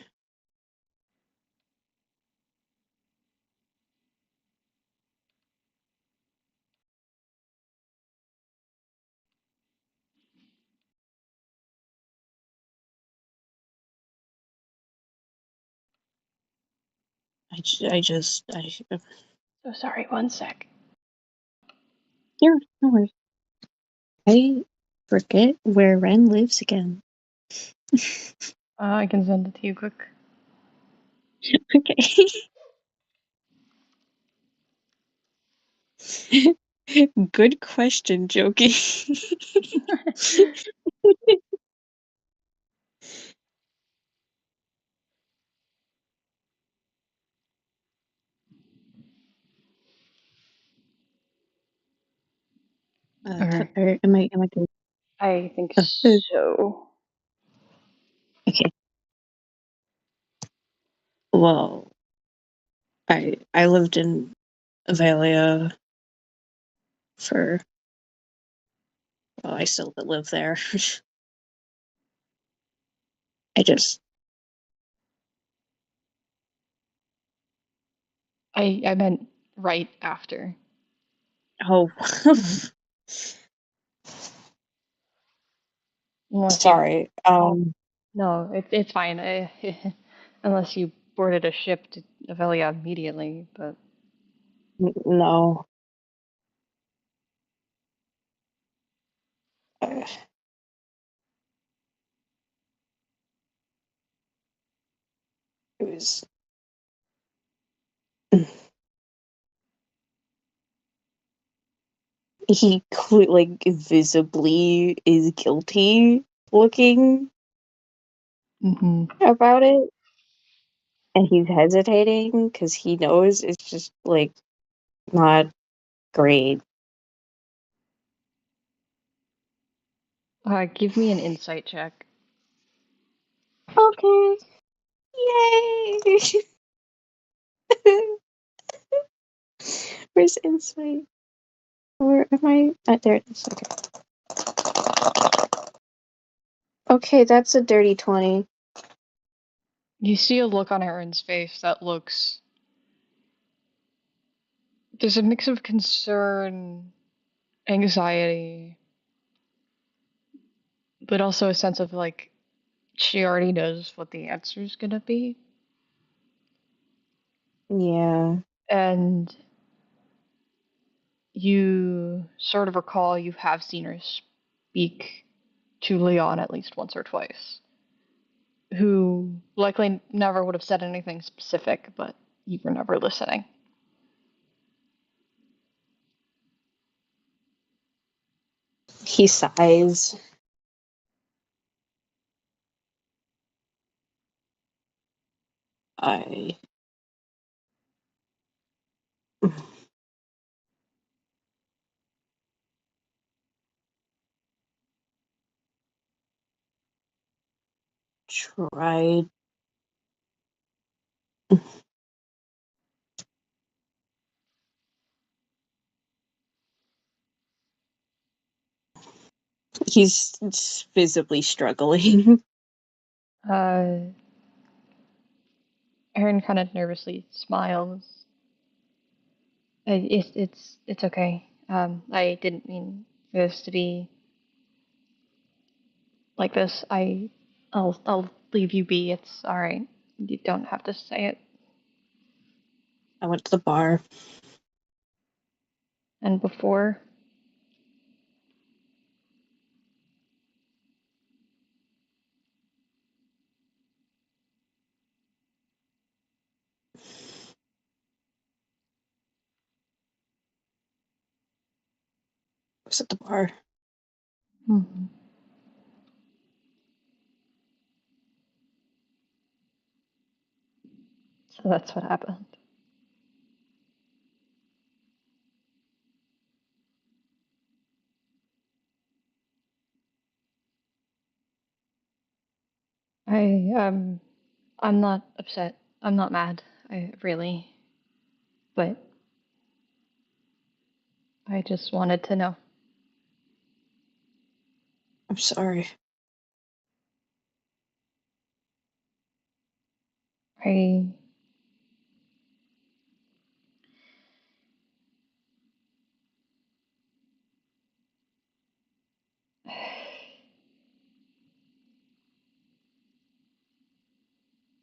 S3: I just
S1: So sorry. One sec.
S3: yeah, no worries. I forget where Ren lives again.
S1: I can send it to you quick.
S3: Okay. Good question, Jokey.
S1: Okay.
S3: Am I good?
S1: I think
S3: Oh,
S1: so.
S3: okay. Well, I lived in Avalia for well, I still live there. I just
S1: I meant right after.
S3: oh
S1: Unless you
S3: sorry.
S1: no, it's fine. Unless you boarded a ship to Avelia immediately, but
S3: No. Uh, It was. He like visibly is guilty looking
S1: Mm-hmm.
S3: about it, and he's hesitating because he knows it's just like not great.
S1: Give me an insight check.
S3: Okay. Yay! Where's insight? Where am I? There it is. Okay. Okay, that's a dirty 20.
S1: You see a look on Aaron's face that looks. There's a mix of concern, anxiety, but also a sense of like she already knows what the answer's gonna be.
S3: Yeah.
S1: And you sort of recall you have seen her speak to Leon at least once or twice, who likely never would have said anything specific, but you were never listening.
S3: He sighs. I tried. He's visibly struggling.
S1: Uh, Aaron kind of nervously smiles. It's okay. I didn't mean for this to be like this. I'll leave you be. It's all right. You don't have to say it.
S3: I went to the bar.
S1: And before,
S3: I was at the bar.
S1: hmm. So that's what happened. I I'm not upset. I'm not mad. I really, but I just wanted to know.
S3: I'm sorry.
S1: I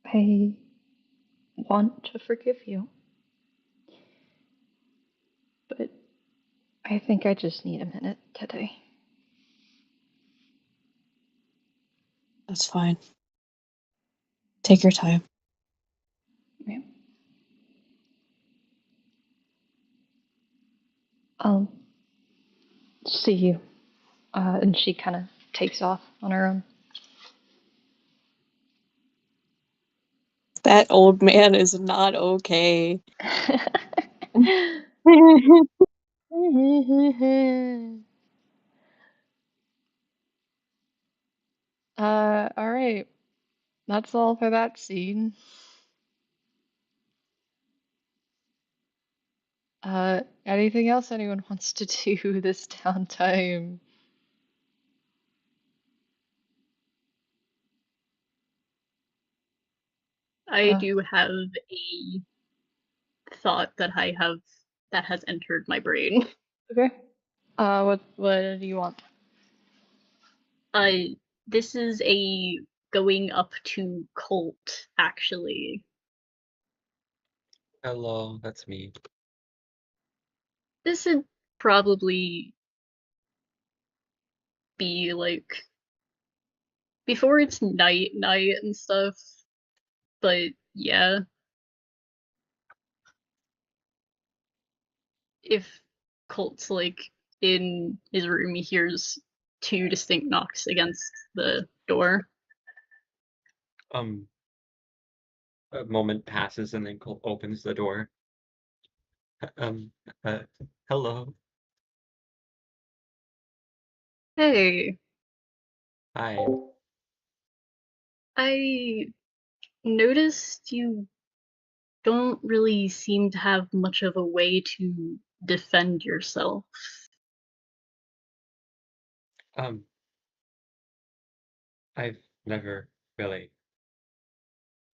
S1: I want to forgive you, but I think I just need a minute today.
S3: That's fine. Take your time.
S1: Yeah. I'll see you. And she kind of takes off on her own.
S3: That old man is not okay.
S1: All right. That's all for that scene. Anything else anyone wants to do this downtime?
S4: I
S1: Uh,
S4: do have a thought that has entered my brain.
S1: okay. What do you want?
S4: Uh, this is a going up to cult, actually.
S2: Hello, that's me.
S4: This would probably be like before it's night and stuff. But yeah, if Colt's like in his room, he hears two distinct knocks against the door.
S2: A moment passes and then Colt opens the door. Um, uh, hello.
S4: Hey,
S2: Hi.
S4: I noticed you don't really seem to have much of a way to defend yourself.
S2: Um, I've never really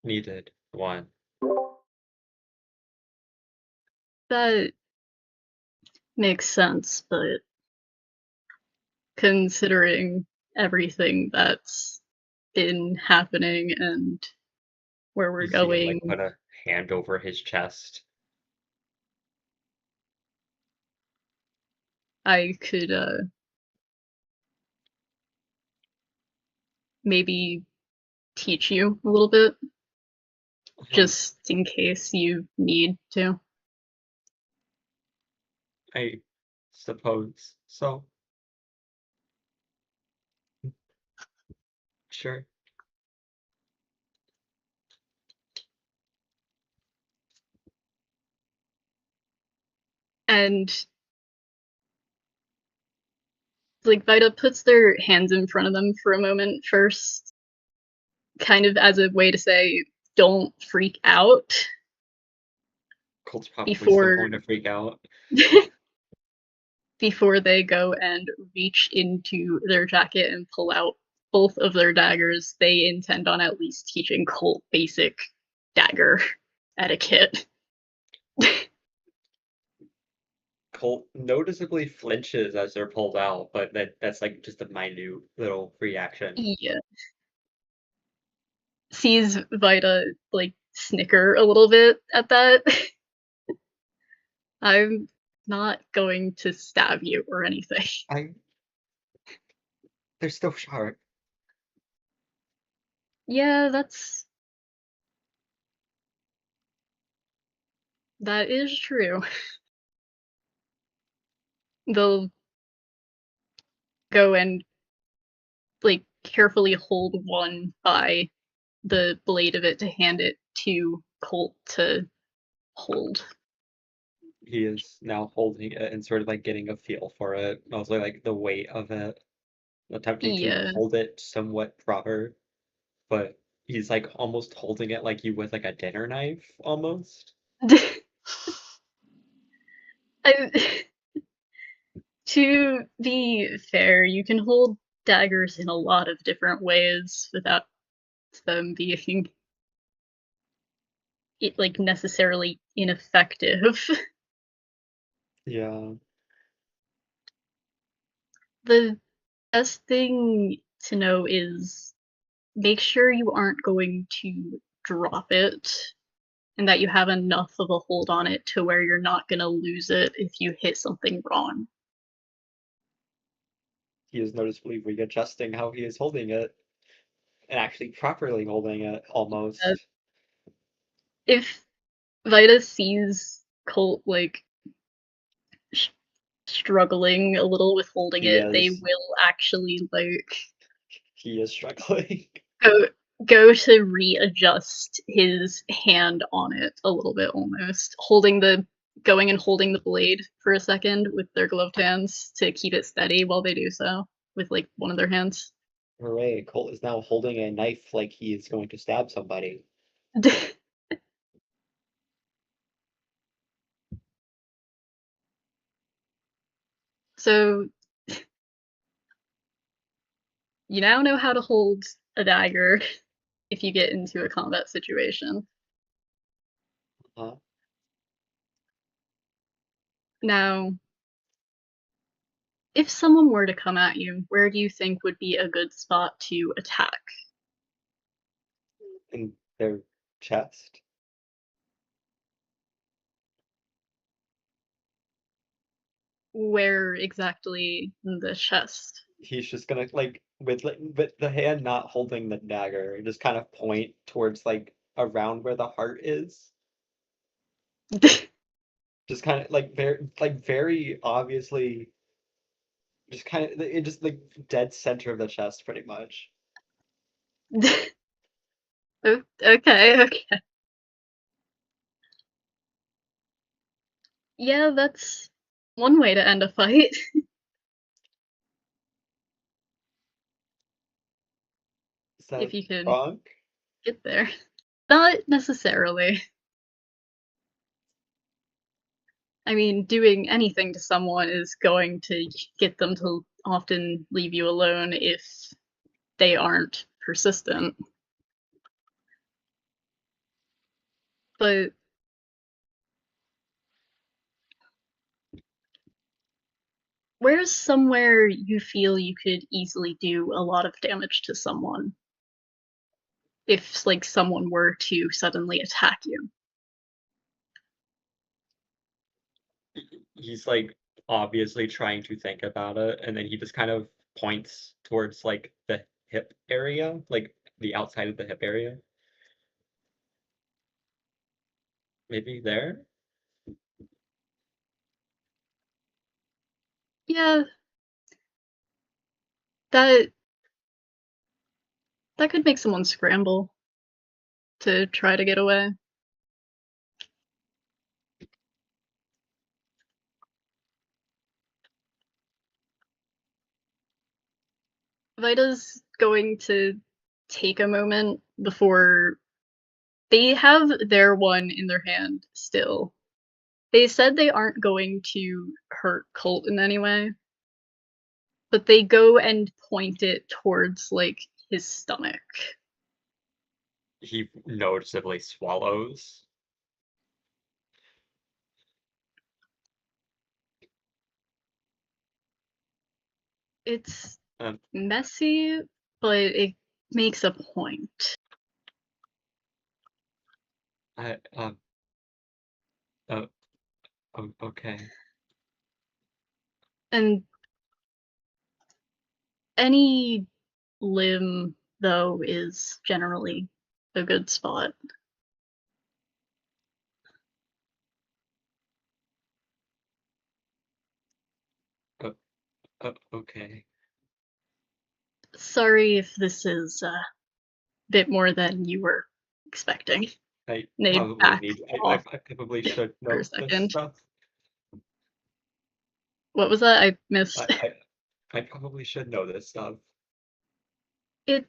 S2: needed one.
S4: That makes sense, but considering everything that's been happening and where we're
S2: You see him
S4: going,
S2: like put a hand over his chest.
S4: I could maybe teach you a little bit
S2: Um,
S4: just in case you need to.
S2: I suppose so. Sure.
S4: And like Vita puts their hands in front of them for a moment first, kind of as a way to say, don't freak out
S2: Colt's probably still
S4: before
S2: going to freak out.
S4: before they go and reach into their jacket and pull out both of their daggers. They intend on at least teaching Colt basic dagger etiquette.
S2: Colt noticeably flinches as they're pulled out, but that's like just a minute little reaction.
S4: Yeah. Sees Vita like snicker a little bit at that. I'm not going to stab you or anything.
S2: They're still sharp.
S4: Yeah, that is true. They'll go and like carefully hold one by the blade of it to hand it to Colt to hold.
S2: He is now holding it and sort of like getting a feel for it, mostly like the weight of it, attempting to
S4: Yeah.
S2: hold it somewhat proper, but he's like almost holding it like you would like a dinner knife almost.
S4: I, to be fair, you can hold daggers in a lot of different ways without them being like necessarily ineffective.
S2: Yeah,
S4: The best thing to know is make sure you aren't going to drop it and that you have enough of a hold on it to where you're not going to lose it if you hit something wrong.
S2: he is noticeably readjusting how he is holding it and actually properly holding it
S4: Uh,
S2: almost.
S4: if Vita sees Colt like sh- struggling a little with holding
S2: He
S4: it, they
S2: is
S4: will actually like
S2: he is struggling.
S4: go go to readjust his hand on it a little bit, almost holding the going and holding the blade for a second with their gloved hands to keep it steady while they do so with like one of their hands.
S2: Hooray, Colt is now holding a knife like he is going to stab somebody.
S4: So you now know how to hold a dagger if you get into a combat situation.
S2: Huh?
S4: Now, if someone were to come at you, where do you think would be a good spot to attack?
S2: In their chest.
S4: Where exactly in the chest?
S2: He's just gonna like with the hand not holding the dagger, just kind of point towards like around where the heart is. Just kind of very obviously, just kind of it just like dead center of the chest, pretty much.
S4: Okay. Yeah, that's one way to end a fight.
S2: Is that
S4: If you can
S2: wrong?
S4: get there. Not necessarily. I mean, doing anything to someone is going to get them to often leave you alone if they aren't persistent. But where's somewhere you feel you could easily do a lot of damage to someone if, like, someone were to suddenly attack you?
S2: He's like obviously trying to think about it, and then he just kind of points towards like the hip area, like the outside of the hip area. Maybe there?
S4: Yeah, that that could make someone scramble to try to get away. Vida's going to take a moment before they have their one in their hand still. They said they aren't going to hurt Colt in any way, but they go and point it towards, like, his stomach.
S2: He noticeably swallows.
S4: It's
S2: Um,
S4: messy, but it makes a point.
S2: I okay.
S4: And any limb, though, is generally a good spot.
S2: Okay.
S4: Sorry if this is a bit more than you were expecting.
S2: I
S4: They
S2: probably
S4: back
S2: need.
S4: off
S2: I probably should
S4: for a
S2: know this
S4: second.
S2: stuff.
S4: What was that? I missed.
S2: I probably should know this stuff.
S4: It.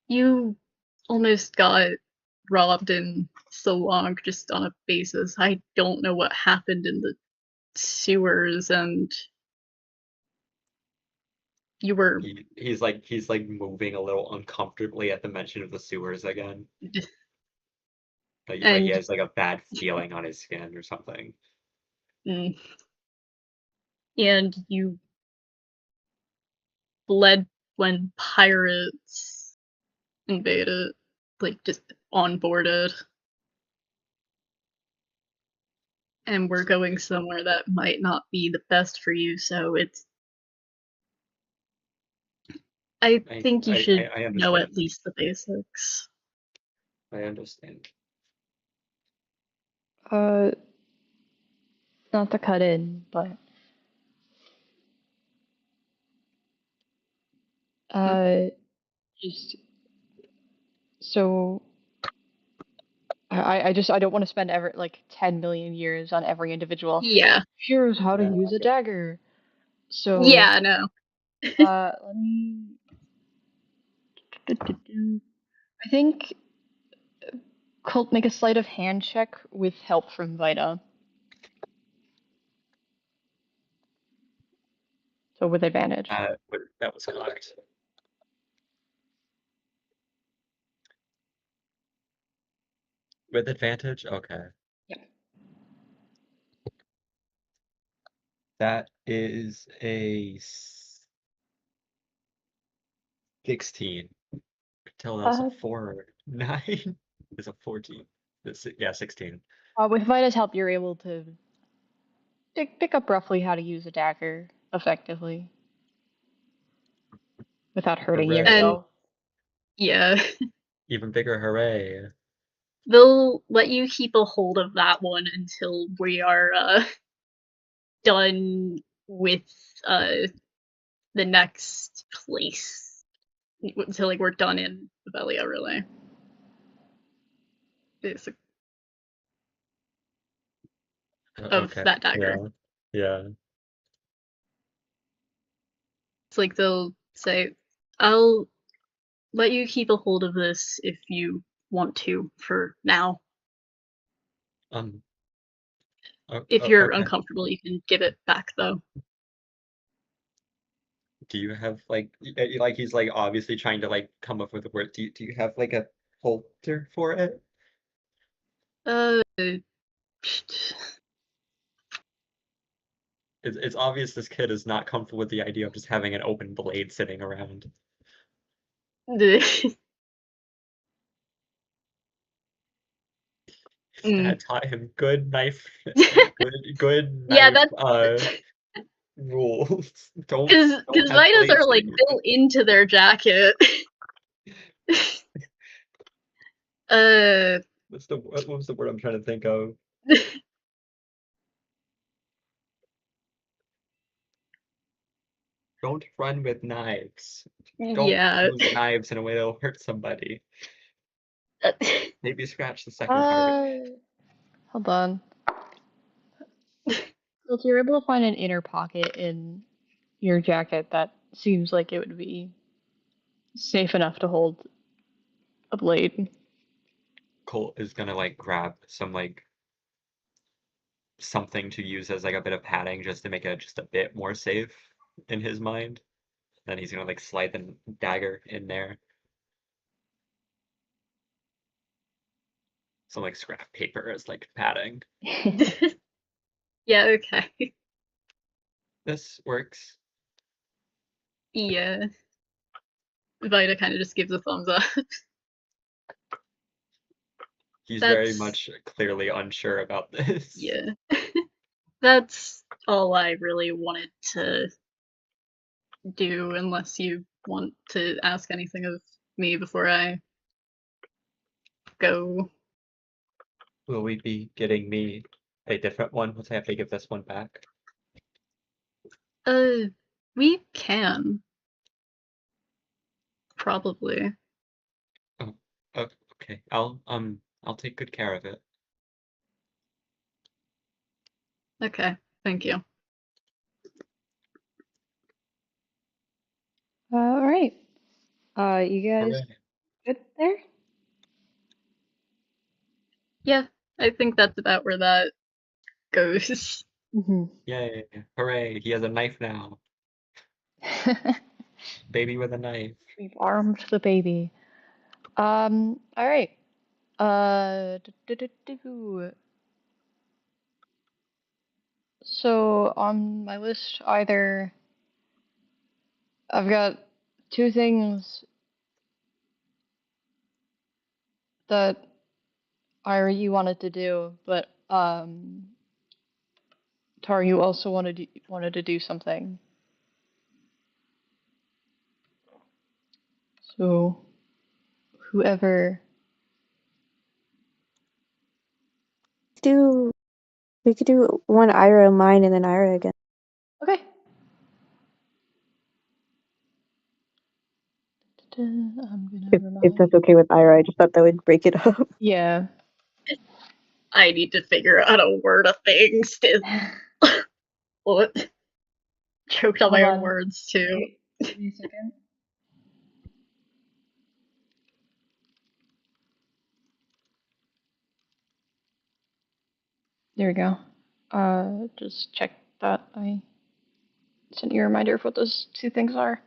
S4: You almost got robbed in Salanque just on a basis. I don't know what happened in the sewers, and you were.
S2: He's like moving a little uncomfortably at the mention of the sewers again. Like he
S4: And
S2: has like a bad feeling on his skin or something.
S4: mm, and you fled when pirates invaded, like just onboarded. And we're going somewhere that might not be the best for you, so it's. I think you should
S2: I
S4: know
S2: understand.
S4: at least the basics.
S2: I understand.
S1: Not to cut in, but just so I don't want to spend ever like 10 million years on every individual.
S4: Yeah.
S1: Here's how to
S2: Yeah.
S1: use a dagger. So
S4: Yeah, no.
S1: let me. I think Colt make a sleight of hand check with help from Vita. So with advantage.
S2: That was correct. With advantage? Okay.
S1: Yeah.
S2: That is a 16. Tell that was a 4 9 is a 14. Yeah, 16.
S1: With Vita's help, you're able to pick up roughly how to use a dagger effectively without hurting
S2: Hooray.
S1: yourself.
S4: Yeah,
S2: Even bigger hooray.
S4: they'll let you keep a hold of that one until we are done with the next place. Until like we're done in Velia, really. It's of
S2: Okay.
S4: that dagger.
S2: Yeah.
S4: It's like they'll say, I'll let you keep a hold of this if you want to for now.
S2: Um.
S4: If you're
S2: Okay.
S4: uncomfortable, you can give it back though.
S2: Do you have like he's like obviously trying to like come up with a word. Do you have like a holder for it?
S4: Uh,
S2: It's obvious this kid is not comfortable with the idea of just having an open blade sitting around. His dad taught him good knife, good
S4: Yeah,
S2: knife
S4: that's
S2: rules. Don't
S4: because
S2: have
S4: Vitas
S2: blades
S4: are like
S2: sitting around.
S4: built into their jacket. uh,
S2: What was the word I'm trying to think of? Don't run with knives. Don't
S4: yeah.
S2: use knives in a way that'll hurt somebody. Maybe scratch the second part.
S1: Hold on. So if you're able to find an inner pocket in your jacket, that seems like it would be safe enough to hold a blade.
S2: Colt is gonna like grab some like something to use as like a bit of padding just to make it just a bit more safe in his mind. Then he's gonna like slide the dagger in there. Some like scrap paper as like padding.
S4: Yeah, okay.
S2: This works.
S4: Yeah. Vita kind of just gives a thumbs up.
S2: He's very
S4: That's
S2: much clearly unsure about this.
S4: yeah. That's all I really wanted to do, unless you want to ask anything of me before I go.
S2: Will we be getting me a different one once I have to give this one back?
S4: We can probably.
S2: Oh, okay. I'll take good care of it.
S4: Okay, thank you.
S1: All right. You guys
S2: Hooray.
S1: good there?
S4: Yeah, I think that's about where that goes.
S1: Mm-hmm.
S2: Yay. Hooray. He has a knife now. Baby with a knife.
S1: We've armed the baby. All right. So on my list, either I've got two things that Ira you wanted to do, but Tar you also wanted to do something. So whoever.
S3: We could do one Ira mine and then Ira again.
S1: Okay. I'm gonna
S3: If
S1: remind.
S3: that's okay with Ira, I just thought that would break it up.
S1: Yeah.
S4: I need to figure out a word of things still. What? Choked on
S1: Hold
S4: my own
S1: on.
S4: words too.
S1: Wait, give me a second. There we go. Just check that I sent you a reminder of what those two things are.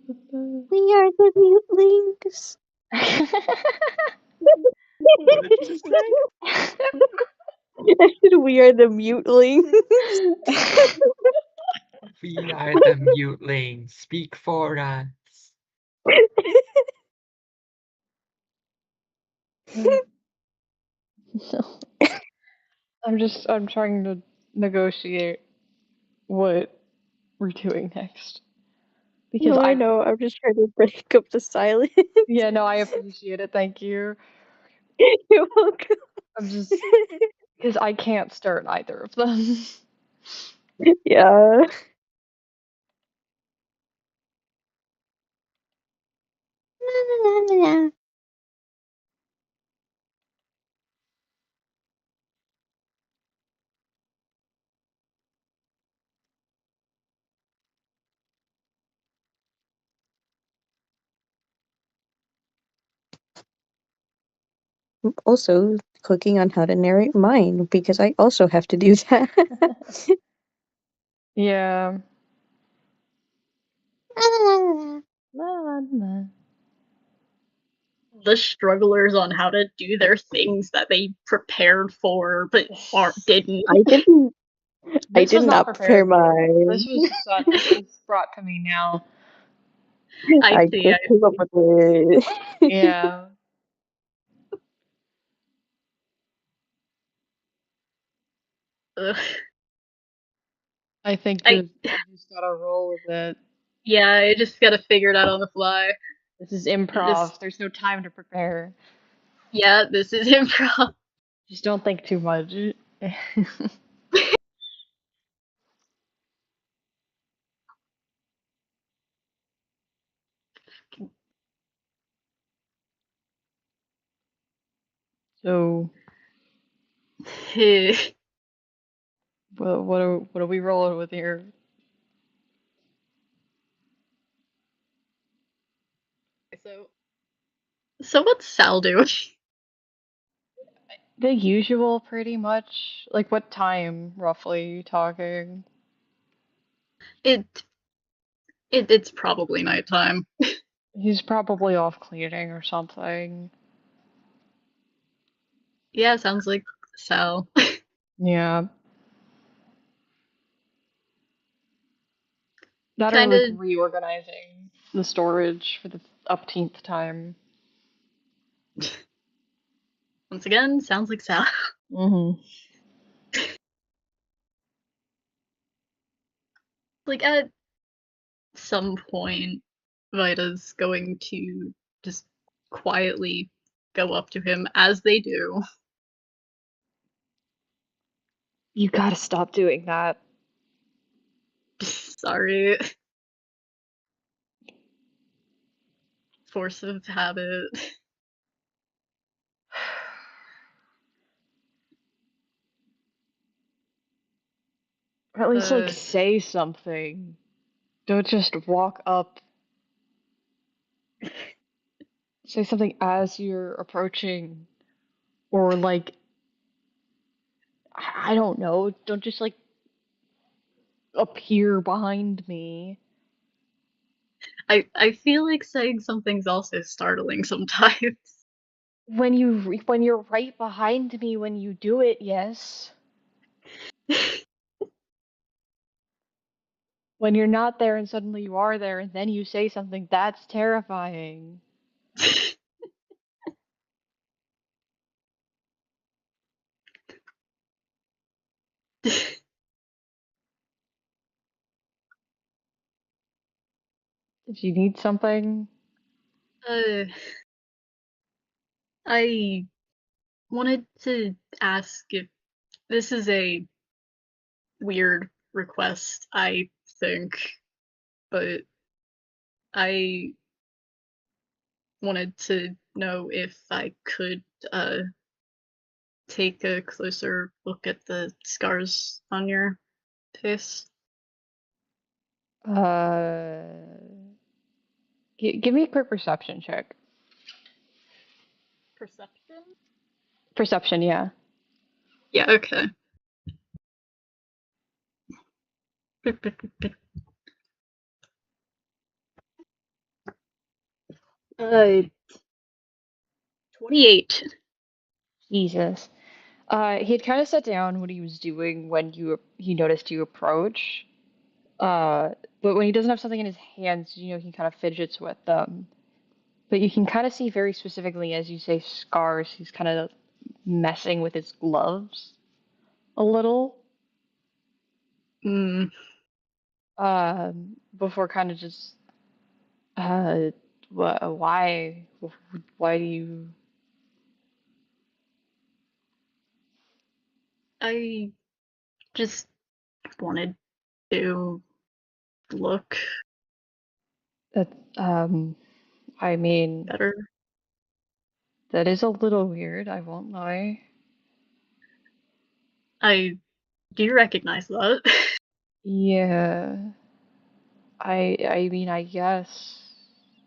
S3: We are the mutelings.
S2: What did you say?
S3: I said we are the mutelings.
S2: We are the mutelings. Speak for us.
S1: I'm trying to negotiate what we're doing next. Because
S3: No, I know. I'm just trying to break up the silence.
S1: yeah, no, I appreciate it. Thank you.
S3: You're welcome.
S1: I'm just because I can't start either of them.
S3: Yeah. I'm also clicking on how to narrate mine because I also have to do that.
S1: Yeah.
S4: The strugglers on how to do their things that they prepared for but didn't.
S3: I didn't. I
S1: This
S3: did
S1: was not
S3: not prepare
S1: prepared for.
S3: mine.
S1: This was brought to me now.
S4: I
S3: I
S4: see.
S3: just came up with it.
S1: Yeah.
S4: Ugh.
S1: I think you just gotta roll with it.
S4: Yeah, I just gotta figure it out on the fly.
S1: This is improv. There's no time to prepare.
S4: Yeah, this is improv.
S1: Just don't think too much. So, what are we rolling with here?
S4: So what's Sal doing?
S1: The usual, pretty much. Like, what time roughly are you talking?
S4: It it's probably nighttime.
S1: He's probably off cleaning or something.
S4: Yeah, sounds like Sal.
S1: Yeah. That or like
S4: Kinda
S1: reorganizing the storage for the upteenth time.
S4: once again, sounds like Sal.
S1: Mm-hmm.
S4: Like at some point, Vita's going to just quietly go up to him as they do.
S1: You gotta stop doing that.
S4: Sorry. Force of habit.
S1: Or at least like
S4: Uh,
S1: say something. Don't just walk up. Say something as you're approaching. Or like I don't know. Don't just like appear behind me.
S4: I feel like saying something's also startling sometimes.
S1: When you're right behind me when you do it, yes. When you're not there and suddenly you are there and then you say something, that's terrifying. Did you need something?
S4: uh, I wanted to ask if this is a weird request, I think, but I wanted to know if I could take a closer look at the scars on your face.
S1: Uh, give me a quick perception check.
S4: Perception?
S1: Perception, yeah.
S4: Yeah, okay. Uh, 28.
S1: Jesus. He had kind of sat down what he was doing when he noticed you approach. Uh, but when he doesn't have something in his hands, he kind of fidgets with them. But you can kind of see very specifically, as you say, scars. He's kind of messing with his gloves a little.
S4: Mm,
S1: Before kind of just, uh, why, why do you?
S4: I just wanted to look
S1: That, I mean,
S4: better.
S1: that is a little weird. I won't lie.
S4: I do recognize that.
S1: Yeah, I mean, I guess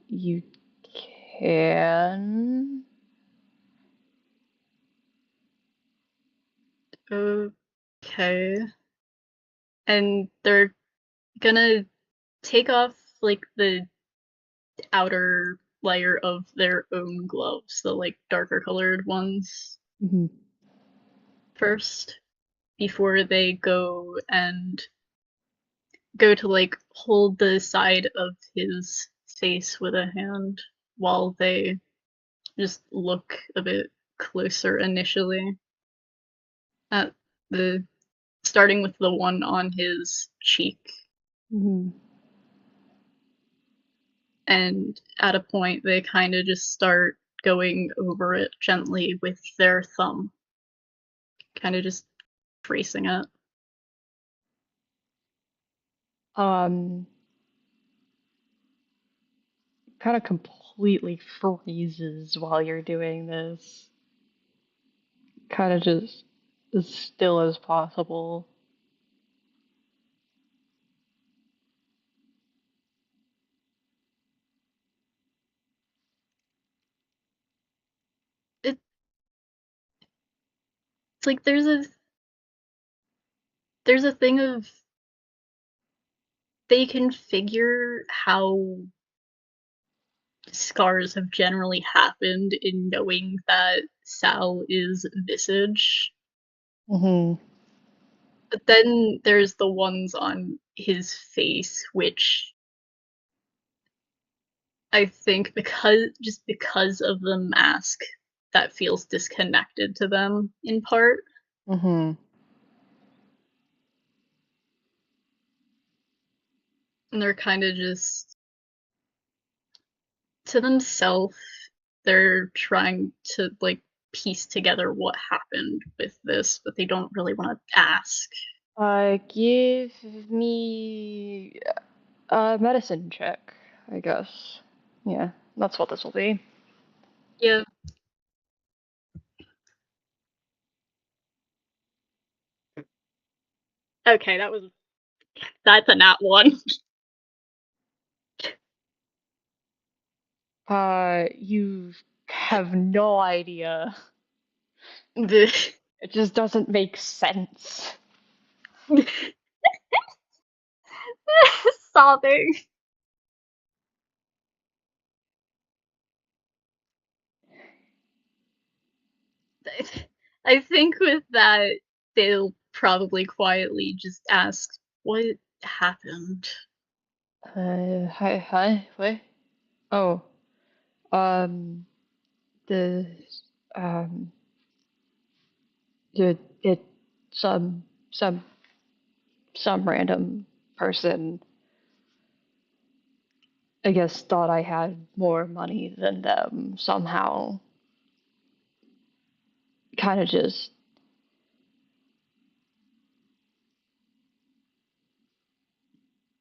S1: you can.
S4: Okay. And they're gonna take off like the outer layer of their own gloves, the like darker colored ones
S1: Mhm.
S4: first, before they go to like hold the side of his face with a hand while they just look a bit closer initially at the starting with the one on his cheek,
S1: Mhm.
S4: and at a point they kind of just start going over it gently with their thumb, kind of just tracing it.
S1: Um, kind of completely freezes while you're doing this. Kind of just as still as possible.
S4: It's like there's a thing of they can figure how scars have generally happened in knowing that Sal is Visage.
S1: Mhm.
S4: But then there's the ones on his face, which I think because of the mask that feels disconnected to them in part.
S1: Mhm.
S4: And they're kind of just to themselves, they're trying to like piece together what happened with this, but they don't really want to ask.
S1: Give me a medicine check, I guess. Yeah, that's what this will be.
S4: Yeah. Okay, that's a nat one.
S1: You have no idea.
S4: The
S1: It just doesn't make sense.
S4: sobbing. I think with that, they'll probably quietly just ask, "What happened?"
S1: Hi, what? Oh, um, the, um, it, some, some, some random person, I guess, thought I had more money than them somehow. Kind of just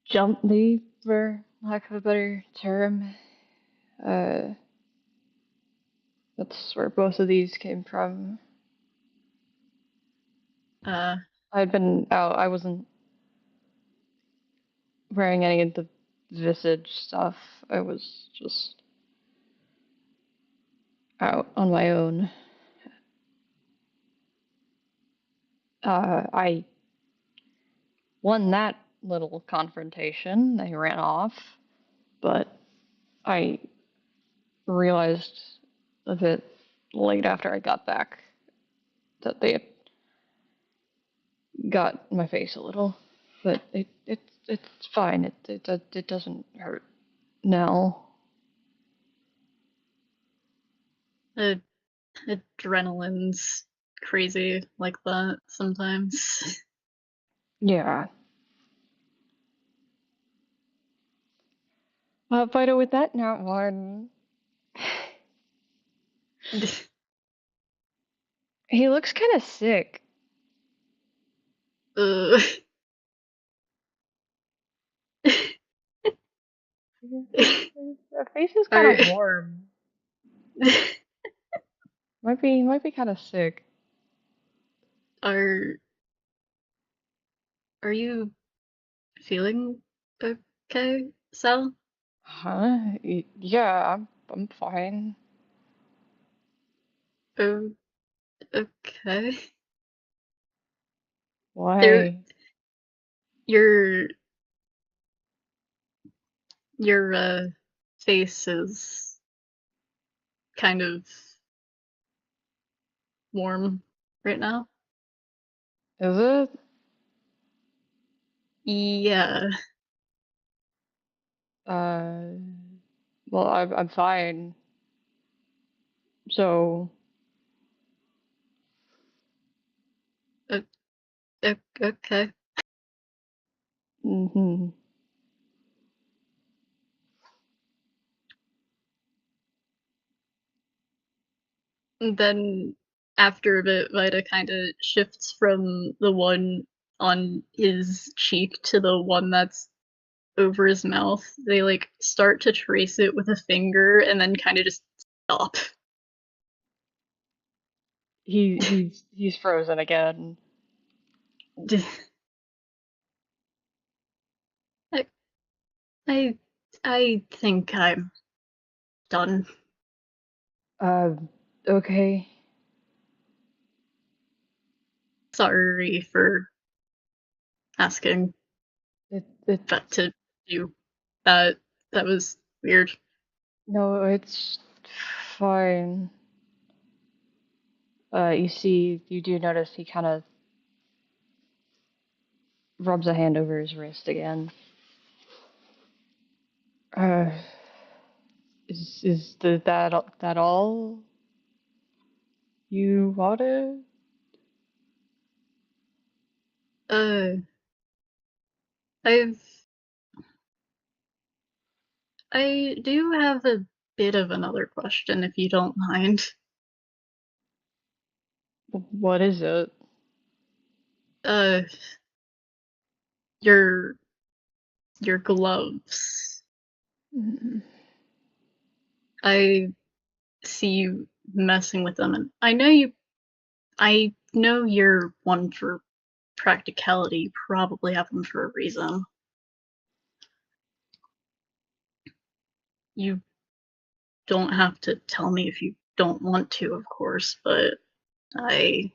S1: jumped me, for lack of a better term. Uh, that's where both of these came from.
S4: Uh,
S1: I'd been out, I wasn't wearing any of the visage stuff. I was just out on my own. I won that little confrontation. They ran off, but I realized a bit late after I got back that they had got my face a little, but it's fine. It doesn't hurt now.
S4: Adrenaline's crazy like that sometimes.
S1: Yeah. But with that not one, he looks kind of sick.
S4: uh,
S1: His face is kind
S4: are
S1: of warm. Might be kind of sick.
S4: are are you feeling okay, Sal?
S1: Huh? Yeah, I'm fine.
S4: Oh, okay. There,
S1: Why?
S4: your your face is kind of warm right now.
S1: Is it?
S4: Yeah.
S1: Uh, well, I'm fine. So,
S4: o- Okay.
S1: hmm
S4: And then after a bit, Vida kind of shifts from the one on his cheek to the one that's over his mouth. They like start to trace it with a finger and then kind of just stop.
S1: he's frozen again.
S4: I I I think I'm done.
S1: Uh, okay.
S4: Sorry for asking
S1: It
S4: that to do that. That was weird.
S1: no, it's fine. You do notice he kind of rubs a hand over his wrist again. Uh, that all you wanted?
S4: Uh, I've I do have a bit of another question if you don't mind.
S1: What is it?
S4: Uh, your your gloves.
S1: Mm,
S4: I see you messing with them, and I know you're one for practicality. You probably have them for a reason. You don't have to tell me if you don't want to, of course, but I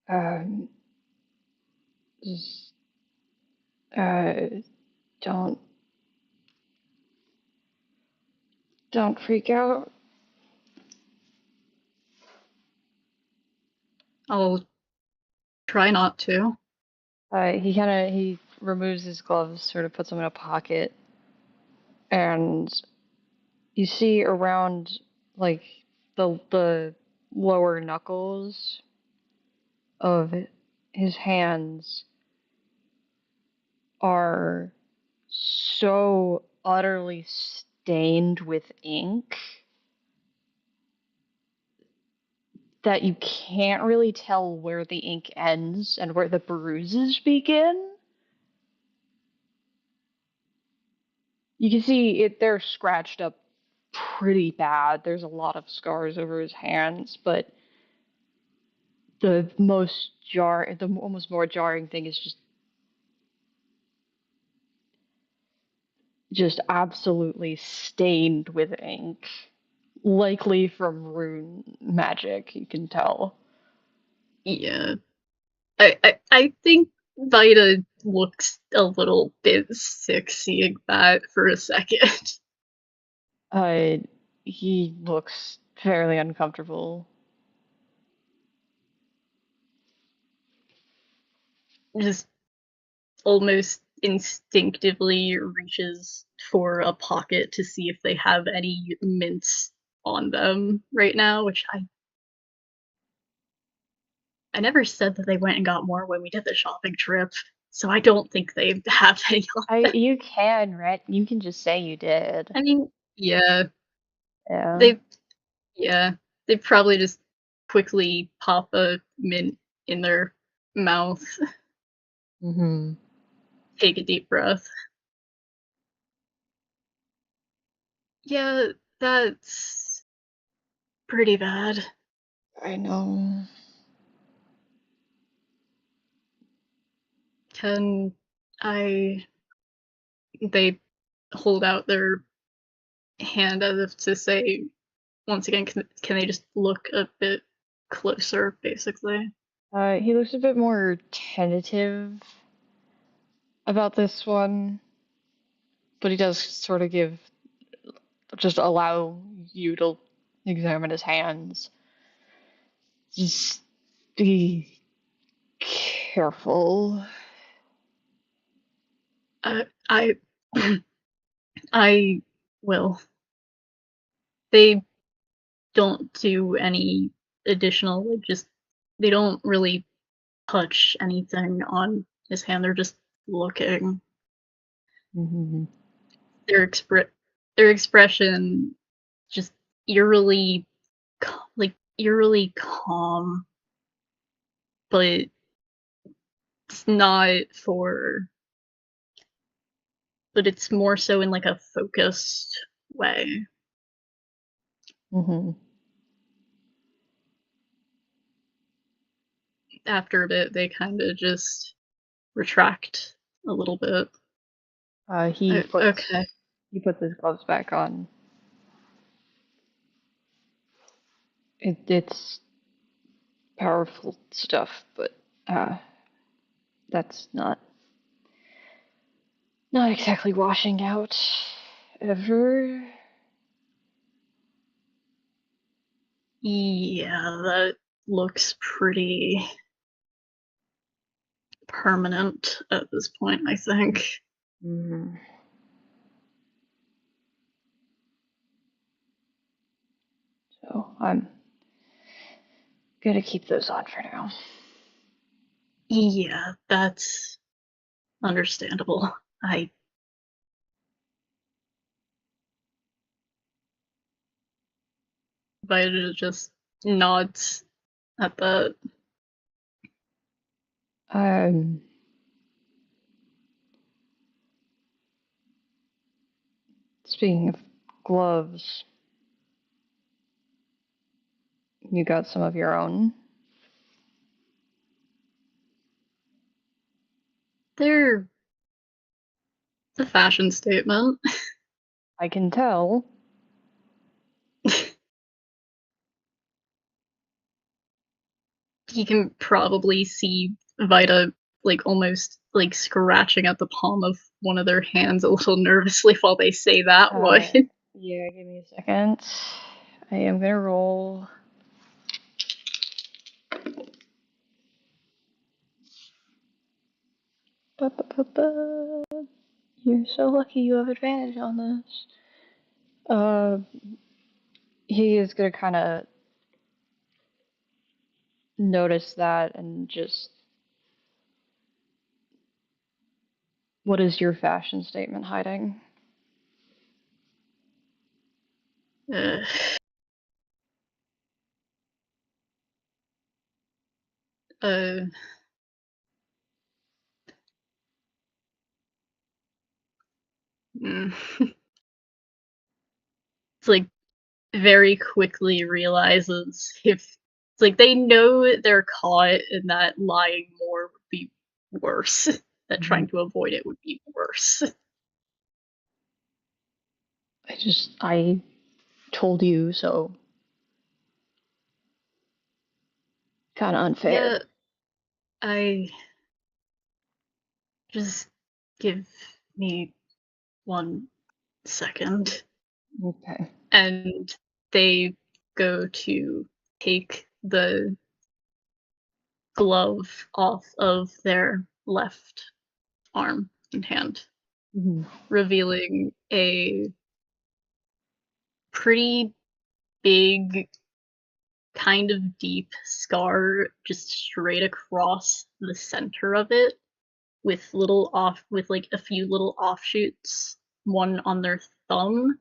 S1: Um, just, uh, don't don't freak out.
S4: I'll try not to.
S1: He removes his gloves, sort of puts them in a pocket, and you see around like the lower knuckles of his hands are so utterly stained with ink that you can't really tell where the ink ends and where the bruises begin. You can see they're scratched up pretty bad. There's a lot of scars over his hands, but the almost more jarring thing is just absolutely stained with ink, likely from rune magic. You can tell.
S4: Yeah. I think Vida looks a little bit sick seeing that for a second.
S1: He looks fairly uncomfortable.
S4: Just almost instinctively reaches for a pocket to see if they have any mints on them right now, which I never said that they went and got more when we did the shopping trip, so I don't think they have any on them.
S1: You can, right? You can just say you did.
S4: I mean, yeah,
S1: Yeah.
S4: they probably just quickly pop a mint in their mouth,
S1: Mm-hmm.
S4: take a deep breath. Yeah, that's pretty bad.
S1: I know.
S4: Can I... They hold out their hand as if to say, once again, can they just look a bit closer, basically?
S1: He looks a bit more tentative about this one, but he does sort of just allow you to examine his hands. Just be careful.
S4: I I will. They don't do any additional, like, just they don't really touch anything on his hand. They're just looking.
S1: Mm-hmm.
S4: Their their expression just eerily, eerily calm, but it's not for. But it's more so in like a focused way.
S1: Mm-hmm.
S4: After a bit, they kind of just retract a little bit.
S1: He puts
S4: Okay.
S1: his gloves back on. It's powerful stuff, but that's not exactly washing out ever.
S4: Yeah, that looks pretty permanent at this point, I think.
S1: Mm. So I'm gonna keep those on for now.
S4: Yeah, that's understandable. I Vita just nods at that.
S1: Um, Speaking of gloves, you got some of your own?
S4: They're a fashion statement.
S1: I can tell.
S4: You can probably see Vita like almost like scratching at the palm of one of their hands a little nervously while they say that one.
S1: Yeah, give me a second. I am gonna roll. Ba, ba, ba, ba. You're so lucky you have advantage on this. He is gonna kind of notice that and just. What is your fashion statement hiding?
S4: Uh, uh, mm. It's like very quickly realizes if it's like they know they're caught and that lying more would be worse. That trying to avoid it would be worse.
S1: I told you so. Kind of unfair.
S4: Yeah, I Just give me 1 second.
S1: Okay.
S4: And they go to take the glove off of their left arm and hand,
S1: Mhm.
S4: revealing a pretty big, kind of deep scar just straight across the center of it, with like a few little offshoots, one on their thumb,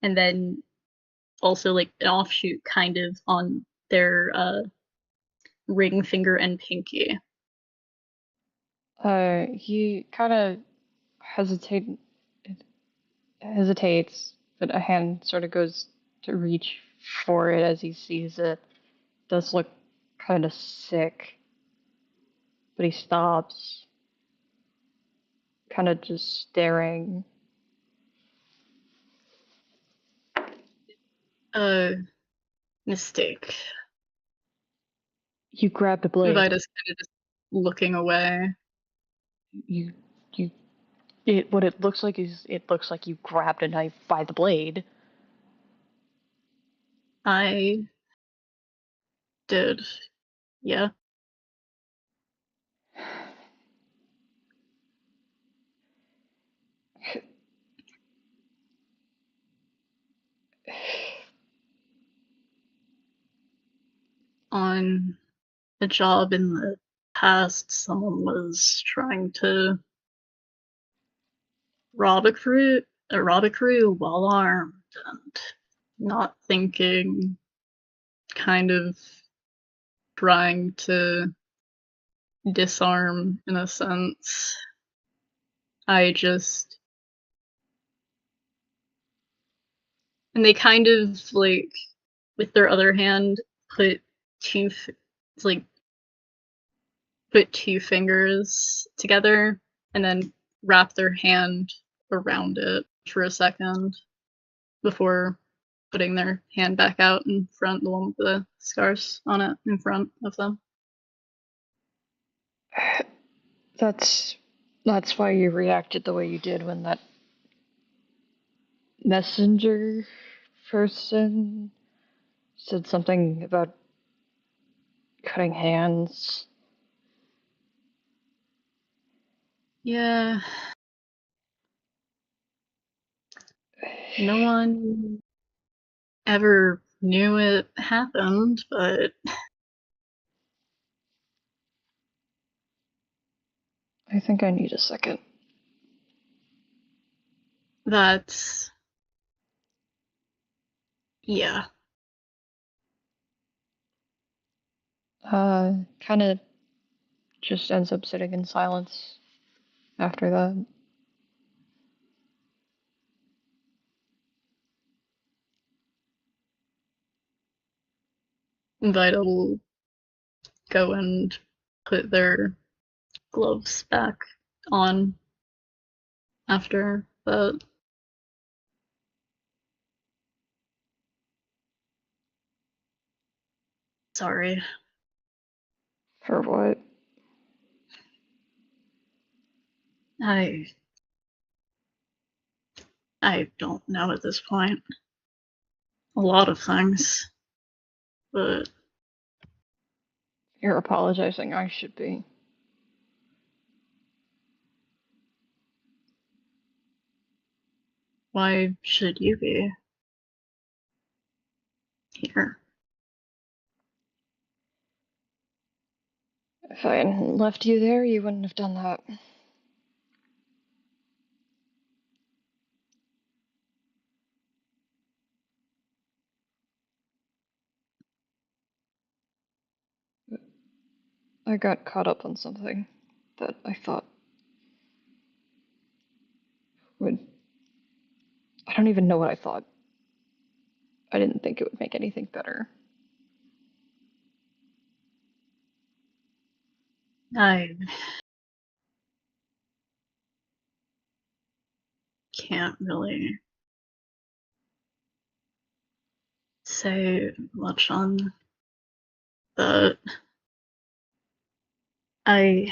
S4: and then also like an offshoot kind of on their ring finger and pinky.
S1: He kind of hesitates, but a hand sort of goes to reach for it as he sees it. Does look kind of sick, but he stops, kind of just staring.
S4: Mistake.
S1: You grabbed a blade.
S4: Vida's kind of just looking away.
S1: You, you. What it looks like is it looks like you grabbed a knife by the blade.
S4: I did. Yeah. On a job in the past, someone was trying to rob a crew while armed and not thinking, kind of trying to disarm in a sense. I just and they kind of like with their other hand put two like put 2 fingers together and then wrap their hand around it for a second before putting their hand back out in front, the one with the scars on it in front of them.
S1: That's why you reacted the way you did when that messenger person said something about cutting hands.
S4: Yeah. No one ever knew it happened, but
S1: I think I need a second.
S4: that's yeah.
S1: Kind of just ends up sitting in silence after that.
S4: Vita will go and put their gloves back on after that. Sorry.
S1: For what?
S4: I don't know at this point. A lot of things. But
S1: You're apologizing. I should be.
S4: why should you be here?
S1: If I hadn't left you there, you wouldn't have done that. I got caught up on something that I thought would. I don't even know what I thought. I didn't think it would make anything better.
S4: I can't really say much on that. I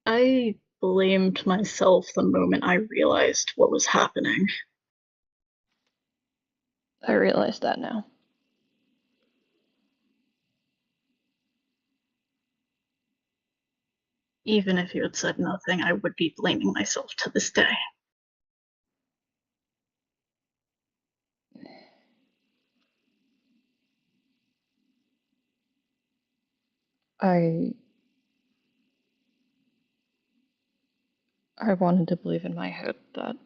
S4: I blamed myself the moment I realized what was happening.
S1: I realize that now.
S4: Even if you had said nothing, I would be blaming myself to this day.
S1: I wanted to believe in my head that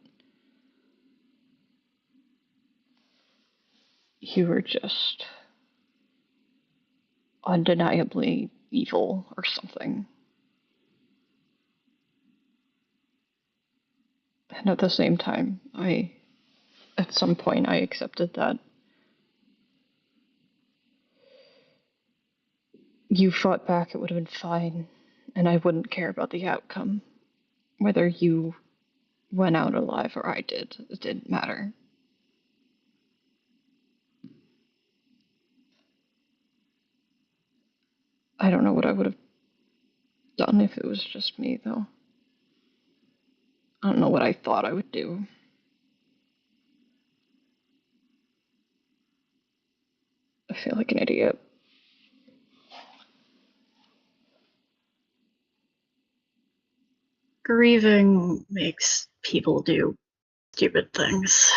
S1: you were just undeniably evil or something. And at the same time, at some point, I accepted that you fought back, it would have been fine, and I wouldn't care about the outcome. Whether you went out alive or I did, it didn't matter. I don't know what I would have done if it was just me, though. I don't know what I thought I would do. I feel like an idiot.
S4: Grieving makes people do stupid things.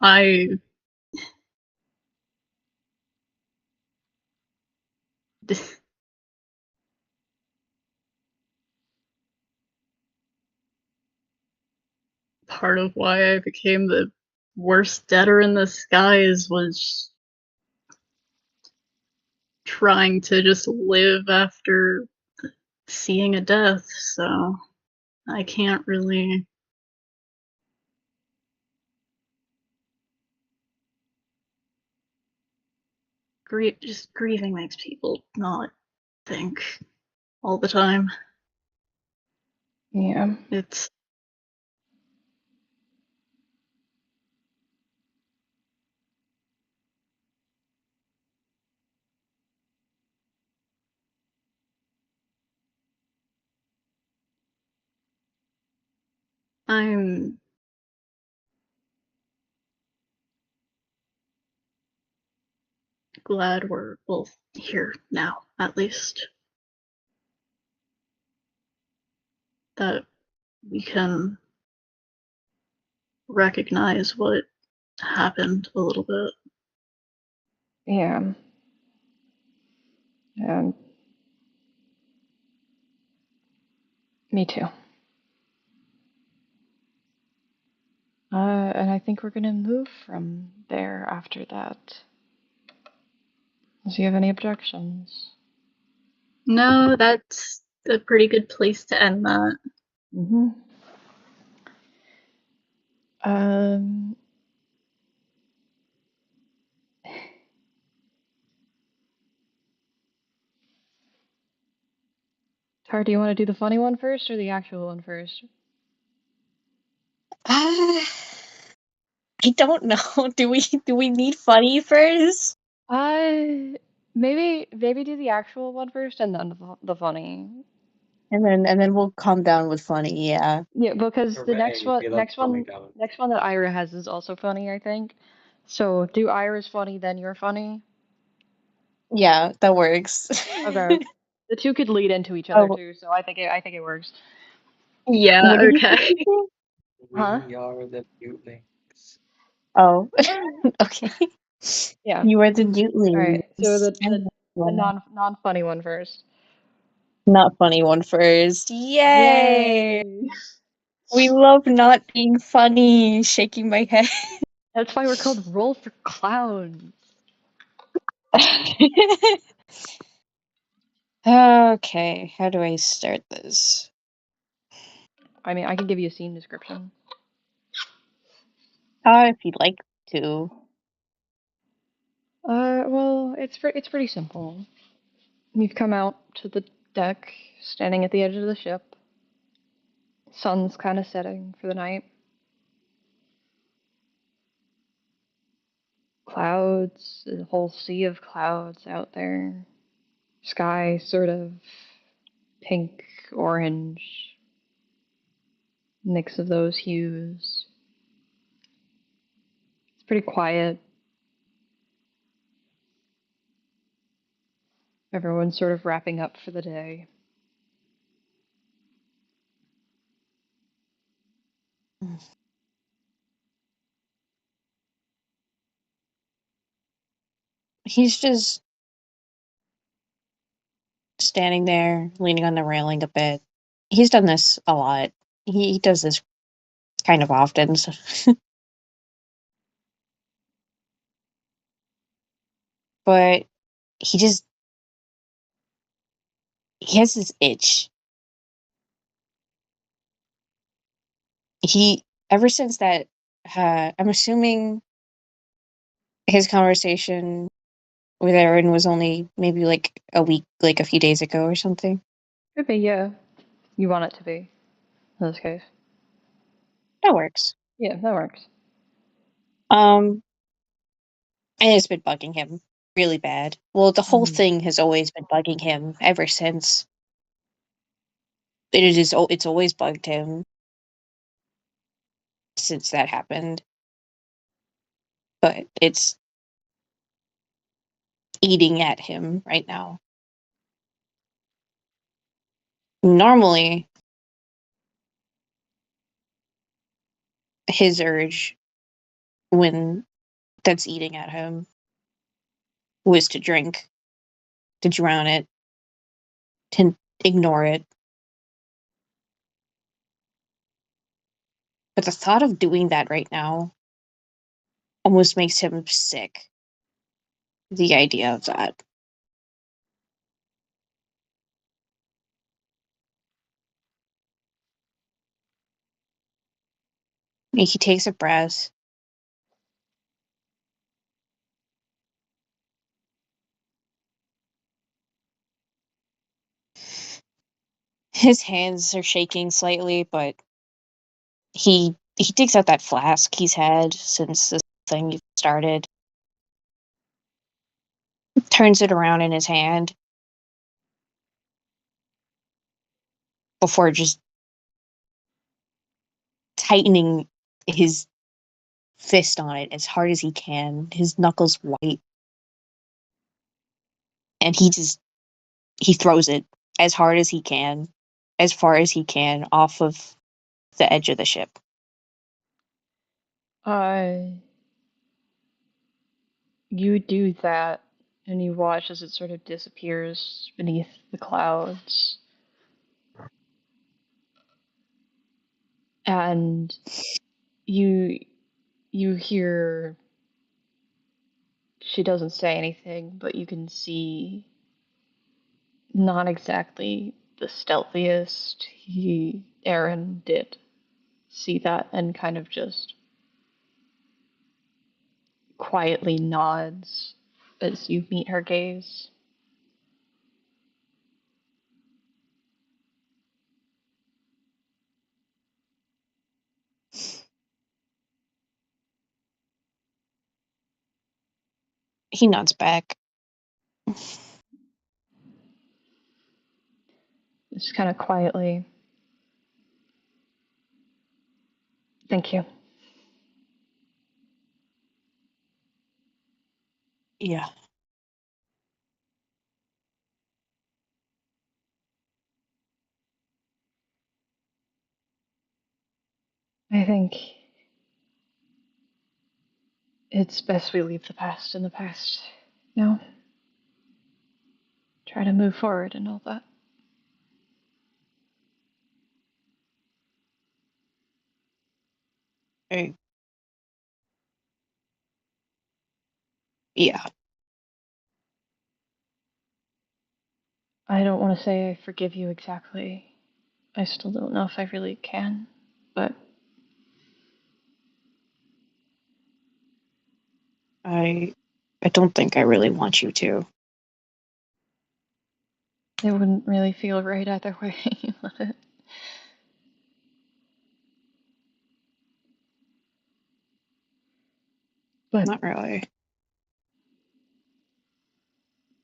S4: I part of why I became the worst debtor in the skies was trying to just live after seeing a death, so I can't really. Just grieving makes people not think all the time.
S1: Yeah.
S4: It's. I'm glad we're both here now, at least. That we can recognize what happened a little bit.
S1: Yeah. And me too. And I think we're gonna move from there after that. Do you have any objections?
S4: No, that's a pretty good place to end that.
S1: Mm-hmm. Um, Tara, do you want to do the funny one first or the actual one first?
S3: I don't know. Do we need funny first?
S1: Maybe do the actual one first and then the funny.
S3: And then we'll calm down with funny, yeah.
S1: Yeah, because the
S2: Hooray, we love calming down.
S1: next one that Ira has is also funny, I think. So do Ira's funny, then you're funny.
S3: Yeah, that works.
S1: Okay. The two could lead into each other
S3: Oh,
S1: too, so I think it works.
S4: Yeah,
S3: what did you
S4: okay.
S3: say?
S1: Huh?
S2: We are the mutants.
S3: Oh, okay.
S1: Yeah.
S3: You are the
S1: All right. So
S3: Newtlings. I love
S1: the
S3: that.
S1: non funny one first.
S3: Not funny one first. Yay!
S1: Yay!
S3: We love not being funny. Shaking my head.
S1: That's why we're called Roll for Clowns.
S3: Okay, how do I start this?
S1: I mean, I can give you a scene description.
S3: If you'd like to.
S1: Well, it's pretty simple. You've come out to the deck, standing at the edge of the ship. Sun's kind of setting for the night. Clouds, a whole sea of clouds out there. Sky sort of pink orange, mix of those hues. It's pretty quiet. Everyone's sort of wrapping up for the day.
S3: He's just standing there, leaning on the railing a bit. He's done this a lot. He does this kind of often. So but he just he has this itch. He ever since that I'm assuming his conversation with Erin was only maybe like a week, like a few days ago or something.
S1: Could be, yeah. You want it to be, in this case.
S3: That works.
S1: Yeah, that works.
S3: And it's been bugging him really bad. Well, the whole thing has always been bugging him ever since. It's always bugged him since that happened. But it's eating at him right now. Normally, his urge when that's eating at him was to drink, to drown it, to ignore it. But the thought of doing that right now almost makes him sick. The idea of that. He takes a breath. His hands are shaking slightly, but he digs out that flask he's had since this thing started, turns it around in his hand before just tightening his fist on it as hard as he can, his knuckles white, and he throws it as hard as he can, as far as he can off of the edge of the ship.
S1: You do that, and you watch as it sort of disappears beneath the clouds. And you hear she doesn't say anything, but you can see not exactly the stealthiest. Aaron did see that and kind of just quietly nods as you meet her gaze.
S3: He nods back.
S1: Just kind of quietly. Thank you.
S3: Yeah.
S1: I think it's best we leave the past in the past. No? Try to move forward and all that.
S3: I, yeah.
S1: I don't want to say I forgive you exactly. I still don't know if I really can, but
S3: I don't think I really want you to.
S1: it wouldn't really feel right either way you let it. But
S3: Not really.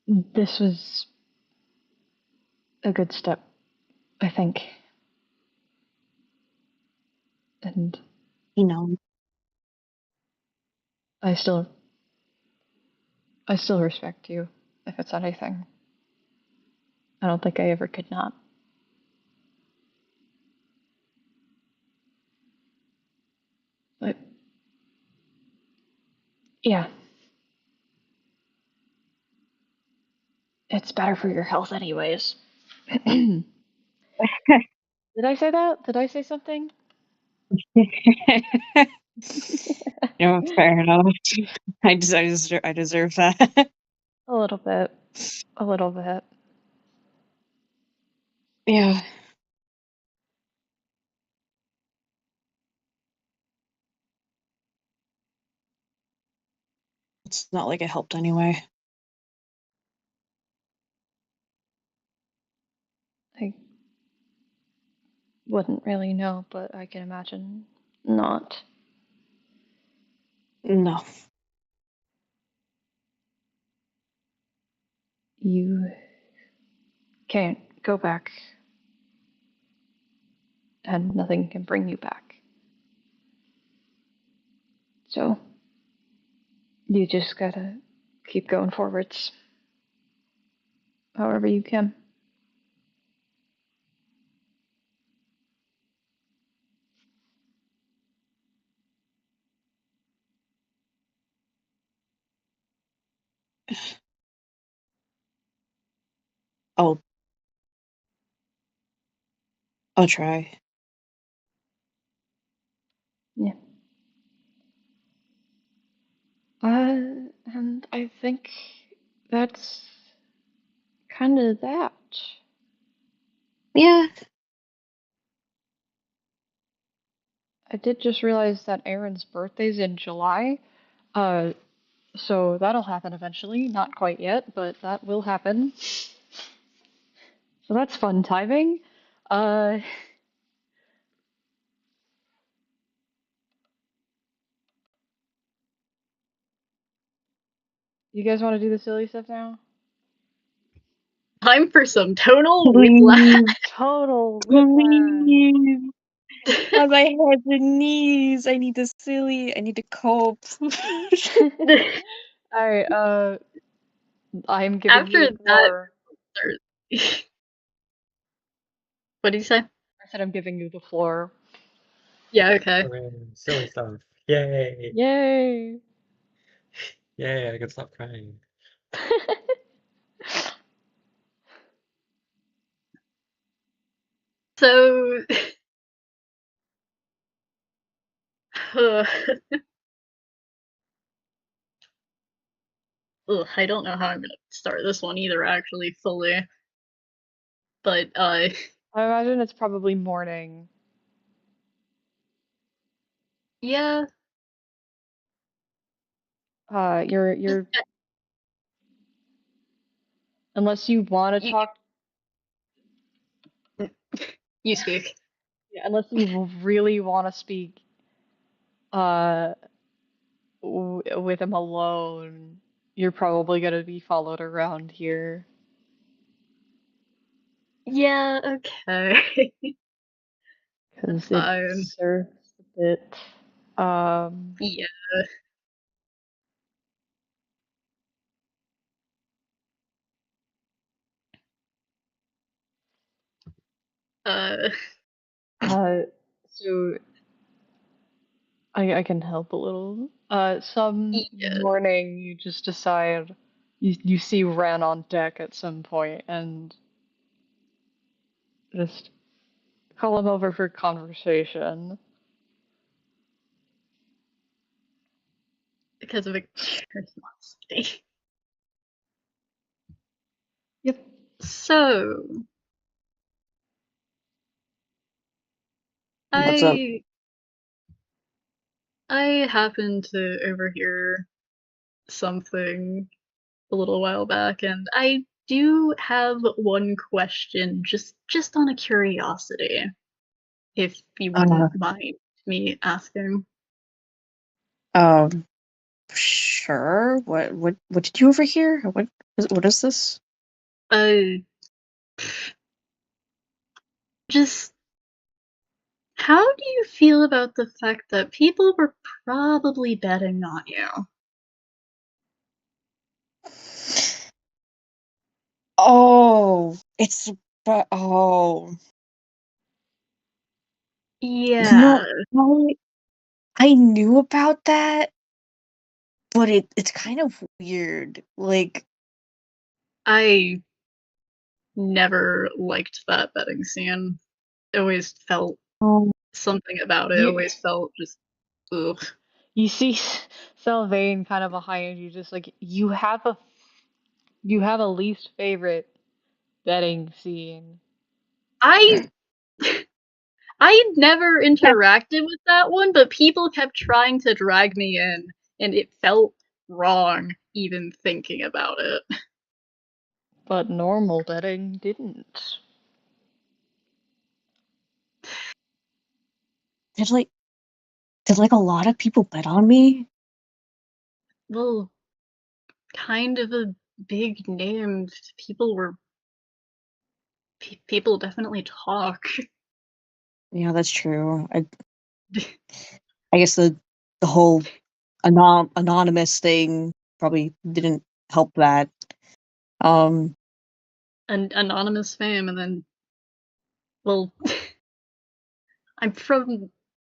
S1: this was a good step I think. And
S3: You know,
S1: I still respect you if it's anything. I don't think I ever could not. But yeah. It's better for your health anyways. Did I say that? Did I say something?
S3: no, fair enough. I deserve that.
S1: A little bit. A little bit.
S3: Yeah. It's not like it helped anyway.
S1: I wouldn't really know, but I can imagine not.
S3: No.
S1: You can't go back, and nothing can bring you back. So, you just gotta keep going forwards, however you can.
S3: I'll try.
S1: Yeah. And I think that's kind of that.
S3: Yeah.
S1: I did just realize that Aaron's birthday's in July. So that'll happen eventually. Not quite yet, but that will happen. So that's fun timing. Uh, you guys want to do the silly stuff now?
S4: Time for some tonal whiplash.
S1: Total whiplash.
S3: Please. My head and knees. I need to silly. I need to cope.
S1: Alright, I'm giving you
S4: After
S1: the
S4: that,
S1: floor.
S4: what did you say?
S1: I said I'm giving you the floor.
S4: Yeah, okay.
S2: Hooray, silly stuff. Yay!
S1: Yay!
S2: Yay, I can stop crying.
S4: So, I don't know how I'm gonna start this one either, actually, fully. But,
S1: I imagine it's probably morning.
S4: yeah.
S1: You're unless you want to
S4: You,
S1: talk,
S4: you speak.
S1: yeah, unless you really want to speak, uh, with him alone, you're probably gonna be followed around here.
S4: Yeah, okay.
S1: Because
S4: Fine.
S1: it serves a bit.
S4: Yeah. Uh,
S1: uh, so I can help a little. Some
S4: yeah.
S1: morning you just decide you see Ren on deck at some point and just call him over for conversation.
S4: Because of a curiosity.
S1: Yep.
S4: So,
S3: What's up?
S4: I happened to overhear something a little while back, and I do have one question, just on a curiosity, if you
S3: Uh,
S4: wouldn't mind me asking.
S3: um, sure. What did you overhear? What is this?
S4: Uh, Just how do you feel about the fact that people were probably betting on you?
S3: Oh, it's but oh, you
S4: Yeah,
S3: know, I knew about that, but it's kind of weird. Like,
S4: I never liked that betting scene. It always felt
S3: um,
S4: something about it.
S1: You
S4: Always felt just ugh.
S1: you see Sylvain kind of behind you, just like you have a least favorite betting scene.
S4: I I never interacted with that one, but people kept trying to drag me in, and it felt wrong even thinking about it.
S1: But normal betting didn't.
S3: did like did like a lot of people bet on me?
S4: Well, kind of a big name. People were people definitely talk.
S3: Yeah, that's true. I guess the whole anonymous thing probably didn't help that. Um,
S4: An anonymous fame, and then well, I'm from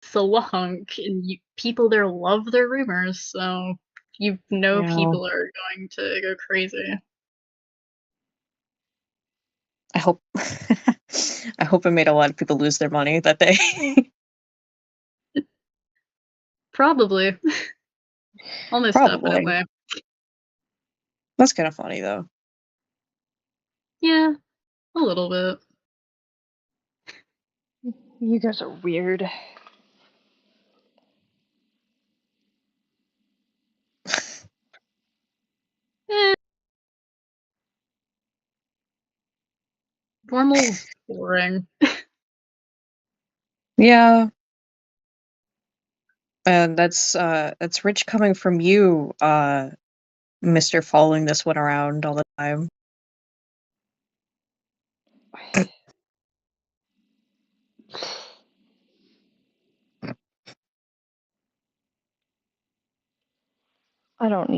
S4: Salanque, and people there love their rumors, so you know
S3: yeah,
S4: people are going to go crazy.
S3: I hope I hope it made a lot of people lose their money that day.
S4: Probably. Almost
S3: Probably.
S4: definitely.
S3: That's kind of funny though.
S4: Yeah, a little bit.
S1: You guys are weird.
S4: Eh, normal's boring.
S3: Yeah, and that's rich coming from you, Mr. Following this one around all the time.
S1: I don't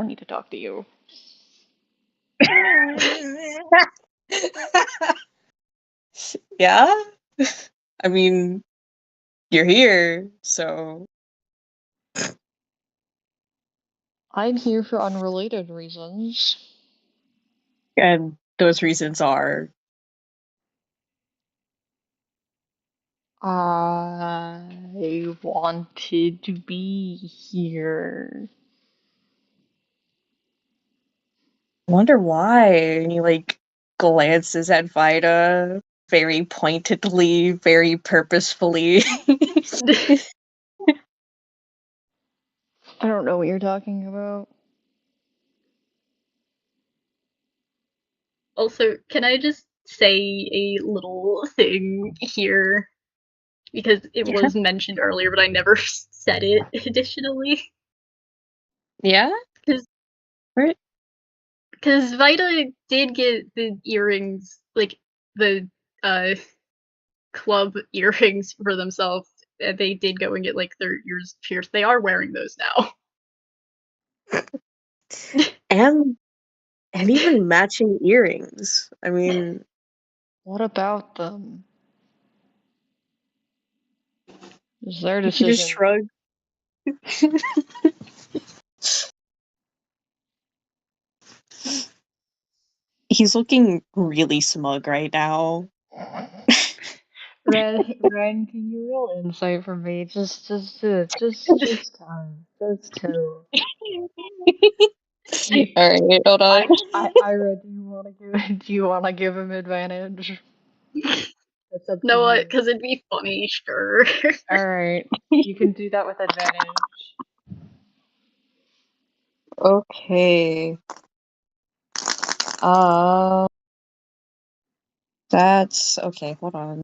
S1: need to talk to you.
S3: Yeah? I mean, you're here, so
S1: I'm here for unrelated reasons.
S3: and those reasons are
S1: I wanted to be here.
S3: wonder why. And he like glances at Vida very pointedly, very purposefully.
S1: I don't know what you're talking about.
S4: Also, can I just say a little thing here? Because it
S3: Yeah.
S4: was mentioned earlier, but I never said it additionally.
S3: Yeah?
S4: Because
S3: Right?
S4: Vita did get the earrings, like the uh club earrings for themselves. And they did go and get like their ears pierced. They are wearing those now.
S3: And even matching earrings. I mean,
S1: What about them? It's their
S3: he just
S1: decision.
S3: shrugged. He's looking really smug right now.
S1: Ren, can you roll insight for me? Just two.
S3: All right, hold on.
S1: I read. Do you want to give? Do you want to give him advantage? That's up to
S4: No,
S1: you.
S4: because it'd be funny, sure.
S1: All right, you can do that with advantage.
S3: Okay. Uh, that's okay. Hold on.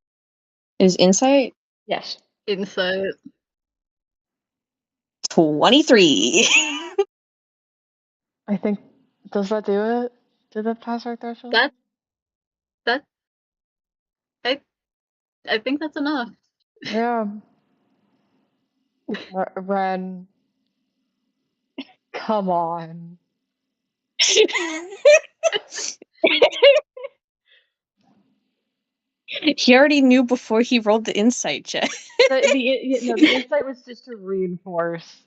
S3: Is insight
S1: Yes,
S4: Insight.
S3: 23?
S1: I think. Does that do it? Did that pass our threshold?
S4: That that I I think that's enough.
S1: Yeah. Ren, come on.
S3: He already knew before he rolled the insight check.
S1: The insight was just to reinforce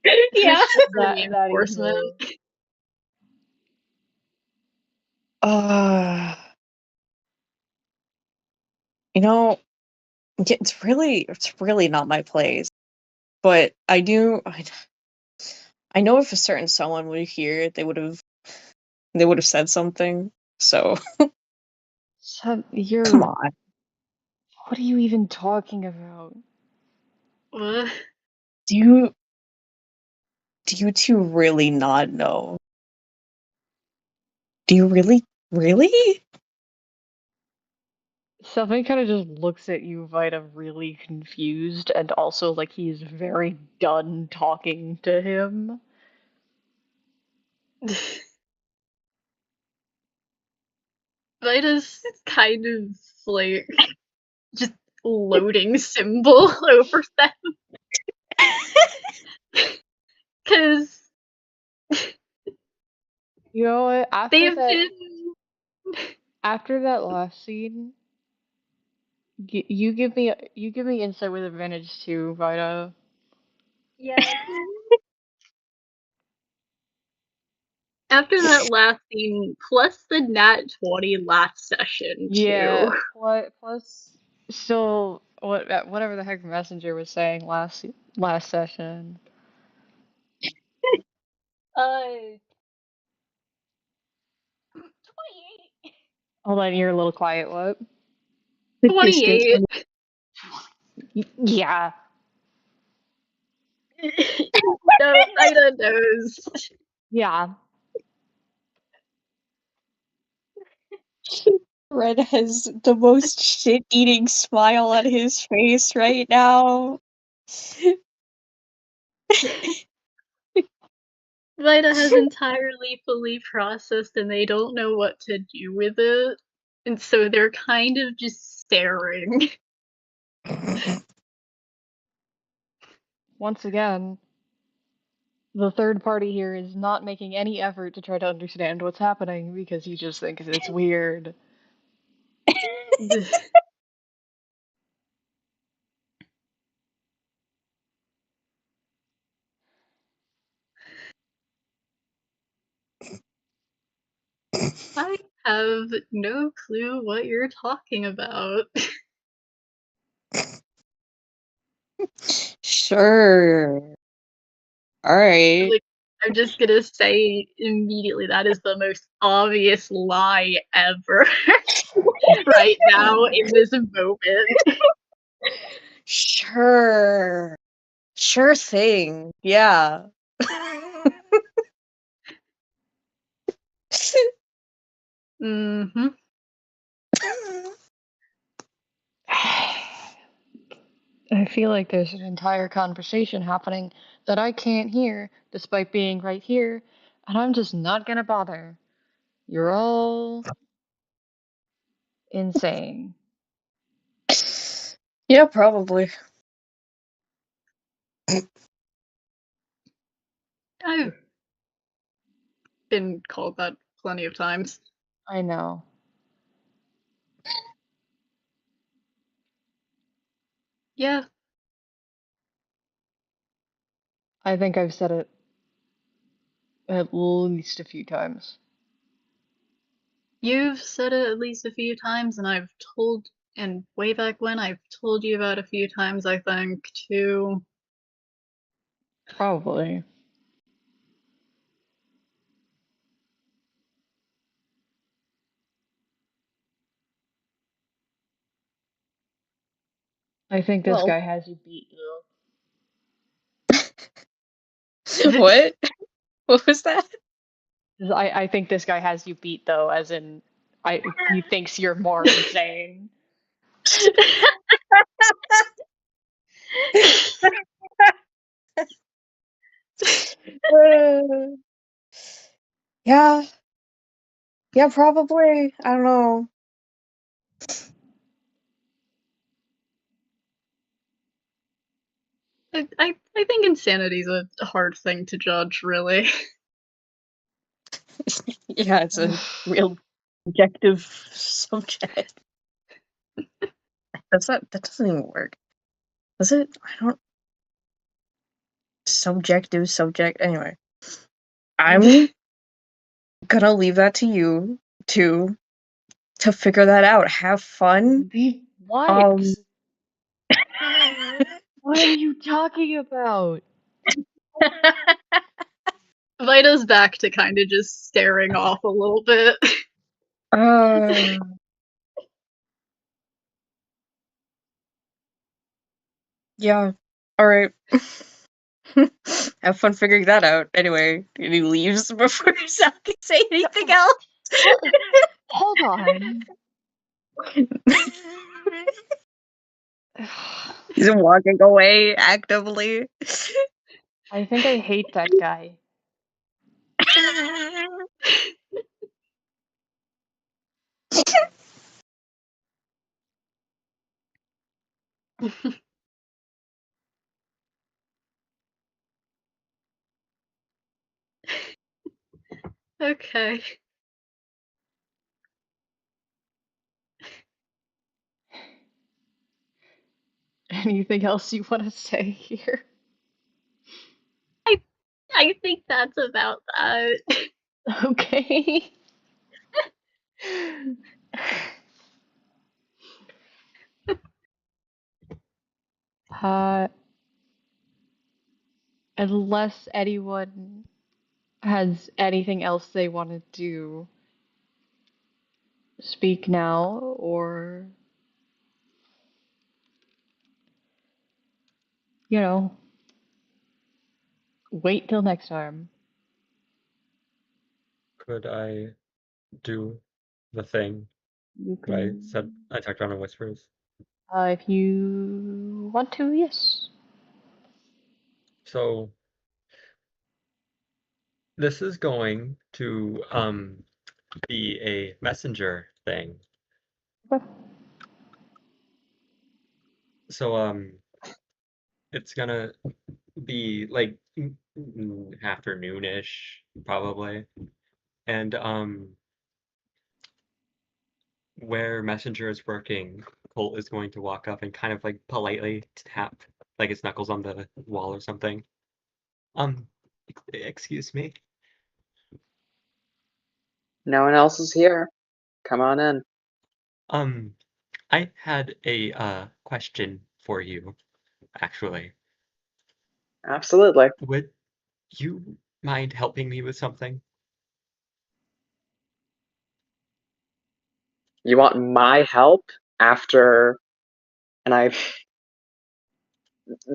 S3: Yeah.
S1: that he
S4: Reinforcement.
S1: knew.
S3: You know, it's really not my place. But I know if a certain someone would hear it, they would have said something. So
S1: So
S3: come on.
S1: what are you even talking about?
S4: What?
S3: Do you two really not know? Do you really?
S1: Stephanie kind of just looks at you, Vita, really confused, and also like he's very done talking to him.
S4: Vita's kind of like just loading symbol over them. Because
S1: You know what?
S4: they've been.
S1: After that last scene, you give me insight with advantage too, Vita.
S4: Yeah. After that last scene, plus the nat 20 last session,
S1: Yeah.
S4: too.
S1: Plus, still whatever the heck Messenger was saying last session. 28. Hold on, you're a little quiet. What?
S4: 28.
S1: Yeah.
S4: No, Vita knows.
S1: Yeah.
S3: Red has the most shit-eating smile on his face right now.
S4: Vita has entirely fully processed and they don't know what to do with it. And so they're kind of just staring.
S1: Once again, the third party here is not making any effort to try to understand what's happening because he just thinks it's weird.
S4: I have no clue what you're talking about.
S3: Sure. Alright.
S4: Like, I'm just gonna say immediately that is the most obvious lie ever. Right now, in this moment.
S3: Sure. Sure thing. Yeah.
S4: Mm-hmm.
S1: I feel like there's an entire conversation happening that I can't hear despite being right here, and I'm just not gonna bother. You're all insane.
S3: Yeah, probably.
S4: I've been called that plenty of times.
S1: I know.
S4: Yeah,
S1: I think I've said it at least a few times.
S4: you've said it at least a few times, and I've told, and way back when, I've told you about a few times, I think, too.
S1: Probably. I think this
S3: Well,
S1: guy has you beat, though.
S3: what? What was that?
S1: I think this guy has you beat, though, as in, he thinks you're more insane.
S3: Yeah. Yeah, probably. I don't know.
S4: I think insanity's a hard thing to judge, really.
S3: Yeah, it's a real objective subject. That doesn't even work. Does it? I don't. Subjective subject. Anyway, I'm gonna leave that to you to figure that out. Have fun.
S1: What? What are you talking about?
S4: Vita's back to kind of just staring off a little bit.
S3: Yeah. All right. Have fun figuring that out. Anyway, and he leaves before Sal can say anything else.
S1: Hold on.
S3: He's walking away actively.
S1: I think I hate that guy.
S4: Okay.
S1: Anything else you want to say here?
S4: I think that's about that.
S1: Okay. uh, unless anyone has anything else they want to do, speak now or, you know, wait till next time.
S2: Could I do the thing
S1: You
S2: that I
S1: can,
S2: said I talked on in whispers?
S1: if you want to, yes.
S2: So this is going to be a messenger thing.
S1: Okay.
S2: So it's gonna be like afternoonish probably. And where messenger is working, Colt is going to walk up and kind of like politely tap like his knuckles on the wall or something. Excuse me.
S5: No one else is here. Come on in.
S2: I had a question for you, actually.
S5: Absolutely.
S2: Would you mind helping me with something?
S5: You want my help after, and I.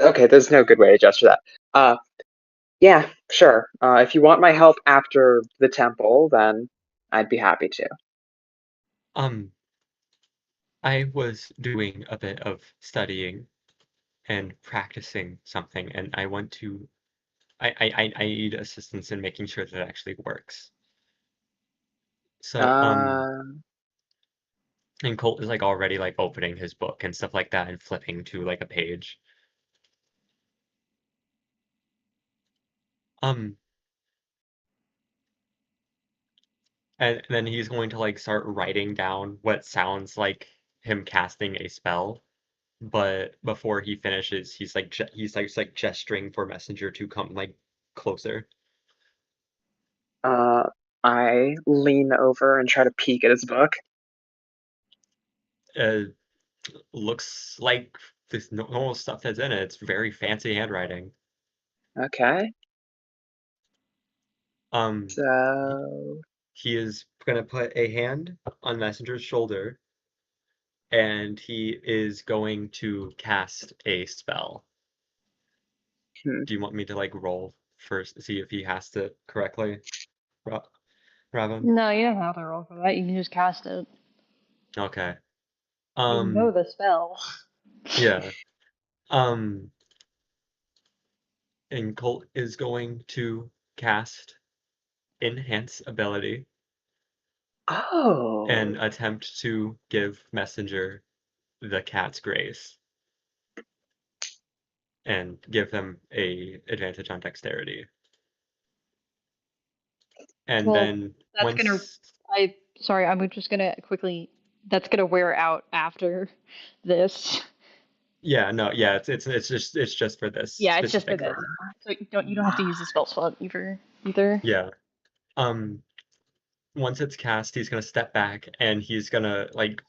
S5: Okay, there's no good way to gesture that. Yeah, sure. If you want my help after the temple, then I'd be happy to.
S2: Um, I was doing a bit of studying and practicing something, and I want to. I need assistance in making sure that it actually works. So,
S5: Uh,
S2: and Colt is like already like opening his book and stuff like that and flipping to like a page. Um, and then he's going to like start writing down what sounds like him casting a spell. But before he finishes, he's like gesturing for Messenger to come like closer.
S5: uh, I lean over and try to peek at his book.
S2: Uh, looks like this normal stuff that's in it. It's very fancy handwriting.
S5: Okay,
S2: Um,
S5: so
S2: he is gonna put a hand on Messenger's shoulder, and he is going to cast a spell.
S5: hmm.
S2: Do you want me to like roll first, see if he has to correctly, Raven?
S1: No, you don't have to roll for that. You can just cast it.
S2: Okay.
S1: You know the spell.
S2: Yeah. Um, and Colt is going to cast Enhance Ability and
S5: Oh,
S2: attempt to give Messenger the cat's grace. and give them a advantage on dexterity. And
S1: Well,
S2: then
S1: that's gonna.
S2: once,
S1: Sorry, I'm just gonna quickly. That's gonna wear out after this.
S2: yeah, no, yeah, it's just for this
S1: Yeah, it's just for
S2: specific
S1: this.
S2: round.
S1: So you don't have to use the spell slot either.
S2: Yeah. Um, Once it's cast, he's gonna step back and he's gonna like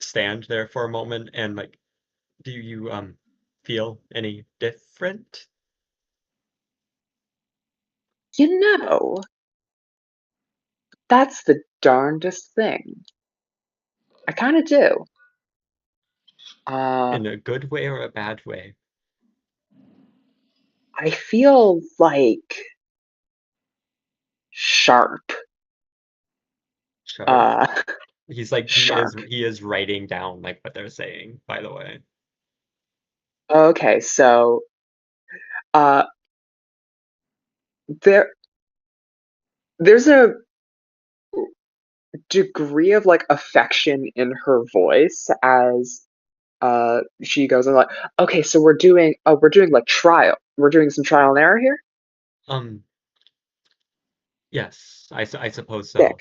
S2: stand there for a moment and like, do you feel any different?
S5: You know, that's the darndest thing. I kind of do. Uh,
S2: In a good way or a bad way?
S5: I feel like sharp.
S2: Sharp.
S5: Uh,
S2: He's like
S5: sharp.
S2: he is writing down like what they're saying, by the way.
S5: Okay, so uh, there there's a degree of like affection in her voice as she goes on like, okay, so we're doing like trial. We're doing some trial and error here.
S2: Um, yes, I suppose
S5: Sick.
S2: so.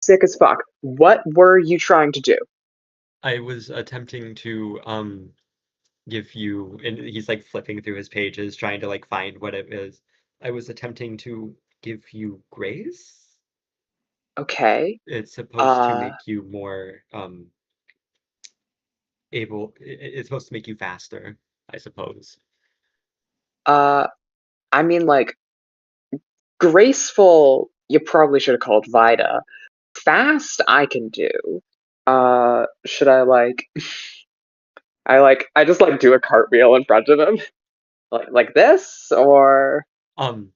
S5: Sick as fuck. What were you trying to do?
S2: I was attempting to give you, and he's like flipping through his pages trying to like find what it is. I was attempting to give you grace.
S5: Okay.
S2: It's supposed to
S5: Uh
S2: make you more able, it's supposed to make you faster, I suppose.
S5: uh I mean like graceful you probably should have called Vida. Fast I can do. Should I like I just like do a cartwheel in front of him? Like this? Or
S2: Um,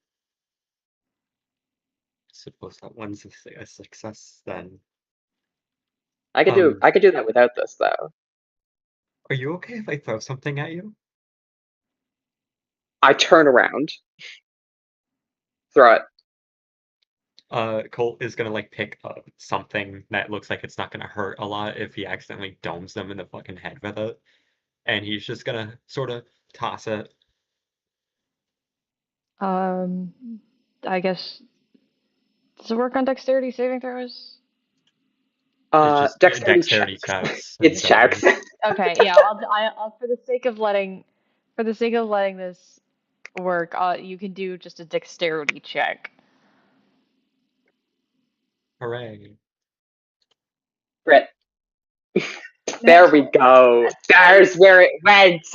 S2: suppose that one's a success then. Um,
S5: I could do that without this though.
S2: are you okay if I throw something at you?
S5: I turn around, throw it.
S2: Colt is gonna like pick up something that looks like it's not gonna hurt a lot if he accidentally domes them in the fucking head with it, and he's just gonna sort of toss it.
S1: Um, I guess does it work on dexterity saving throws?
S2: It's just
S5: Dexterity
S2: dexterity
S5: checks.
S2: checks and
S5: It's checks.
S2: saving.
S1: Okay, yeah. I'll for the sake of letting this work, you can do just a dexterity check.
S2: Hooray!
S5: Crit. There we
S1: Natural.
S5: go. There's where it went.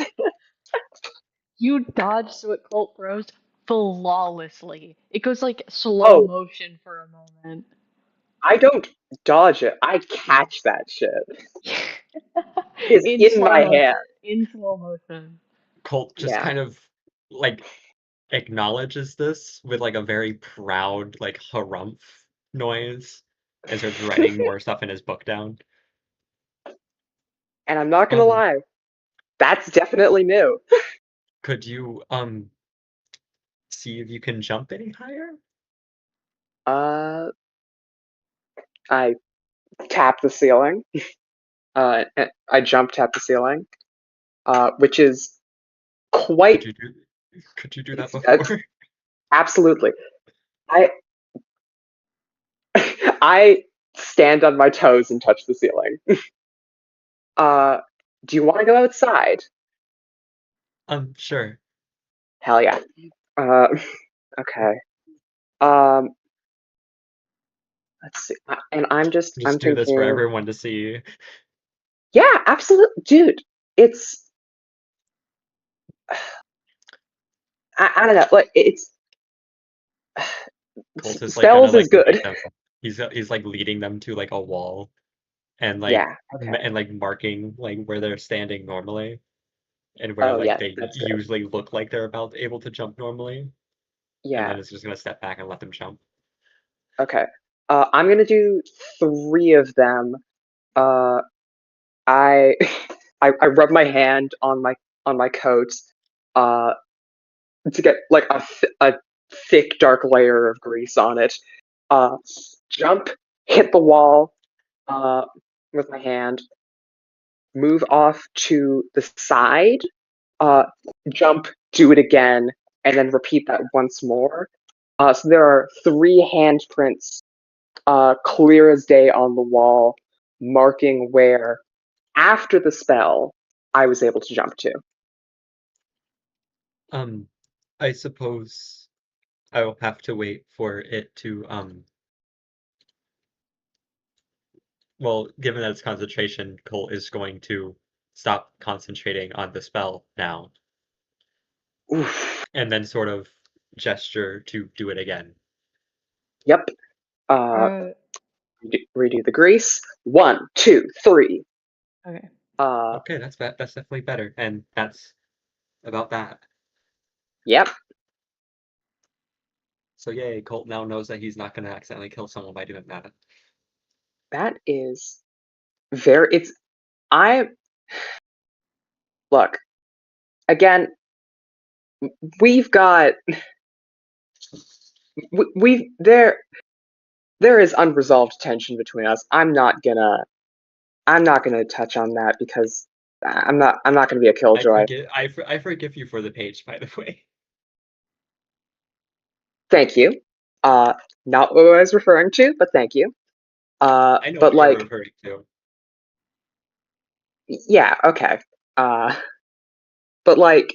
S1: You dodge so it Colt throws flawlessly. It goes like slow
S5: Oh,
S1: motion for a moment.
S5: I don't dodge it. I catch that shit. It is
S1: In
S5: in
S1: slow
S5: my
S1: motion.
S5: hand.
S1: In slow motion.
S2: Colt just
S5: Yeah.
S2: kind of like acknowledges this with like a very proud like harumph noise and starts writing more stuff in his book down.
S5: And I'm not gonna
S2: Um,
S5: lie, that's definitely new.
S2: could you see if you can jump any higher?
S5: Uh, I tap the ceiling. I jump tap the ceiling, which is
S2: Could
S5: quite.
S2: you do could you do that
S5: That's
S2: before?
S5: absolutely. I I stand on my toes and touch the ceiling. Uh, do you want to go outside?
S2: Sure.
S5: Hell yeah. Uh, okay. Um, let's see. And I'm
S2: Just do this for
S5: thinking,
S2: everyone to see.
S5: yeah, absolutely, dude. It's I don't know, like it's
S2: Colt is like gonna
S5: spells is
S2: like lead
S5: good.
S2: them. He's like leading them to like a wall and like
S5: Yeah. Okay.
S2: marking like where they're standing normally and where
S5: Oh
S2: like
S5: yeah,
S2: they
S5: that's good.
S2: usually look like they're about able to jump normally, and
S5: Yeah.
S2: then it's just gonna step back and let them jump.
S5: Okay. I'm gonna do three of them. Uh, I I rub my hand on my coat, uh, to get like a thick dark layer of grease on it. Uh, Jump, hit the wall, uh, with my hand, move off to the side, jump, do it again, and then repeat that once more. So there are 3 handprints, clear as day on the wall, marking where, after the spell, I was able to jump to.
S2: I suppose I will have to wait for it to well, given that it's concentration, Colt is going to stop concentrating on the spell now,
S5: Oof.
S2: and then sort of gesture to do it again.
S5: Yep. Redo the grease. 1, 2, 3.
S1: Okay.
S2: Okay, that's definitely better, and that's about that.
S5: Yep.
S2: So yay, Colt now knows that he's not going to accidentally kill someone by doing that.
S5: That is very. I look again. We've got. There is unresolved tension between us. I'm not gonna touch on that because I'm not gonna be a killjoy.
S2: I forgive you for the page, by the way.
S5: Thank you. Not what I was referring to, but thank you.
S2: I know
S5: But
S2: what you're
S5: like,
S2: referring to.
S5: yeah, okay. But like,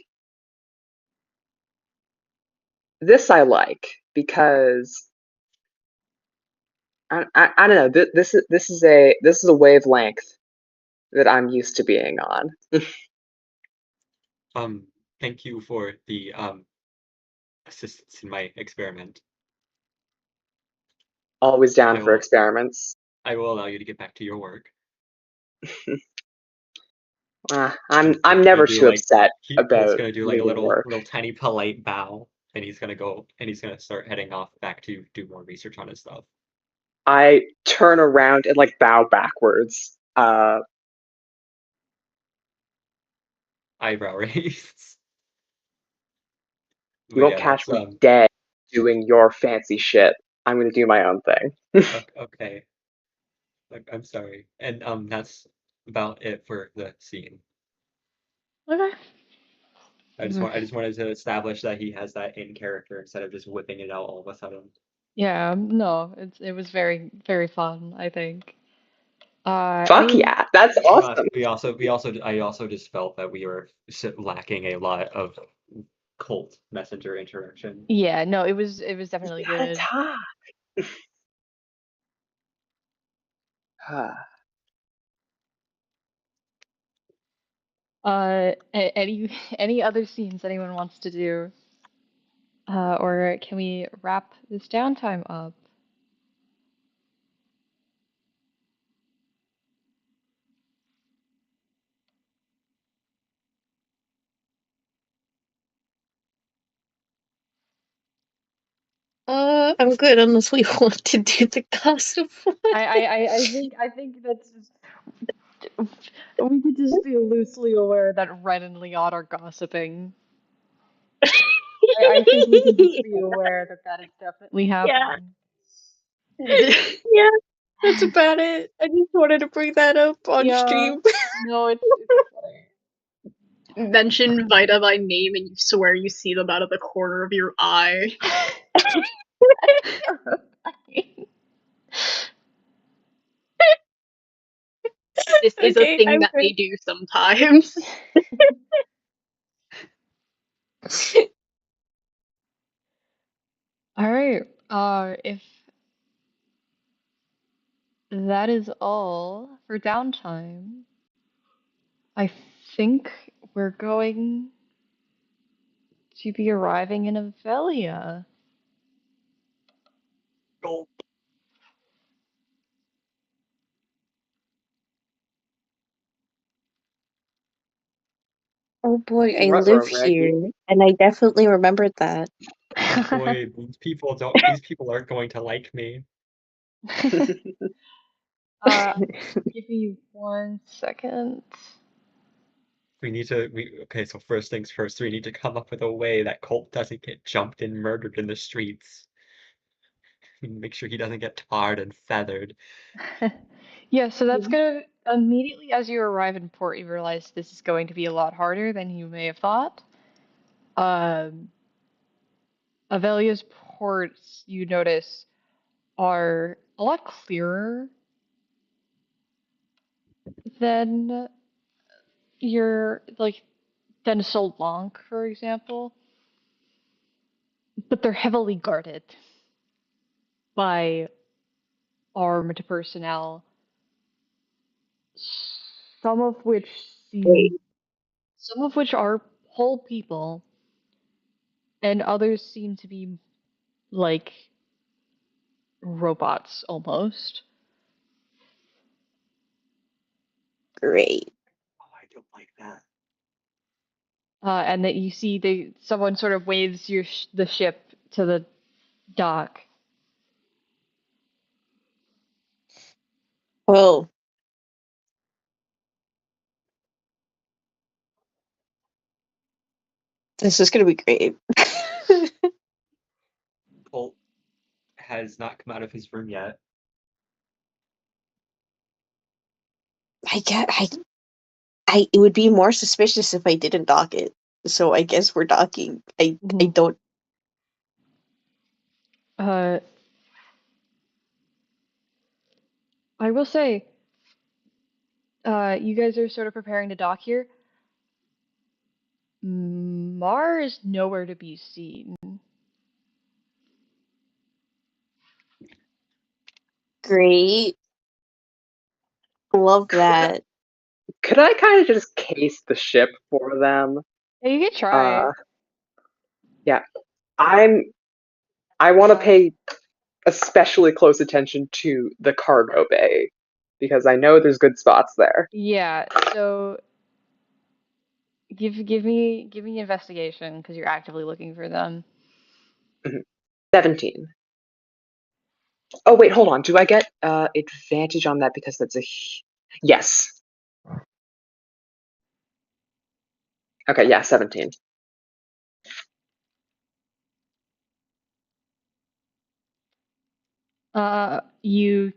S5: this I like because I don't know. This is a wavelength that I'm used to being on.
S2: Thank you for the assistance in my experiment.
S5: Always down for experiments.
S2: I will allow you to get back to your work.
S5: I'm never too upset
S2: Colt's
S5: about
S2: gonna do like a
S5: leaving work.
S2: little tiny polite bow, and he's gonna start heading off back to do more research on his stuff.
S5: I turn around and like bow backwards.
S2: Eyebrow raised.
S5: You won't catch me dead doing your fancy shit. I'm gonna do my own thing.
S2: Okay. I'm sorry. And that's about it for the scene.
S1: Okay.
S2: I just wanted to establish that he has that in character instead of just whipping it out all of a sudden.
S1: Yeah, no, it was very, very fun, I think.
S5: Fuck yeah, that's awesome.
S2: I also just felt that we were lacking a lot of cult messenger interaction.
S1: Yeah, no, it was definitely
S5: We gotta
S1: good.
S5: talk.
S1: Any other scenes anyone wants to do? Or can we wrap this downtime up?
S3: I'm good unless we want to do the gossip one.
S1: I think that's just we could just be loosely aware that Ren and Leon are gossiping. I think we can just be aware that that is definitely happening.
S3: Yeah, that's about it. I just wanted to bring that up on stream.
S1: No, it's funny.
S4: Mention Vita by name and you swear you see them out of the corner of your eye. This is a thing that they do sometimes.
S1: All right. If that is all for downtime, I think we're going to be arriving in Avelia.
S2: Go.
S3: Oh boy, I
S5: Ruh-roh,
S3: live
S5: Reggie.
S3: here, and I definitely remembered that.
S2: Boy, these people aren't going to like me.
S1: Give me 1 second.
S2: Okay, so first things first, we need to come up with a way that Colt doesn't get jumped and murdered in the streets. Make sure he doesn't get tarred and feathered.
S1: Yeah, so that's gonna immediately as you arrive in port, you realize this is going to be a lot harder than you may have thought. Um, Avelia's ports, you notice, are a lot clearer than than Salanque, for example, but they're heavily guarded by armed personnel, some of which
S3: Wait,
S1: seem, some of which are whole people, and others seem to be like robots almost.
S3: great.
S2: Oh, I don't like that.
S1: And that you see someone sort of waves the ship to the dock.
S3: Well, this is gonna be great.
S2: Colt has not come out of his room yet.
S3: It would be more suspicious if I didn't dock it. So I guess we're docking. I don't.
S1: Uh, I will say, you guys are sort of preparing to dock here. Mar is nowhere to be seen.
S3: Great. Love that.
S5: Could I kind of just case the ship for them?
S1: Yeah, you could try.
S5: Yeah, I want to pay especially close attention to the cargo bay because I know there's good spots there.
S1: Yeah, so give me investigation because you're actively looking for them.
S5: 17. Oh wait, hold on. Do I get advantage on that because that's yes. Okay, yeah, 17.
S1: You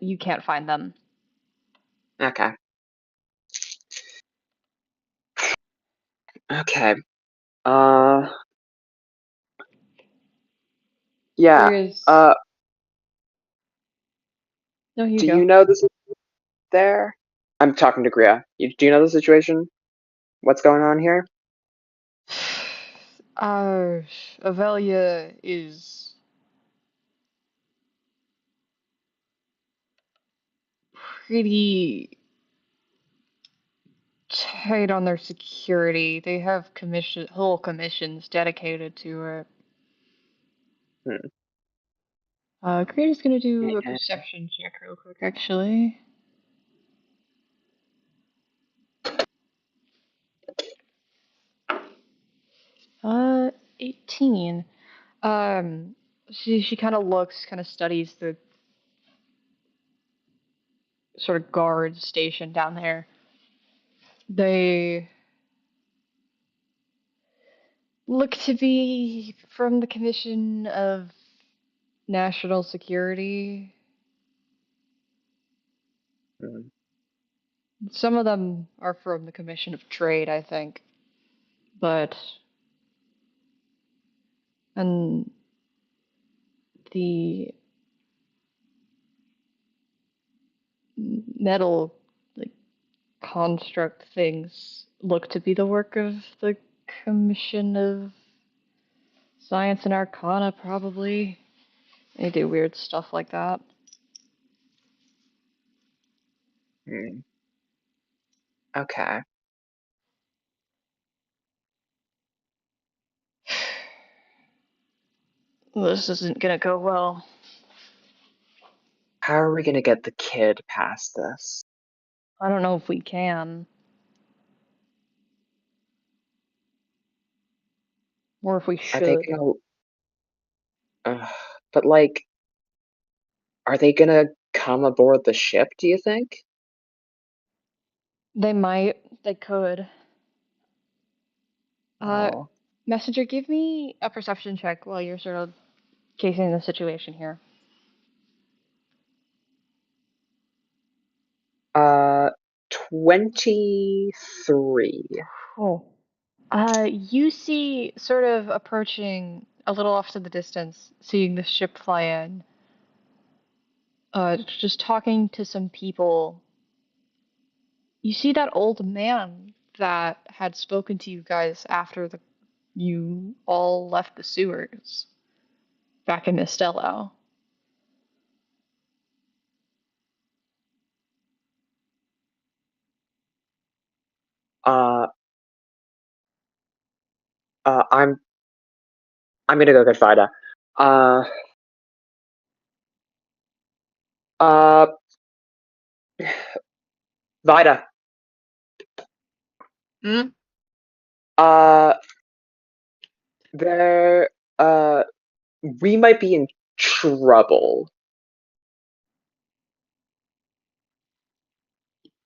S1: you can't find them.
S5: Okay. Okay. Uh
S1: There
S5: yeah.
S1: is no. Here you
S5: Do
S1: go.
S5: you know this is there? I'm talking to Gria. Do you know the situation? What's going on here?
S1: Uh, Avelia is pretty tight on their security. They have whole commissions dedicated to it.
S5: Hmm.
S1: Great is gonna do a
S5: Yeah.
S1: perception check real quick, actually. 18. Um, she kind of looks, kind of studies the sort of guards stationed down there. They look to be from the Commission of National Security.
S5: Hmm.
S1: Some of them are from the Commission of Trade, I think. But and the metal like construct things look to be the work of the Commission of Science and Arcana, probably. They do weird stuff like that.
S5: Hmm. Okay.
S1: This isn't gonna go well.
S5: How are we gonna get the kid past this?
S1: I don't know if we can, or if we
S5: Are they
S1: should.
S5: gonna? But like, are they gonna come aboard the ship? Do you think?
S1: They might. They could. Uh,
S5: Oh.
S1: Messenger, give me a perception check while you're sort of casing the situation here.
S5: 23.
S1: Oh. You see, sort of approaching a little off to the distance, seeing the ship fly in. Just talking to some people. You see that old man that had spoken to you guys after you all left the sewers back in Mistello.
S5: Uh, I'm gonna go get Vida. Uh, uh, Vida.
S4: Hmm?
S5: Uh, there. We might be in trouble.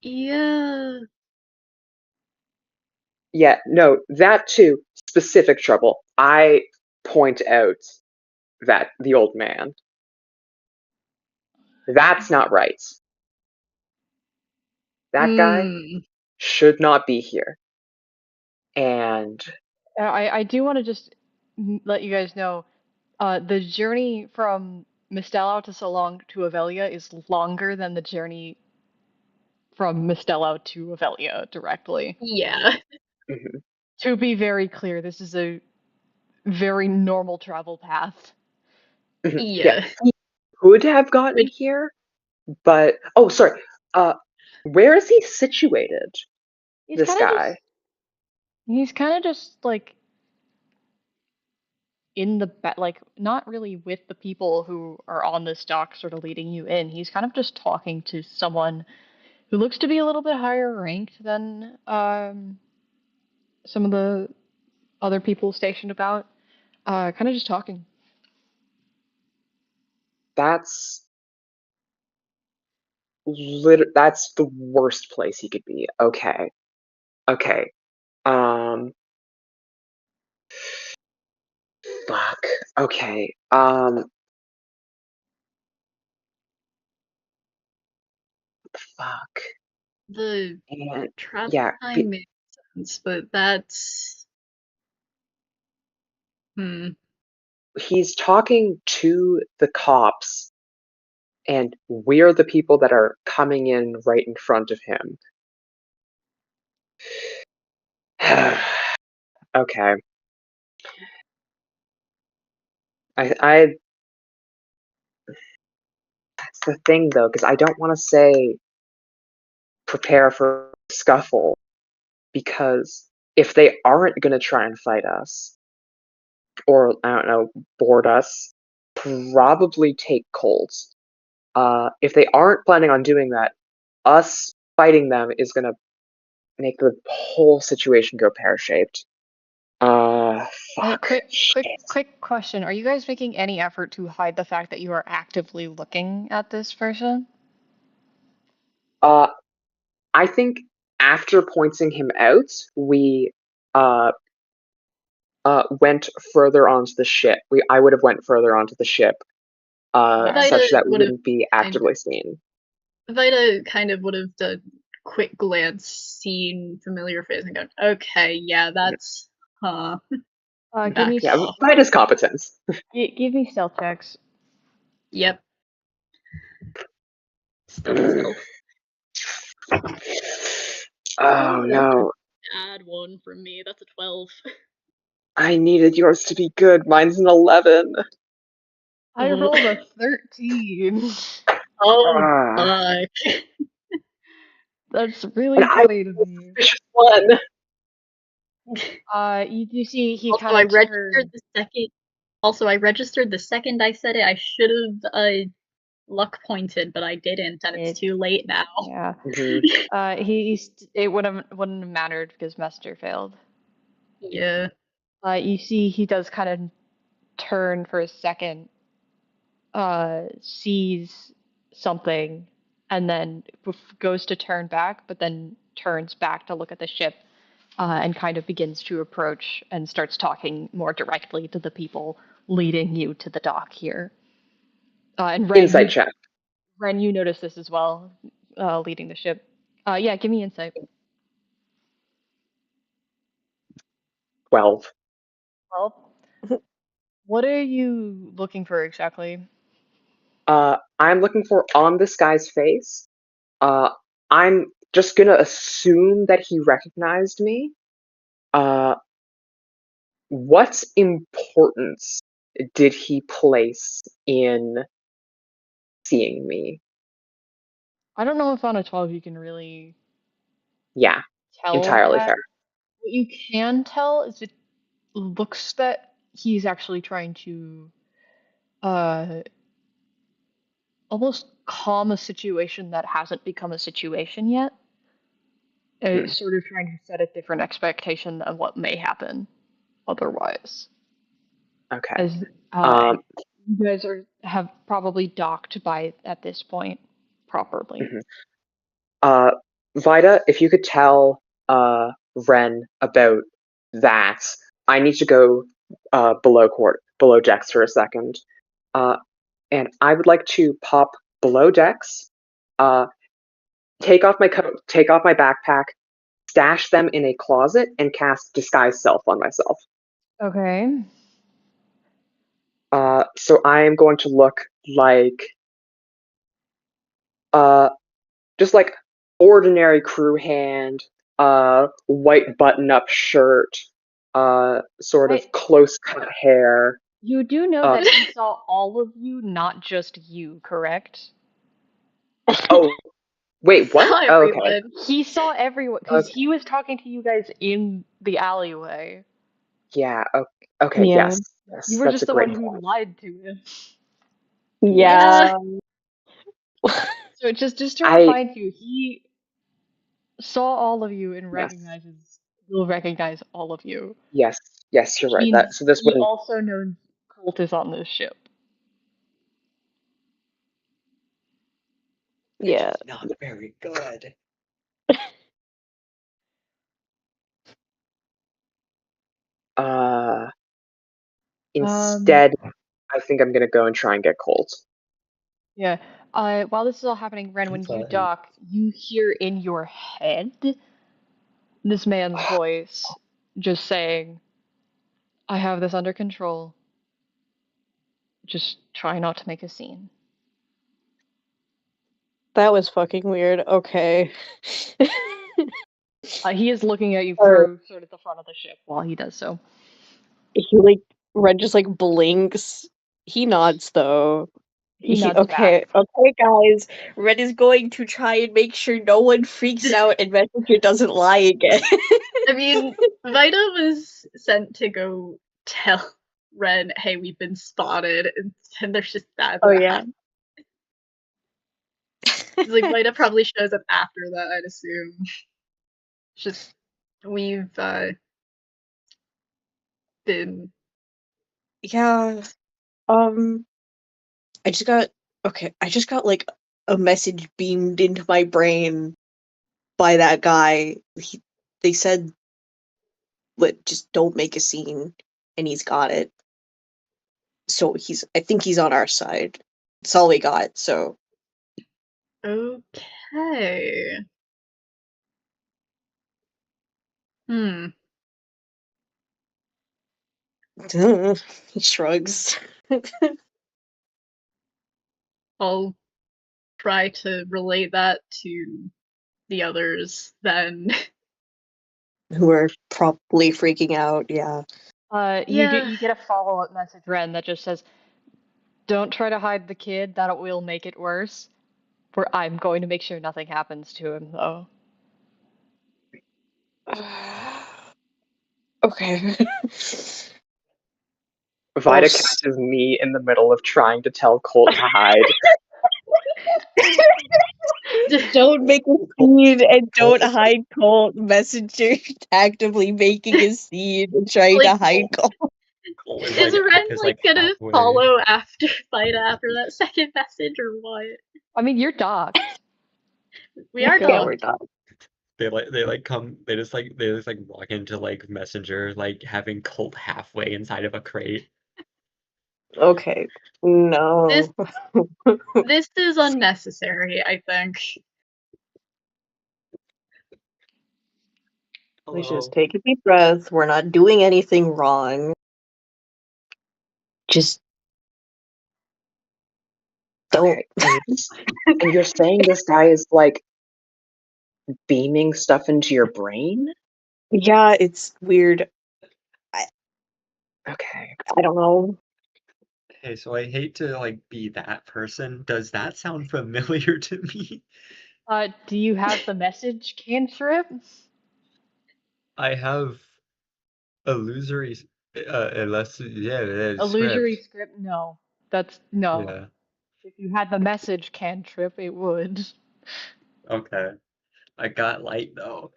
S4: Yeah.
S5: Yeah, no, that too. Specific trouble. I point out that the old man. That's not right. That guy
S4: Hmm.
S5: should not be here. And
S1: I do want to just let you guys know, the journey from Mistello to Salanque to Avelia is longer than the journey from Mistello to Avelia directly.
S4: Yeah.
S5: mhm,
S1: To be very clear, this is a very normal travel path.
S5: yeah,
S4: Yeah.
S5: he could have gotten
S4: Which,
S5: here, but oh, sorry. Uh, where is he situated?
S1: He's
S5: This
S1: kind of just
S5: guy.
S1: he's kind of just like in the like not really with the people who are on this dock sort of leading you in. He's kind of just talking to someone who looks to be a little bit higher ranked than some of the other people stationed about. Kind of just talking.
S5: That's that's the worst place he could be. Okay. Okay. Um. Fuck. Okay. Fuck.
S4: the
S5: And
S4: travel
S5: yeah,
S4: time makes sense, but that's hmm.
S5: he's talking to the cops, and we're the people that are coming in right in front of him. Okay. I that's the thing though, because I don't want to say prepare for a scuffle, because if they aren't gonna try and fight us, or I don't know, board us, probably take Colts. If they aren't planning on doing that, us fighting them is gonna make the whole situation go pear-shaped. Fuck. Shit.
S1: Quick question. Are you guys making any effort to hide the fact that you are actively looking at this person?
S5: Uh, I think after pointing him out, we uh went further onto the ship. I would have went further onto the ship,
S1: Okay.
S4: Vida
S5: such that we
S4: would have
S5: wouldn't be
S4: kind
S5: actively seen.
S4: Vida kind of would have done quick glance, seen familiar face, and gone, okay, yeah, that's
S1: Give me
S4: back
S5: Yeah,
S4: off.
S5: Vida's competence.
S1: give me stealth checks.
S4: Yep. Stealth, stealth.
S5: Oh
S4: Oh, that's a
S5: no.
S4: bad one from me. That's a 12.
S5: I needed yours to be good. Mine's an 11.
S1: I rolled a 13.
S4: Oh,
S5: Ah.
S4: fuck.
S1: That's
S5: And
S1: really
S5: I
S1: funny to
S5: was
S1: me.
S5: the suspicious one.
S1: You do see he
S4: Also,
S1: kind
S4: I
S1: of
S4: registered
S1: turns.
S4: the second. Also, I registered the second I said it. I should have luck pointed, but I didn't, and it's
S1: It,
S4: too late now.
S1: yeah.
S5: Mhm.
S1: It wouldn't have mattered because Mester failed.
S4: Yeah.
S1: You see he does kind of turn for a second, sees something, and then goes to turn back, but then turns back to look at the ship, and kind of begins to approach and starts talking more directly to the people leading you to the dock here. And
S5: Insight check.
S1: Ren, you notice this as well. leading the ship. Yeah, give me insight.
S5: 12.
S1: Well, what are you looking for exactly?
S5: I'm looking for on this guy's face. I'm just gonna assume that he recognized me. What importance did he place in seeing me?
S1: I don't know if on a 12 you can really
S5: Yeah,
S1: tell
S5: entirely
S1: that.
S5: fair.
S1: What you can tell is it looks that he's actually trying to uh almost calm a situation that hasn't become a situation yet.
S5: Hmm,
S1: Sort of trying to set a different expectation of what may happen otherwise.
S5: okay.
S1: As
S5: Um,
S1: you guys have probably docked by at this point properly.
S5: mhm. Vida, if you could tell Ren about that, I need to go below decks for a second. And I would like to pop below decks, uh, take off my coat, take off my backpack, stash them in a closet, and cast Disguise Self on myself.
S1: Okay.
S5: So I am going to look like just like ordinary crew hand, white button-up shirt, sort of
S1: I
S5: close cut hair.
S1: You do know
S5: Uh,
S1: that he saw all of you, not just you, correct?
S5: oh,
S4: He
S5: wait, what?
S4: saw
S5: Oh, okay,
S4: everyone.
S1: He saw everyone because
S5: okay,
S1: he was talking to you guys in the alleyway.
S5: yeah, okay,
S3: Yeah.
S1: You
S5: yes,
S1: were
S5: that's
S1: just
S5: a
S1: the
S5: great
S1: one who
S5: point.
S1: lied to him.
S4: Yeah.
S3: Yeah.
S1: So just to
S5: I
S1: remind you, he saw all of you and
S5: yes,
S1: will recognize all of you.
S5: yes, yes, you're
S1: Which
S5: right.
S1: means
S5: That so this
S1: he
S5: wouldn't.
S1: also knows Colt is on this ship.
S2: Which
S3: Yeah.
S2: is not very good.
S5: Uh,
S1: Um,
S5: instead, I think I'm gonna go and try and get Colt.
S1: yeah. While this is all happening, Ren, when you
S2: Fun.
S1: dock, you hear in your head this man's voice just saying, I have this under control. Just try not to make a scene.
S3: That was fucking weird. Okay.
S1: He is looking at you
S3: Or
S1: through sort of the front of the ship while he does so.
S3: he like Red just like blinks. He nods though.
S1: He nods back.
S3: Okay, guys. Red is going to try and make sure no one freaks out and Messenger doesn't lie again.
S4: I mean, Vida was sent to go tell Ren, hey, we've been spotted, and there's just that.
S3: Oh yeah.
S4: Like, Vida probably shows up after that, I'd assume. It's just, we've been.
S3: Yeah. I just got like a message beamed into my brain by that guy. They said, just don't make a scene," and he's got it. So I think he's on our side. That's all we got. So
S4: Okay. Hmm.
S3: he shrugs.
S4: I'll try to relate that to the others then.
S3: Who are probably freaking out. Yeah.
S4: Yeah.
S1: You get a follow up message, Ren, that just says, "Don't try to hide the kid. That will make it worse. For I'm going to make sure nothing happens to him, though."
S3: Okay.
S5: Vida catches me in the middle of trying to tell Colt to hide.
S3: Don't make a scene and
S2: Colt
S3: don't
S2: is like,
S3: hide Colt. Messenger actively making a scene and trying to
S4: Like,
S3: hide
S2: Colt,
S3: Colt.
S2: Colt is
S4: is
S2: like
S4: Ren
S2: is
S4: like
S2: like
S4: gonna
S2: halfway.
S4: follow after Vida after that second message or what?
S1: I mean, you're docked.
S4: We
S1: You're
S4: are
S3: Yeah,
S1: good.
S3: we're
S4: docked.
S3: done.
S2: They come they just like walk into like Messenger like having Colt halfway inside of a crate.
S3: Okay.
S4: This
S3: No.
S4: this is unnecessary, I think.
S3: Let's just
S2: Hello.
S3: take a deep breath. We're not doing anything wrong. Just don't.
S5: Okay. And you're saying this guy is like beaming stuff into your brain?
S3: Yeah, it's weird.
S5: Okay.
S3: I don't know.
S2: Hey, so I hate to like be that person. Does that sound familiar to me?
S1: Do you have the message cantrip?
S2: I have illusory, unless yeah,
S1: Illusory
S2: script.
S1: script? No. That's no.
S2: Yeah.
S1: If you had the message cantrip, it would.
S2: Okay. I got light though.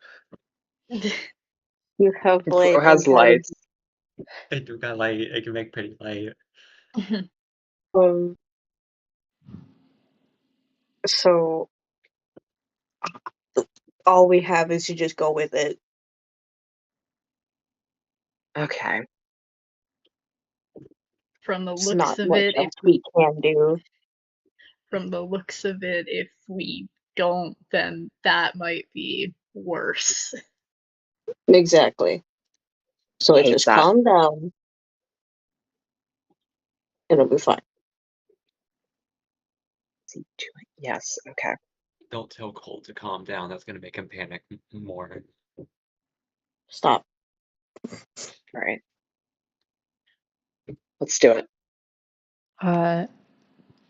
S3: You have
S5: Bro
S3: light and
S5: has
S3: kind
S5: lights.
S2: I do got light. I can make pretty light.
S3: of so all we have is to just go with it.
S5: Okay.
S4: From the
S3: It's
S4: looks
S3: not
S4: of
S3: much
S4: it,
S3: else we can do.
S4: if we don't, then that might be worse.
S3: Exactly. So let's
S5: Hate
S3: just
S5: that.
S3: calm down. It'll be fine.
S5: Yes, okay.
S2: Don't tell Colt to calm down. That's gonna make him panic more.
S3: Stop.
S5: Alright. Let's do it.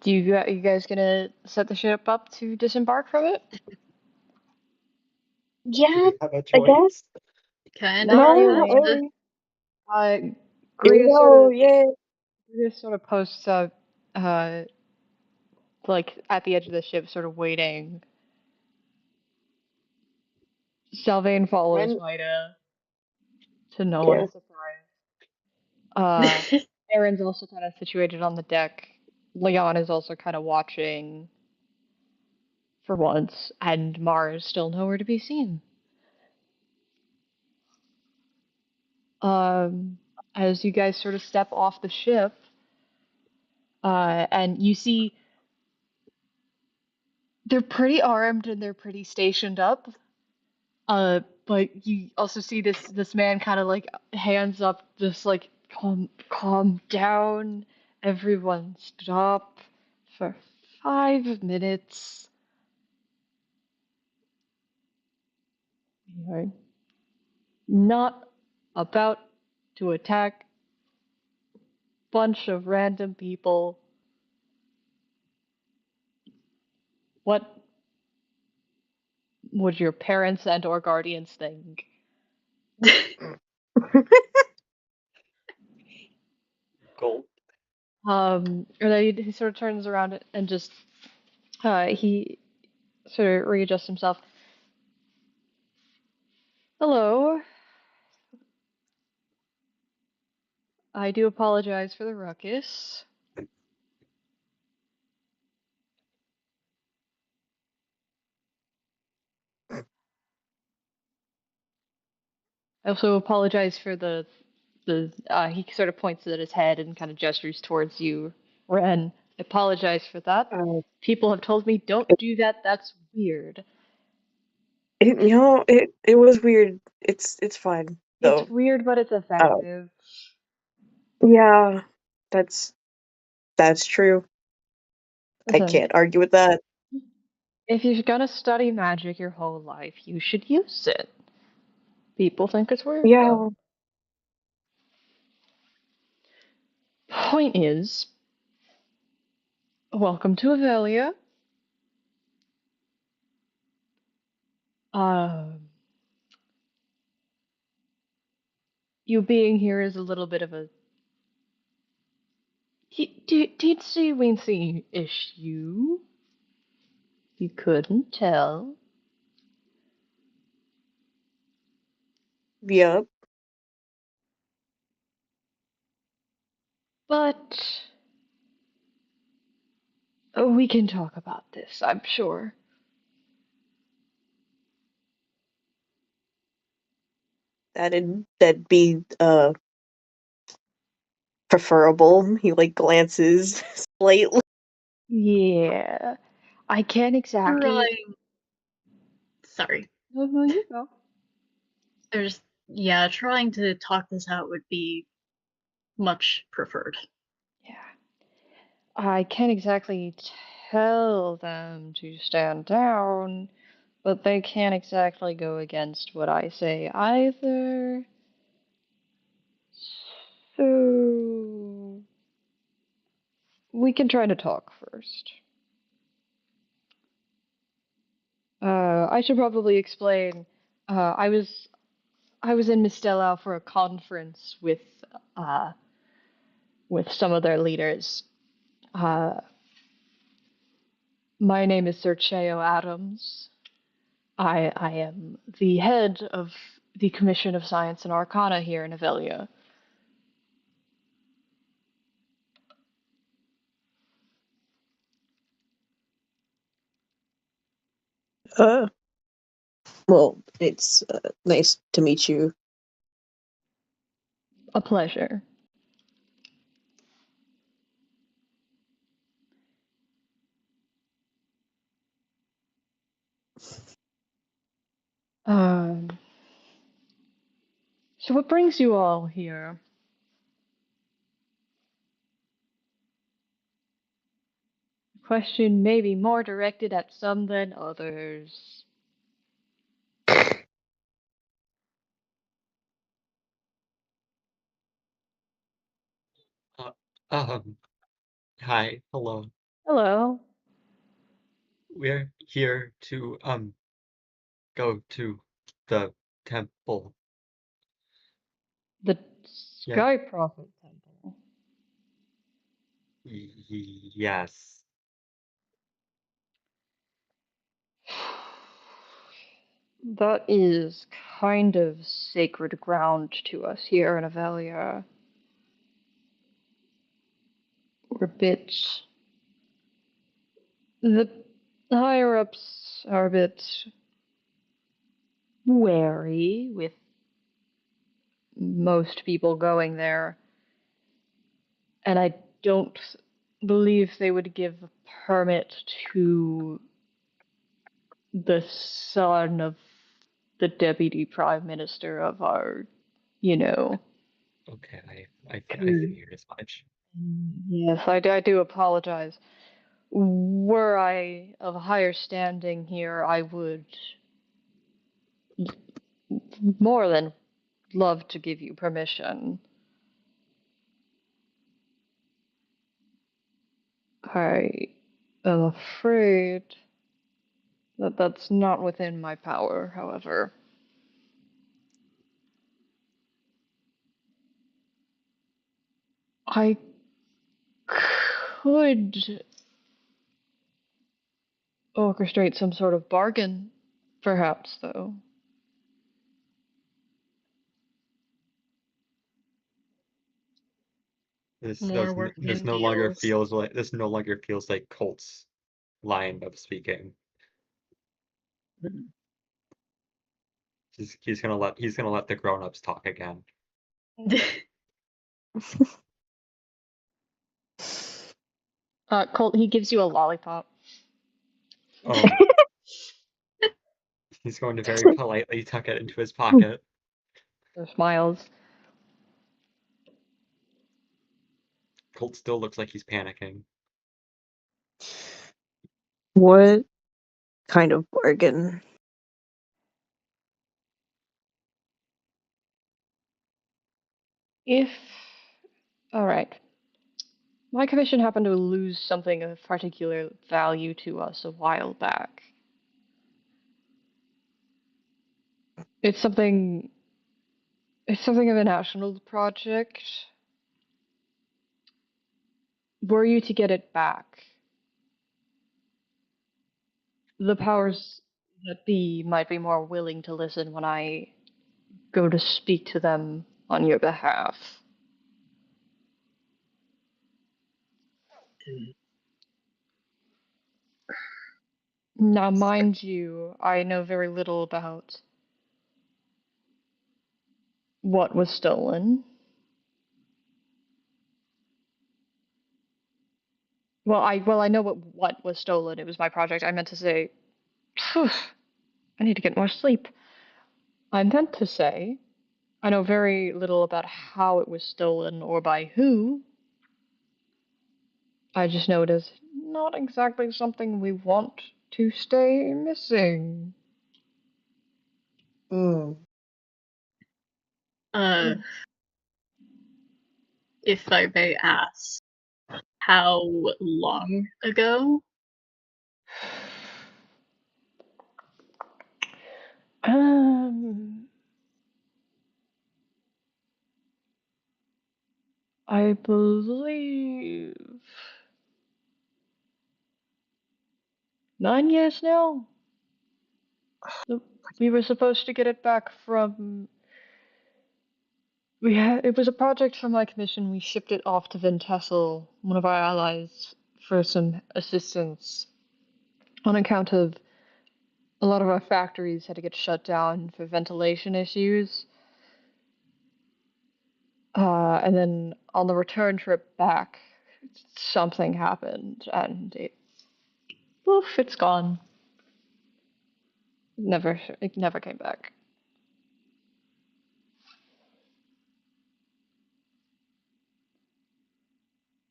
S1: You guys gonna set the ship up to disembark from it?
S2: Do
S3: Yeah,
S2: we have a
S3: I guess.
S2: choice?
S4: Kind of.
S1: Not
S3: No, not
S1: really.
S3: really.
S1: Uh,
S3: Here we go. Yeah.
S1: Greta sort of posts up, uh, like at the edge of the ship, sort of waiting. Sylvain follows
S3: When?
S1: Mida to no
S3: Yeah.
S1: one's surprise. Uh, Aaron's also kind of situated on the deck. Leon is also kind of watching for once, and Mars still nowhere to be seen. Um, as you guys sort of step off the ship, and you see they're pretty armed and they're pretty stationed up. But you also see this man kind of like hands up, just like calm down. Everyone stop for 5 minutes. We are not about to attack bunch of random people. What would your parents and or guardians think?
S2: Colt.
S1: Or then he sort of turns around and just he sort of readjusts himself. Hello. I do apologize for the ruckus. I also apologize for the he sort of points at his head and kind of gestures towards you, Ren. I apologize for that.
S3: Uh,
S1: People have told me don't
S3: it,
S1: do that. That's weird.
S3: it was weird. It's fine
S1: It's
S3: though.
S1: weird, but it's
S3: Uh,
S1: effective.
S3: yeah, that's true. I
S1: Listen,
S3: can't argue with that.
S1: if you're gonna study magic your whole life, you should use it. People think it's weird though.
S3: Yeah.
S1: Point is, welcome to Avelia. Um, you being here is a little bit of a teensy weensy issue. You couldn't tell.
S3: Yep.
S1: But we can talk about this, I'm sure.
S3: That'd be preferable. He like glances slightly.
S1: Yeah. I can't exactly.
S4: Trying. Sorry.
S1: No, no, you go.
S4: Yeah, trying to talk this out would be much preferred.
S1: Yeah. I can't exactly tell them to stand down, but they can't exactly go against what I say either. So we can try to talk first. I should probably explain. I was in Mistelau for a conference uh, with some of their leaders. Uh, my name is Sir Cheo Adams. I am the head of the Commission of Science and Arcana here in Avelia.
S3: Uh, well, it's nice to meet you.
S1: A pleasure. Um, so what brings you all here? Question may be more directed at some than others.
S2: Uh, um, hi, hello.
S1: Hello.
S2: We're here to go to the temple.
S1: The
S2: Yeah,
S1: Sky Prophet Temple.
S2: yes.
S1: That is kind of sacred ground to us here in Avelia. We're a bit. The higher ups are a bit wary with most people going there, and I don't believe they would give a permit to the son of the deputy prime minister of our, you know.
S2: Okay, I
S1: country.
S2: figured as much.
S1: Yes, I do apologize. Were I of a higher standing here, I would more than love to give you permission. I am afraid that that's not within my power, however. I could orchestrate some sort of bargain, perhaps, though.
S4: More working
S2: This
S4: in
S2: no longer
S4: deals.
S2: feels like Colt's line of speaking. He's gonna let the grown-ups talk again.
S1: Colt, he gives you a lollipop.
S2: Oh, he's going to very politely tuck it into his pocket.
S1: Or smiles.
S2: Colt still looks like he's panicking.
S3: What kind of bargain?
S1: If. Alright. My commission happened to lose something of particular value to us a while back. It's something. It's something of a national project. Were you to get it back, the powers that be might be more willing to listen when I go to speak to them on your behalf. Now, mind you, I know very little about what was stolen. I know what was stolen. It was my project. I meant to say, I need to get more sleep. I meant to say, I know very little about how it was stolen or by who. I just know it is not exactly something we want to stay missing.
S3: Mm.
S4: Uh, if I may ask, how long ago?
S1: Um, I believe 9 years now. We were supposed to get it back from. It was a project from my commission. We shipped it off to Ventessel, one of our allies, for some assistance on account of a lot of our factories had to get shut down for ventilation issues. And then on the return trip back, something happened, and poof, it's gone. It never came back.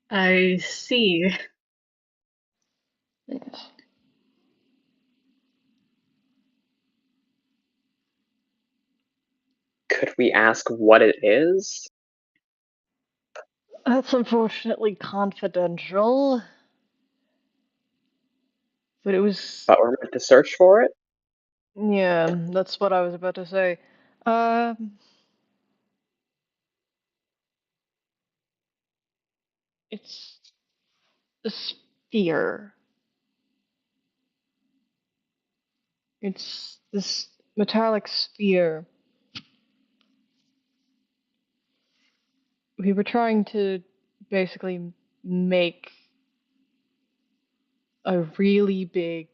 S4: I see.
S1: Yes.
S5: Could we ask what it is?
S1: That's unfortunately confidential, but it was.
S5: But we're meant to search for it?
S1: Yeah, that's what I was about to say. Um, it's a sphere. It's this metallic sphere. We were trying to basically make a really big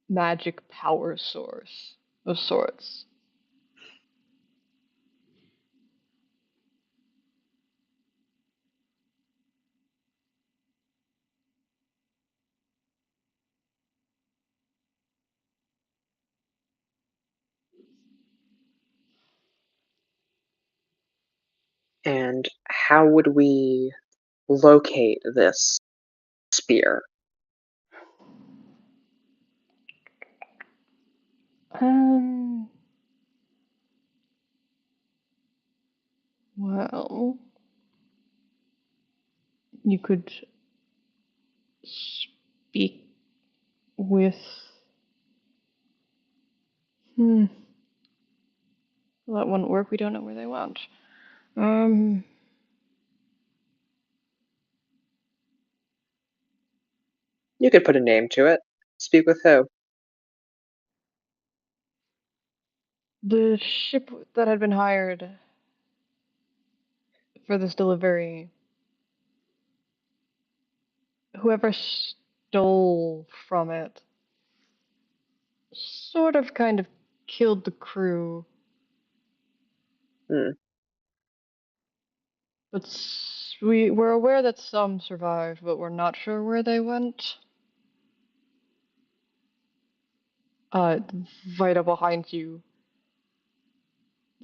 S1: magic power source of sorts.
S5: And how would we locate this spear?
S1: Um, well, you could speak with. Hmm. Well, that wouldn't work. We don't know where they went. Um,
S5: You could put a name to it. Speak with who?
S1: the ship that had been hired for this delivery, whoever stole from it, sort of kind of killed the crew,
S5: Hmm.
S1: but we're aware that some survived, but we're not sure where they went. Uh, Vita behind you.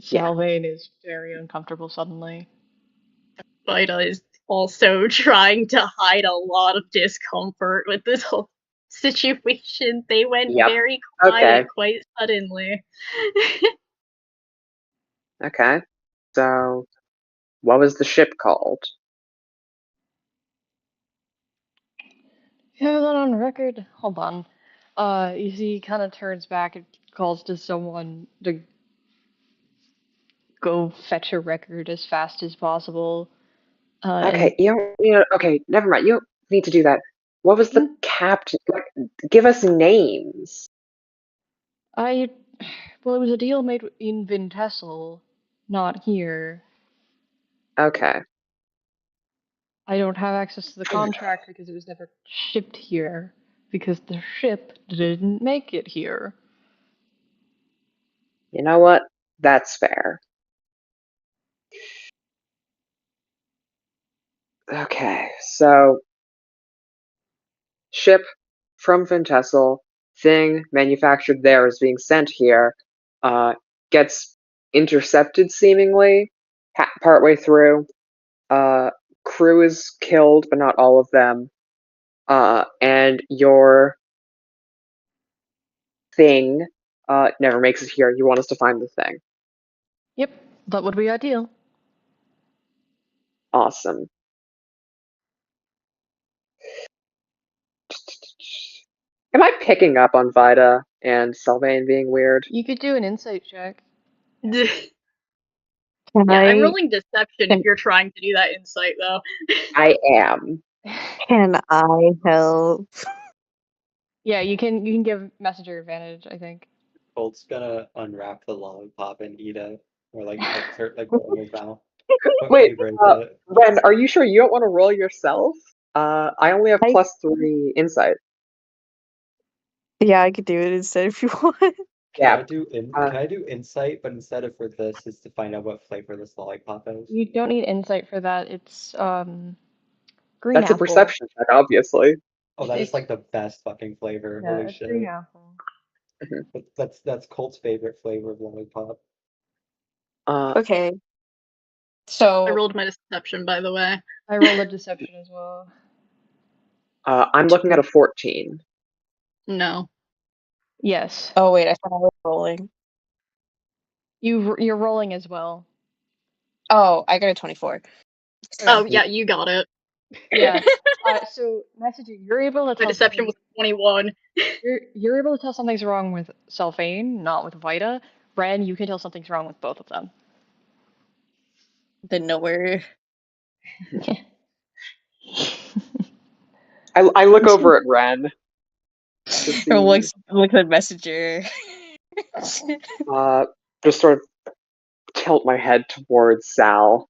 S5: Yeah.
S1: Salvain is very uncomfortable suddenly.
S4: Vita is also trying to hide a lot of discomfort with this whole situation. They went
S5: Yep.
S4: very
S5: Okay.
S4: quiet quite suddenly.
S5: Okay. So, what was the ship called?
S1: You have that on record? Hold on. You see, he kind of turns back and calls to someone to go fetch a record as fast as possible. And
S5: Okay, okay, never mind. You don't need to do that. What was the captain? Like, give us names.
S1: I, well, it was a deal made in Vintessel, not here.
S5: Okay.
S1: I don't have access to the contract because it was never shipped here, because the ship didn't make it here.
S5: You know what? That's fair. Okay, so ship from Vintessel thing manufactured there is being sent here, gets intercepted seemingly partway through. Crew is killed, but not all of them. And your thing never makes it here. You want us to find the thing.
S1: Yep, that would be ideal.
S5: Awesome. Am I picking up on Vida and Sylvain being weird?
S1: You could do an insight check.
S4: Yeah,
S3: Can
S4: I'm
S3: I
S4: rolling deception if
S3: can,
S4: you're trying to do that insight though.
S5: I am.
S3: can I help?
S1: Yeah, you can give messenger advantage, I think.
S2: Colt's gonna unwrap the lollipop and eat it, or like start like roll his mouth. What
S5: Wait,
S2: flavor is it?
S5: Ren, are you sure you don't want to roll yourself? I only have
S3: I
S5: +3 insight.
S3: Yeah, I could do it instead if you want.
S5: Yeah.
S2: Can I do insight, but instead of for this is to find out what flavor this lollipop is?
S1: You don't need insight for that. It's green
S5: That's a
S1: apple.
S5: perception check, obviously.
S2: Oh, that is
S1: It's
S2: like the best fucking flavor.
S1: yeah,
S2: Holy
S1: it's green
S2: shit.
S1: apple.
S2: But that's Colt's favorite flavor of lollipop.
S3: Okay.
S4: I
S3: So
S4: rolled my deception, by the way.
S1: I rolled a deception as well.
S5: I'm looking at a 14.
S4: No.
S1: Yes.
S3: oh wait, I thought I was rolling.
S1: You're rolling as well.
S3: Oh, I got a 24.
S4: Oh yeah, you got it.
S1: Yeah. So messenger, you're able to
S4: My
S1: tell
S4: deception
S1: something.
S4: was 21.
S1: You're able to tell something's wrong with Selphane, not with Vita. Ren, you can tell something's wrong with both of them.
S3: Then nowhere.
S5: I look over at Ren to see.
S3: Or look at Messenger.
S5: Just sort of tilt my head towards Sal.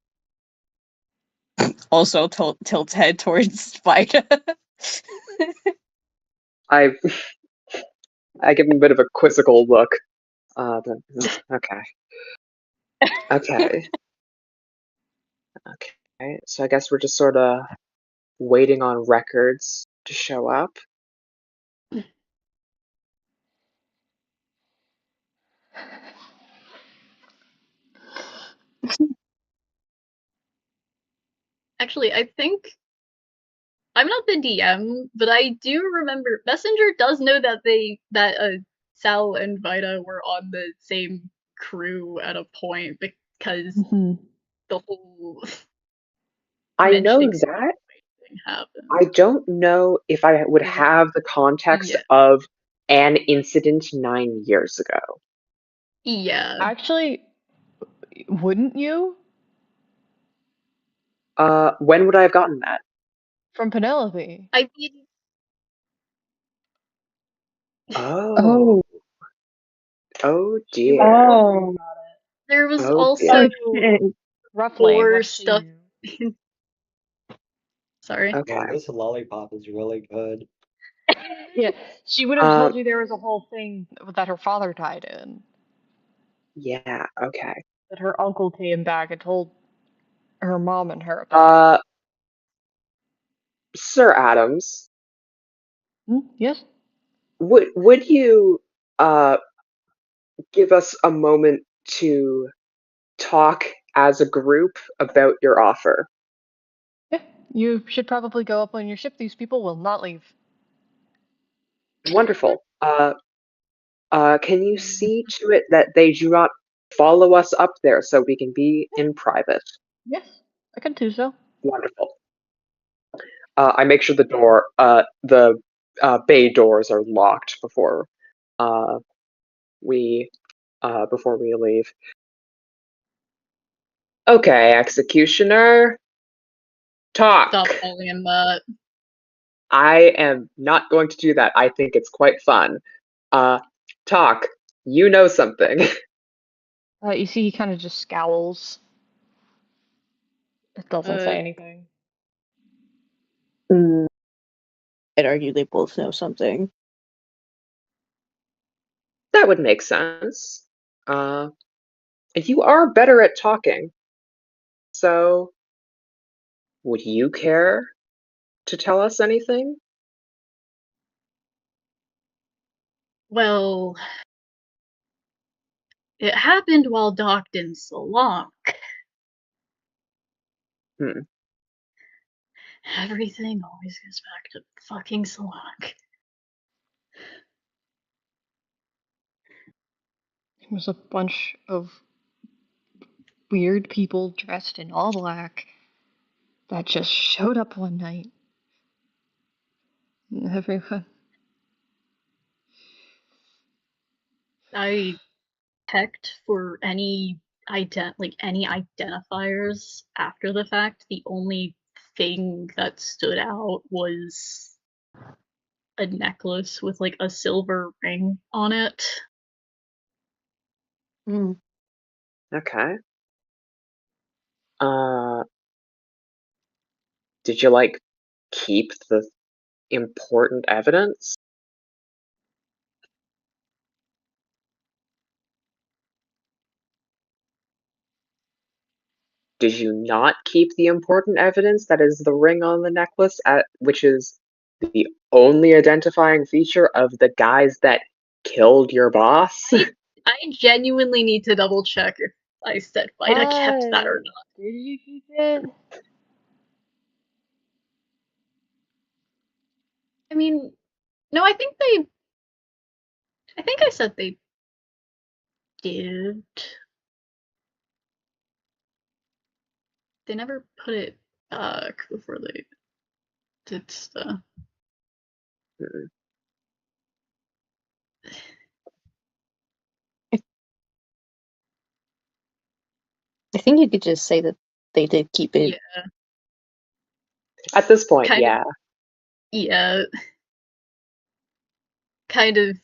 S3: Also tilt head towards Spider.
S5: I give him a bit of a quizzical look. Okay. Okay. Okay. So I guess we're just sort of waiting on records to show up.
S4: Actually, I think I'm not the DM, but I do remember Messenger does know that Sal and Vita were on the same crew at a point because the whole
S5: I know
S4: mentioning
S5: that.
S4: thing happened.
S5: I don't know if I would have the context
S4: Yeah.
S5: of an incident 9 years ago.
S4: Yeah.
S1: Actually, wouldn't you?
S5: When would I have gotten that?
S1: From Penelope.
S4: I mean,
S5: Oh. Oh
S1: She would
S5: dear.
S1: have told you
S3: Oh.
S1: about it.
S4: there was
S5: Oh
S4: also
S5: dear.
S1: Roughly
S4: more
S1: what she
S4: stuff.
S1: knew.
S4: Sorry.
S5: Okay.
S2: Man, this lollipop is really good.
S1: Yeah, she would have told you there was a whole thing that her father died in.
S5: Yeah, okay.
S1: That her uncle came back and told her mom and her about.
S5: Sir Adams,
S1: Yes?
S5: would you give us a moment to talk as a group about your offer?
S1: Yeah. You should probably go up on your ship. These people will not leave.
S5: Wonderful. Can you see to it that they do not follow us up there so we can be in private?
S1: Yes, I can do so.
S5: Wonderful. I make sure the bay doors are locked uh, we before we leave. Okay, executioner, talk.
S4: Stop calling him that.
S5: I am not going to do that. I think it's quite fun. Talk. You know something.
S1: You see, he kind of just scowls. It doesn't say anything.
S3: I'd argue they both know something.
S5: That would make sense. You are better at talking. So, would you care to tell us anything?
S4: Well, it happened while docked in Salanque.
S5: Hmm.
S4: Everything always goes back to fucking Salanque.
S1: It was a bunch of weird people dressed in all black that just showed up one night. And everyone.
S4: I checked for any any identifiers after the fact. The only thing that stood out was a necklace with like a silver ring on it.
S3: Hmm.
S5: Okay. Uh, did you like keep the important evidence? Did you not keep the important evidence that is the ring on the necklace, which is the only identifying feature of the guys that killed your boss?
S4: I genuinely need to double check if I said Vida kept that or not.
S1: Did you keep it?
S4: I mean, no, I think I said they did. They never put it back before they did stuff.
S5: Hmm.
S3: I think you could just say that they did keep it.
S4: Yeah,
S5: At this point,
S4: kind of.
S5: yeah.
S4: Yeah, kind of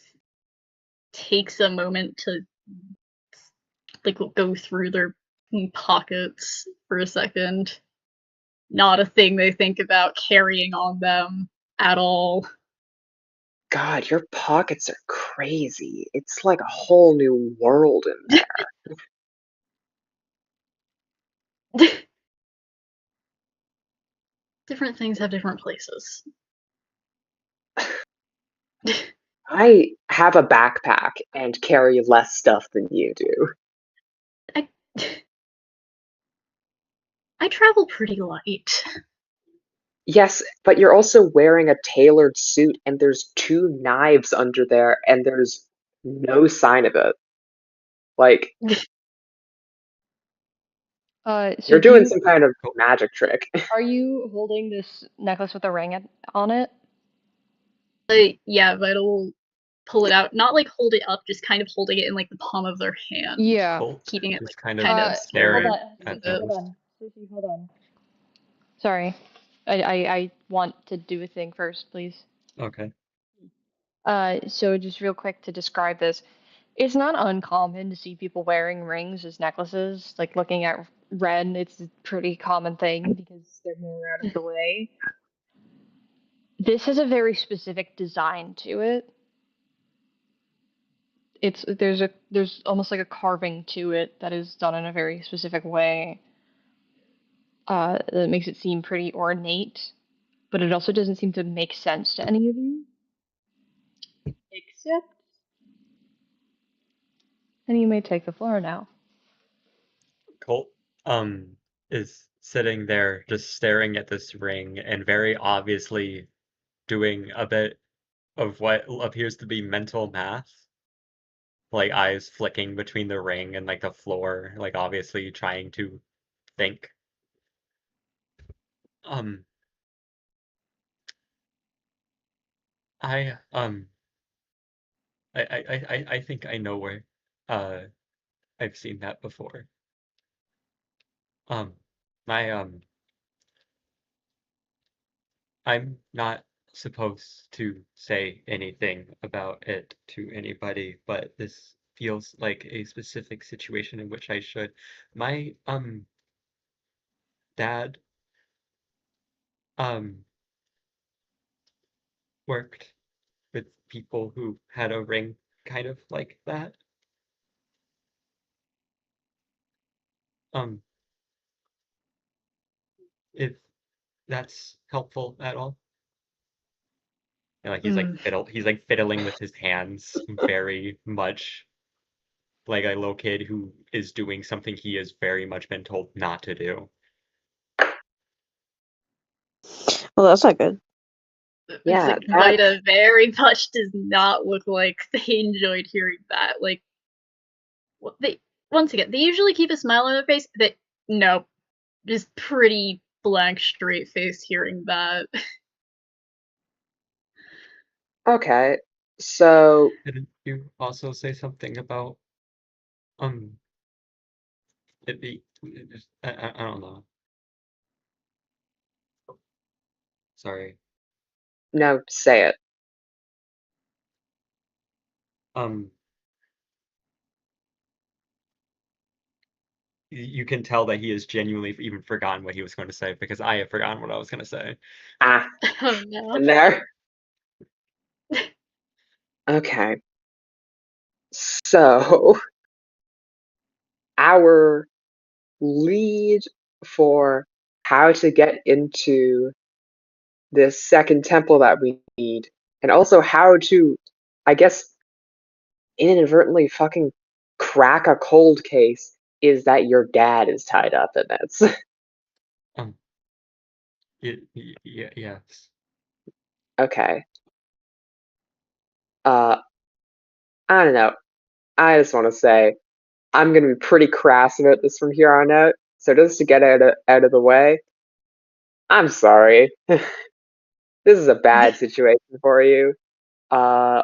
S4: takes a moment to like go through their pockets for a second. Not a thing they think about carrying on them at all.
S5: God, your pockets are crazy. It's like a whole new world in there.
S4: Different things have different places.
S5: I have a backpack and carry less stuff than you do.
S4: I I travel pretty light.
S5: Yes, but you're also wearing a tailored suit and there's 2 knives under there and there's no sign of it. Like,
S1: So
S5: you're
S1: do
S5: doing
S1: you
S5: some kind of magic trick.
S1: are you holding this necklace with a ring on it?
S4: Yeah, Vital will pull it out, not like hold it up, just kind of holding it in like the palm of their hand,
S1: Yeah.
S2: Colt
S4: keeping it
S2: just
S4: like
S2: kind of
S4: kind of
S1: Hold
S2: staring
S4: square
S1: on,
S4: to
S2: at
S1: Susie,
S4: the.
S1: hold
S2: those.
S1: on. Susie, hold on. Sorry. I want to do a thing first, please.
S2: Okay.
S1: So just real quick to describe this. It's not uncommon to see people wearing rings as necklaces. Like looking at Ren, it's a pretty common thing because they're more out of the way. This has a very specific design to it. There's almost like a carving to it that is done in a very specific way. That makes it seem pretty ornate, but it also doesn't seem to make sense to any of you. Except, and you may take the floor now.
S2: Colt is sitting there just staring at this ring and very obviously doing a bit of what appears to be mental math. Like eyes flicking between the ring and like the floor, like obviously trying to think. Um I I think I know where uh I've seen that before. Um my I'm not supposed to say anything about it to anybody, but this feels like a specific situation in which I should. My dad um worked with people who had a ring kind of like that. Um if that's helpful at all. And like he's like fiddling with his hands very much like a little kid who is doing something he has very much been told not to do.
S3: Well, that's not good.
S5: Yeah,
S4: Like Vita very much does not look like they enjoyed hearing that. Like, they once again, they usually keep a smile on their face. That no, just pretty blank, straight face hearing that.
S5: okay. So
S2: Didn't you also say something about um it be I don't know. Sorry.
S5: no, say it.
S2: Um you can tell that he has genuinely even forgotten what he was going to say because I have forgotten what I was going to say.
S5: Ah,
S4: Oh no.
S5: in there. Okay. So our lead for how to get into this second temple that we need, and also how to, I guess, inadvertently fucking crack a cold case, is that your dad is tied up in it.
S2: Um yes.
S5: Okay. Uh, I don't know. I just want to say I'm gonna be pretty crass about this from here on out. So just to get out of the way, I'm sorry. This is a bad situation for you. Uh,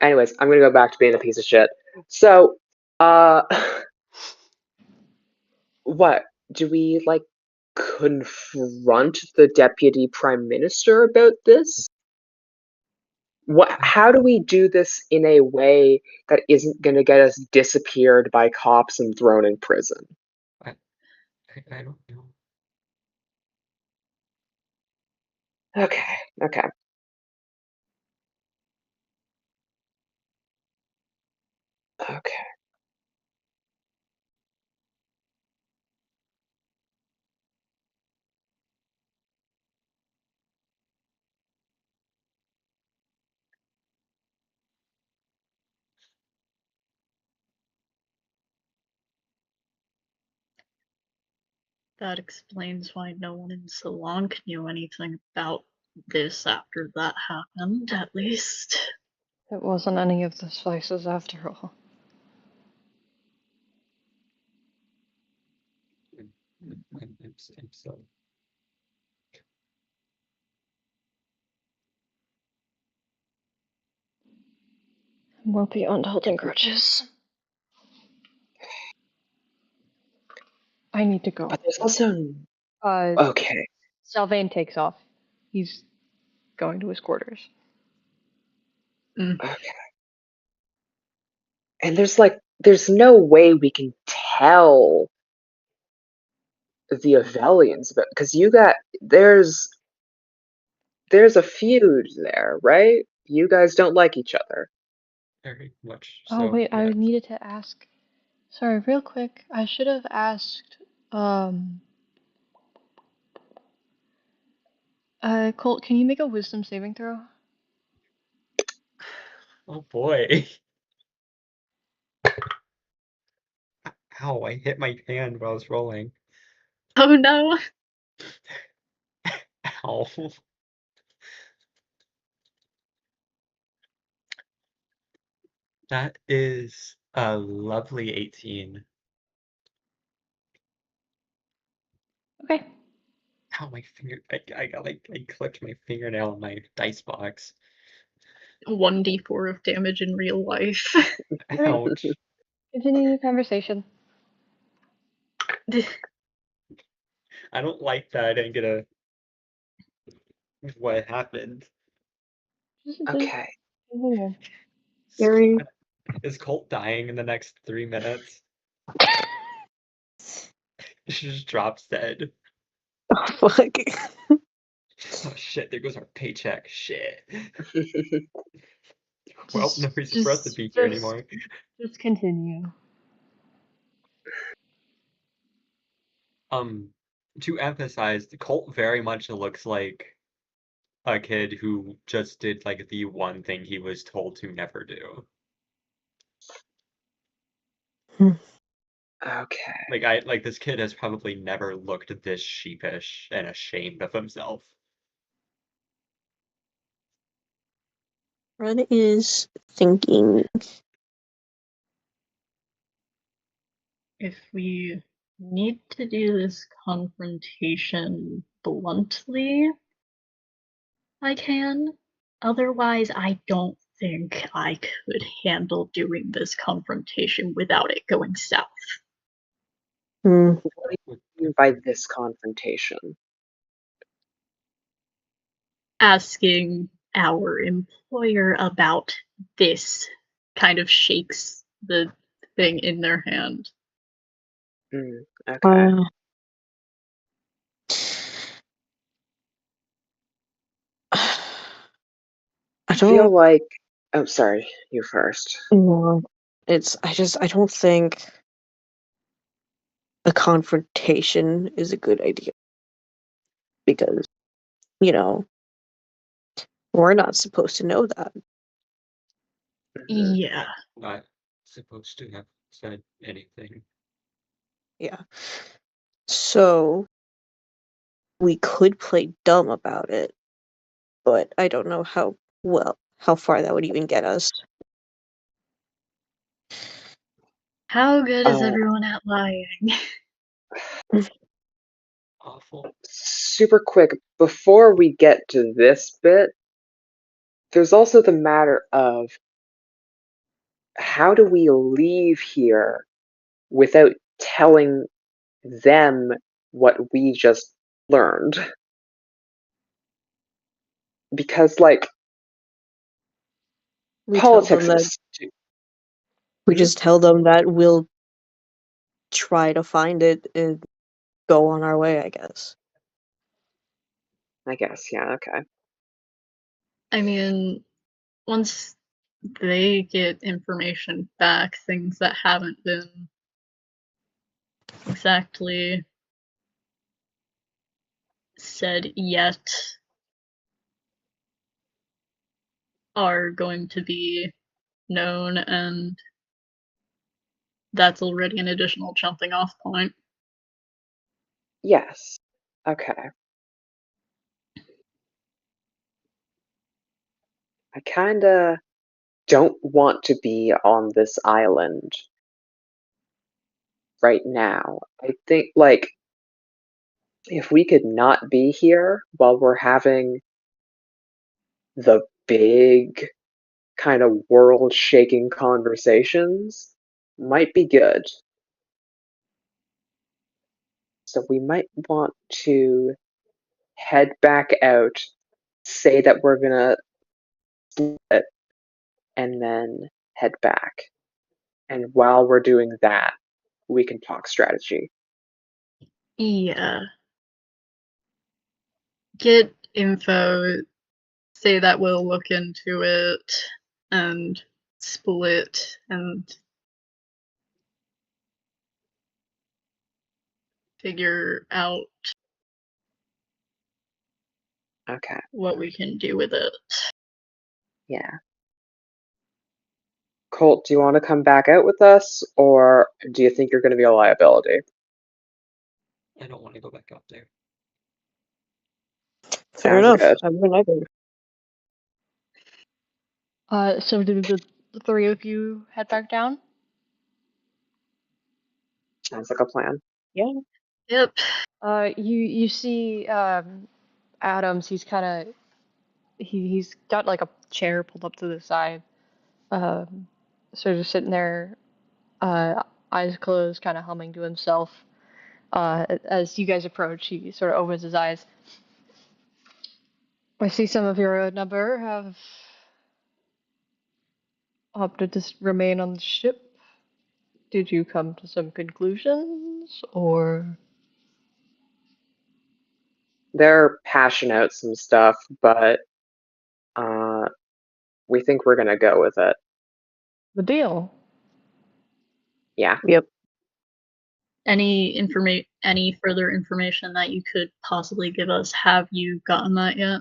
S5: anyways, I'm gonna go back to being a piece of shit. So, uh, what do we like confront the deputy prime minister about this? What? How do we do this in a way that isn't gonna get us disappeared by cops and thrown in prison?
S2: I I don't know.
S5: Okay, okay. Okay.
S4: That explains why no one in Salanque knew anything about this after that happened, at least.
S1: It wasn't any of the spices after all.
S2: I'm so
S1: We're beyond holding grudges. I need to go.
S5: But there's also
S1: Uh,
S5: okay.
S1: Sylvain takes off. He's going to his quarters.
S5: Okay. And there's no way we can tell the Avelians about, because you got there's a feud there, right? You guys don't like each other.
S2: very much
S1: Oh
S2: so,
S1: wait, I
S2: yes.
S1: needed to ask. Sorry, real quick. I should have asked. Colt, can you make a wisdom saving throw?
S2: Oh boy. Ow, I hit my hand while I was rolling.
S4: Oh no.
S2: Ow. That is a lovely 18.
S1: Okay.
S2: Ow, my finger. I got like, I clipped my fingernail on my dice box.
S4: 1d4 of damage in real life.
S1: Alright.
S2: Ouch.
S1: Continue the conversation.
S2: I don't like that I didn't get a. What happened?
S1: Just
S5: Okay.
S1: continue.
S2: Is
S3: Very.
S2: Colt, is Colt dying in the next 3 minutes? She just drops dead.
S3: Oh, fuck.
S2: Oh shit, there goes our paycheck. Shit. Well, no reason for us to
S1: Just,
S2: be here
S1: just,
S2: anymore.
S1: just continue.
S2: Um, to emphasize, the Colt very much looks like a kid who just did like the one thing he was told to never do.
S5: Okay.
S2: Like this kid has probably never looked this sheepish and ashamed of himself.
S3: Red is thinking.
S4: If we need to do this confrontation bluntly, I can. Otherwise, I don't think I could handle doing this confrontation without it going south.
S3: Hmm.
S5: What do you mean by this confrontation?
S4: Asking our employer about this kind of shakes the thing in their hand.
S5: Okay.
S3: I
S5: feel
S3: don't
S5: like. Oh, sorry. You first.
S3: know. I don't think a confrontation is a good idea because, you know, we're not supposed to know that.
S4: Yeah.
S2: Not supposed to have said anything.
S3: Yeah. So we could play dumb about it, but I don't know how far that would even get us.
S4: How good is
S5: Uh,
S4: everyone at lying?
S2: Awful.
S5: Super quick, before we get to this bit, there's also the matter of how do we leave here without telling them what we just learned? Because, like,
S3: We tell them
S5: politics
S3: that
S5: is.
S3: we
S5: Hmm?
S3: just tell them that we'll try to find it and go on our way, I guess.
S5: I guess, yeah, okay.
S4: I mean, once they get information back, things that haven't been exactly said yet are going to be known, and that's already an additional jumping off point.
S5: Yes. Okay. I kinda don't want to be on this island right now. I think, like, if we could not be here while we're having the big kind of world shaking conversations, might be good. So we might want to head back out, say that we're gonna split, and then head back. And while we're doing that, we can talk strategy.
S4: Yeah. Get info, say that we'll look into it, and split and figure out
S5: Okay,
S4: what we can do with it.
S5: yeah. Colt, do you want to come back out with us, or do you think you're going to be a liability?
S2: I don't want to go back up there.
S3: Fair
S5: Sounds
S3: enough.
S5: good.
S3: I mean, I think.
S1: So do the three of you head back down?
S5: Sounds like a plan.
S3: Yeah.
S4: Yep.
S1: You see Adams. He's kind of he's got like a chair pulled up to the side. Sort of sitting there, eyes closed, kind of humming to himself. As you guys approach, he sort of opens his eyes. I see some of your number have opted to remain on the ship. Did you come to some conclusions, or?
S5: They're hashing out some stuff, but uh, we think we're going to go with it.
S1: The deal.
S5: Yeah.
S3: Yep.
S4: Any further information that you could possibly give us? Have you gotten that yet?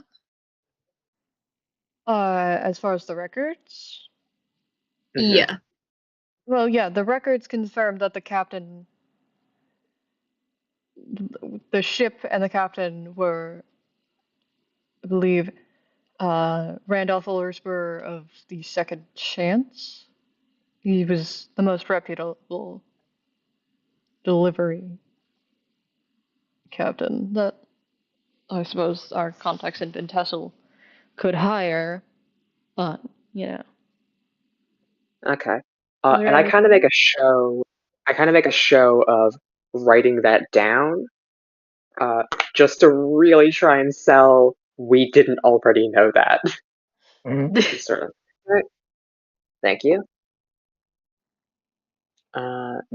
S1: As far as the records?
S5: Mhm.
S4: Yeah.
S1: Well, yeah, the records confirm that the captain, the ship and the captain were, I believe, Randolph Ullersburg of the Second Chance. He was the most reputable delivery captain that I suppose our contacts in Bintessel could hire, but, you know.
S5: Okay.
S1: Was there
S5: And I kind of make
S1: anything?
S5: a show. I kind of make a show of writing that down, just to really try and sell. We didn't already know that. Sort of. All right. Thank you.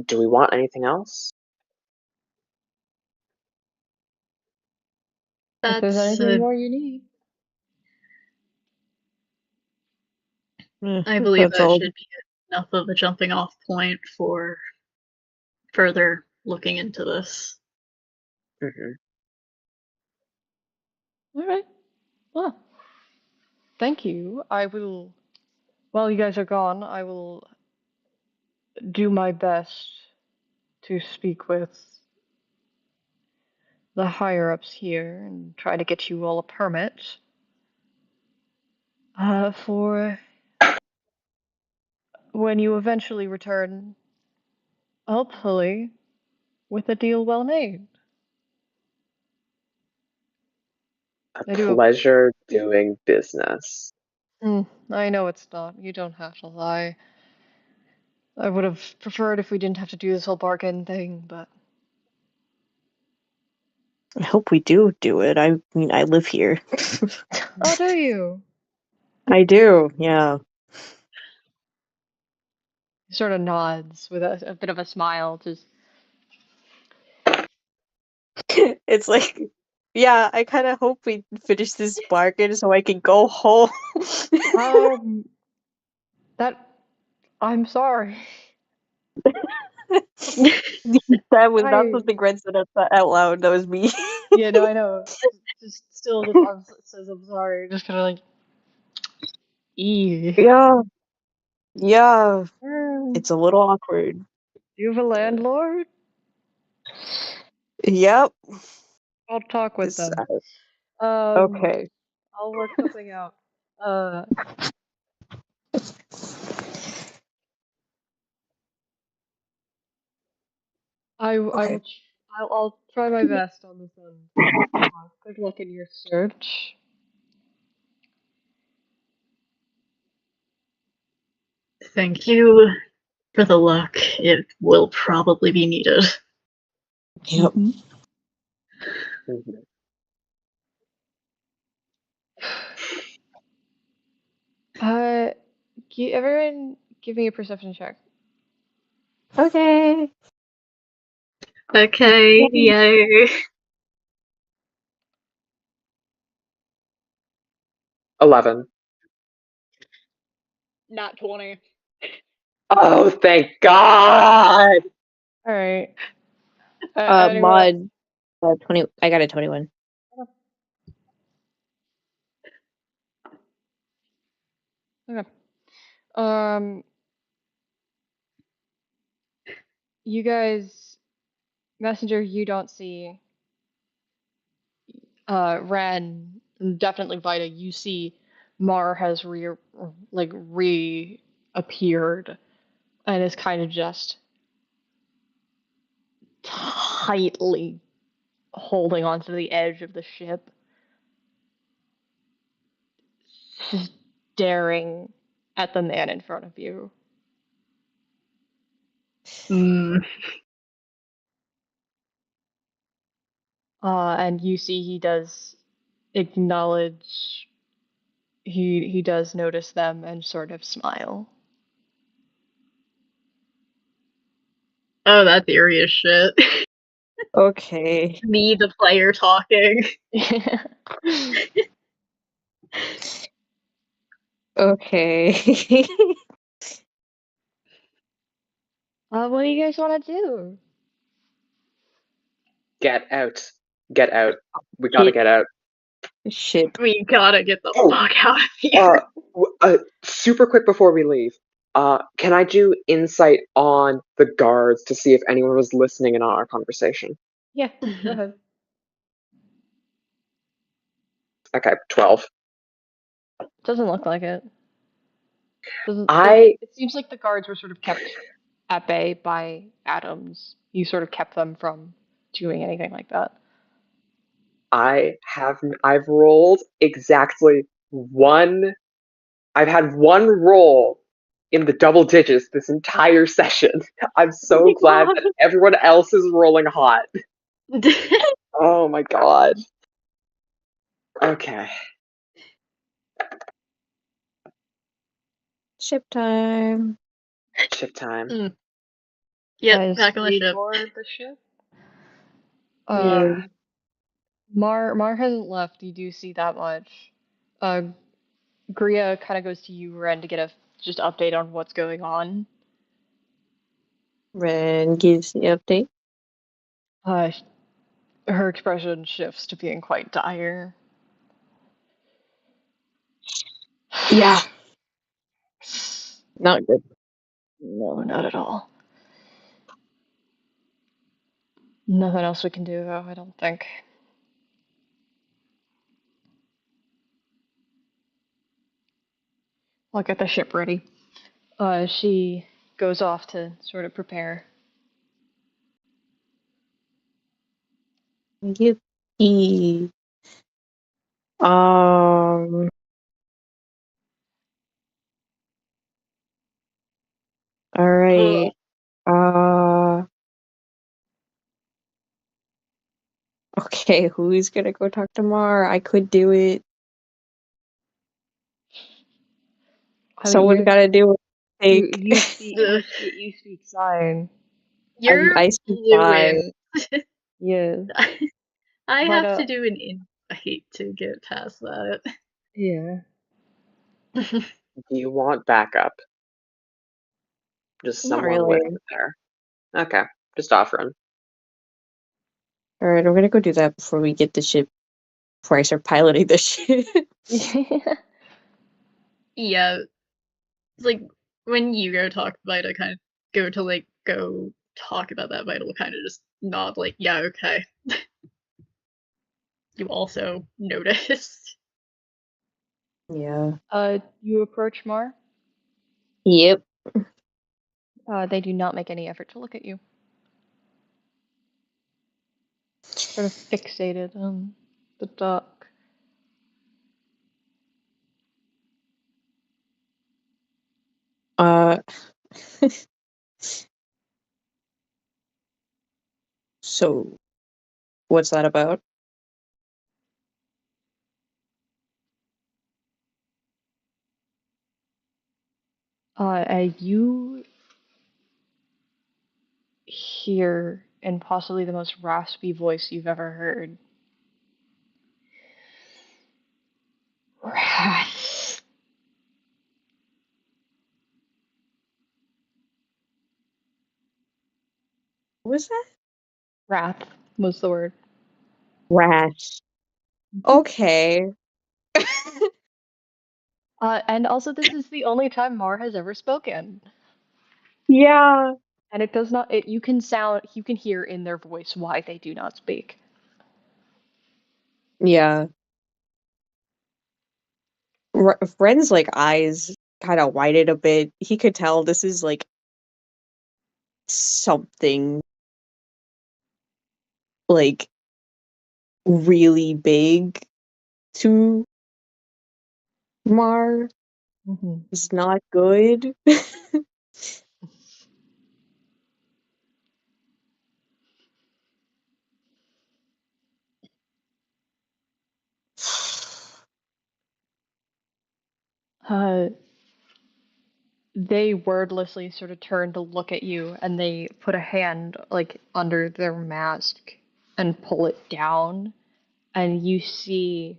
S5: Do we want anything else?
S1: If there's
S4: That's,
S1: anything more you need.
S4: I believe
S3: That's
S4: that
S3: all.
S4: should be enough of a jumping off point for further looking into this.
S5: Hmm.
S1: All right. Well, thank you. I will, while you guys are gone, I will do my best to speak with the higher ups here and try to get you all a permit for when you eventually return, hopefully with a deal well made.
S5: A
S1: I do.
S5: pleasure doing business.
S1: I know it's not. You don't have to lie. I would have preferred if we didn't have to do this whole bargain thing, but
S3: I hope we do it. I mean, I live here.
S1: oh, do you?
S3: I do, yeah.
S1: He sort of nods with a bit of a smile, just
S3: It's like, yeah, I kind of hope we finish this bargain so I can go home.
S1: um that I'm sorry.
S3: That was not
S1: I
S3: something Red said out loud. That was me.
S1: yeah, no, I know. Just still just says I'm sorry. Just kind of like ee.
S3: Yeah, yeah.
S1: Do
S3: It's a little awkward.
S1: you have a landlord?
S3: Yep.
S1: I'll talk with
S3: This,
S1: them. Um,
S3: okay.
S1: I'll work something out. Uh, I
S3: Okay.
S1: will. I'll try my best on this end. Good luck in your search.
S4: Thank you for the luck. It will probably be needed.
S3: Yep.
S1: Mm-hmm.
S5: Mhm.
S1: Uh, everyone, give me a perception check.
S3: Okay.
S4: Okay, yay.
S5: 11.
S1: Not 20.
S5: Oh, thank God!
S1: All right. Anyone?
S3: Mod 20. I got a 21.
S1: Okay. Um, you guys, messenger, you don't see. Ren, and definitely Vita. You see, Mar has reappeared and is kind of just tightly holding onto the edge of the ship, staring at the man in front of you.
S4: Mm.
S1: And you see he does acknowledge, he does notice them and sort of smile.
S4: Oh, that's eerie as shit.
S3: Okay.
S4: Me, the player, talking.
S3: Okay.
S1: What do you guys want to do?
S5: Get out. Get out. We gotta
S3: Get
S5: get out.
S3: Ship.
S4: We gotta get the
S5: Oh,
S4: fuck out of here.
S5: Super quick before we leave. Can I do insight on the guards to see if anyone was listening in on our conversation?
S1: Yeah, go ahead.
S5: Okay, 12.
S1: Doesn't look like it. Doesn't
S5: I
S1: it seems like the guards were sort of kept at bay by Adams. You sort of kept them from doing anything like that.
S5: I've rolled exactly one. I've had one roll in the double digits this entire session. I'm so glad that everyone else is rolling hot. Oh my god. Okay.
S3: Ship time.
S5: Ship time.
S4: Yep,
S1: Guys,
S4: back on the
S1: we
S4: ship.
S1: board the ship.
S3: Yeah.
S1: Mar hasn't left. You do see that much. Uh, Gria kind of goes to you, Ren, to get a just update on what's going on.
S3: Ren gives the update.
S1: Her expression shifts to being quite dire.
S3: Yeah. Not good.
S1: No, not at all. Nothing else we can do, though, I don't think. I'll get the ship ready. She goes off to sort of prepare.
S3: Yippee. All right. Okay, who's gonna go talk to Mar? I could do it.
S1: I mean,
S3: Someone's gotta do it.
S1: you speak sign.
S4: You're
S3: I speak fine.
S4: fluent.
S1: Yeah,
S4: I
S1: but
S4: have to do an invite to get past that.
S1: yeah.
S5: Do you want backup? Just
S3: Not
S5: someone with
S3: really.
S5: you there. Okay, just offering.
S3: Alright, I'm gonna go do that before we get the ship. Before I start piloting the ship.
S4: Yeah, it's like when you go talk to Vita, kind of go to like go talk about that, Vita will kind of just nod like, yeah, okay. You also noticed.
S3: Yeah.
S1: You approach Mar.
S3: Yep.
S1: They do not make any effort to look at you. Sort of fixated on the dock.
S3: Uh. So, what's that about?
S1: You hear in possibly the most raspy voice you've ever heard. Wrath.
S3: What was that?
S1: Wrath was the word.
S3: Rash. Okay.
S1: And also, this is the only time Mar has ever spoken.
S3: Yeah.
S1: And it does not, you can hear in their voice why they do not speak.
S3: Yeah. Ren's like eyes kind of widened a bit. He could tell this is like something like really big to Mar. It's not good.
S1: Uh, they wordlessly sort of turn to look at you and they put a hand like under their mask and pull it down. And you see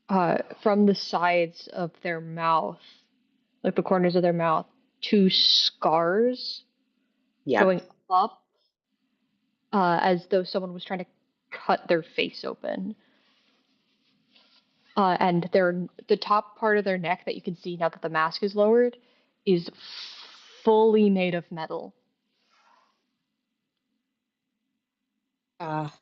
S1: from the sides of their mouth, like the corners of their mouth, two scars
S5: Yeah.
S1: going up as though someone was trying to cut their face open. And the top part of their neck that you can see now that the mask is lowered is fully made of metal.
S3: Ah.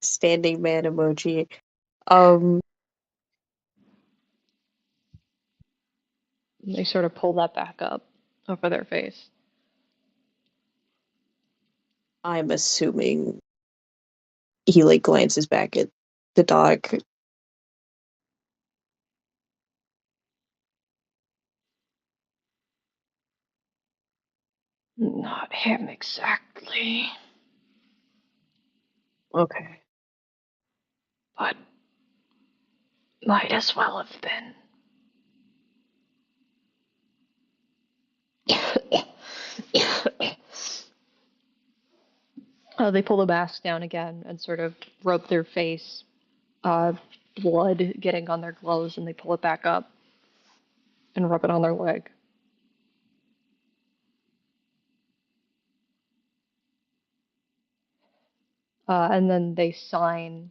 S3: Standing man emoji.
S1: They sort of pull that back up over their face.
S3: I'm assuming he like glances back at the dog.
S1: Not him exactly,
S3: Okay.
S1: but might as well have been. They pull the mask down again and sort of rub their face, blood getting on their gloves, and they pull it back up and rub it on their leg. And then they sign.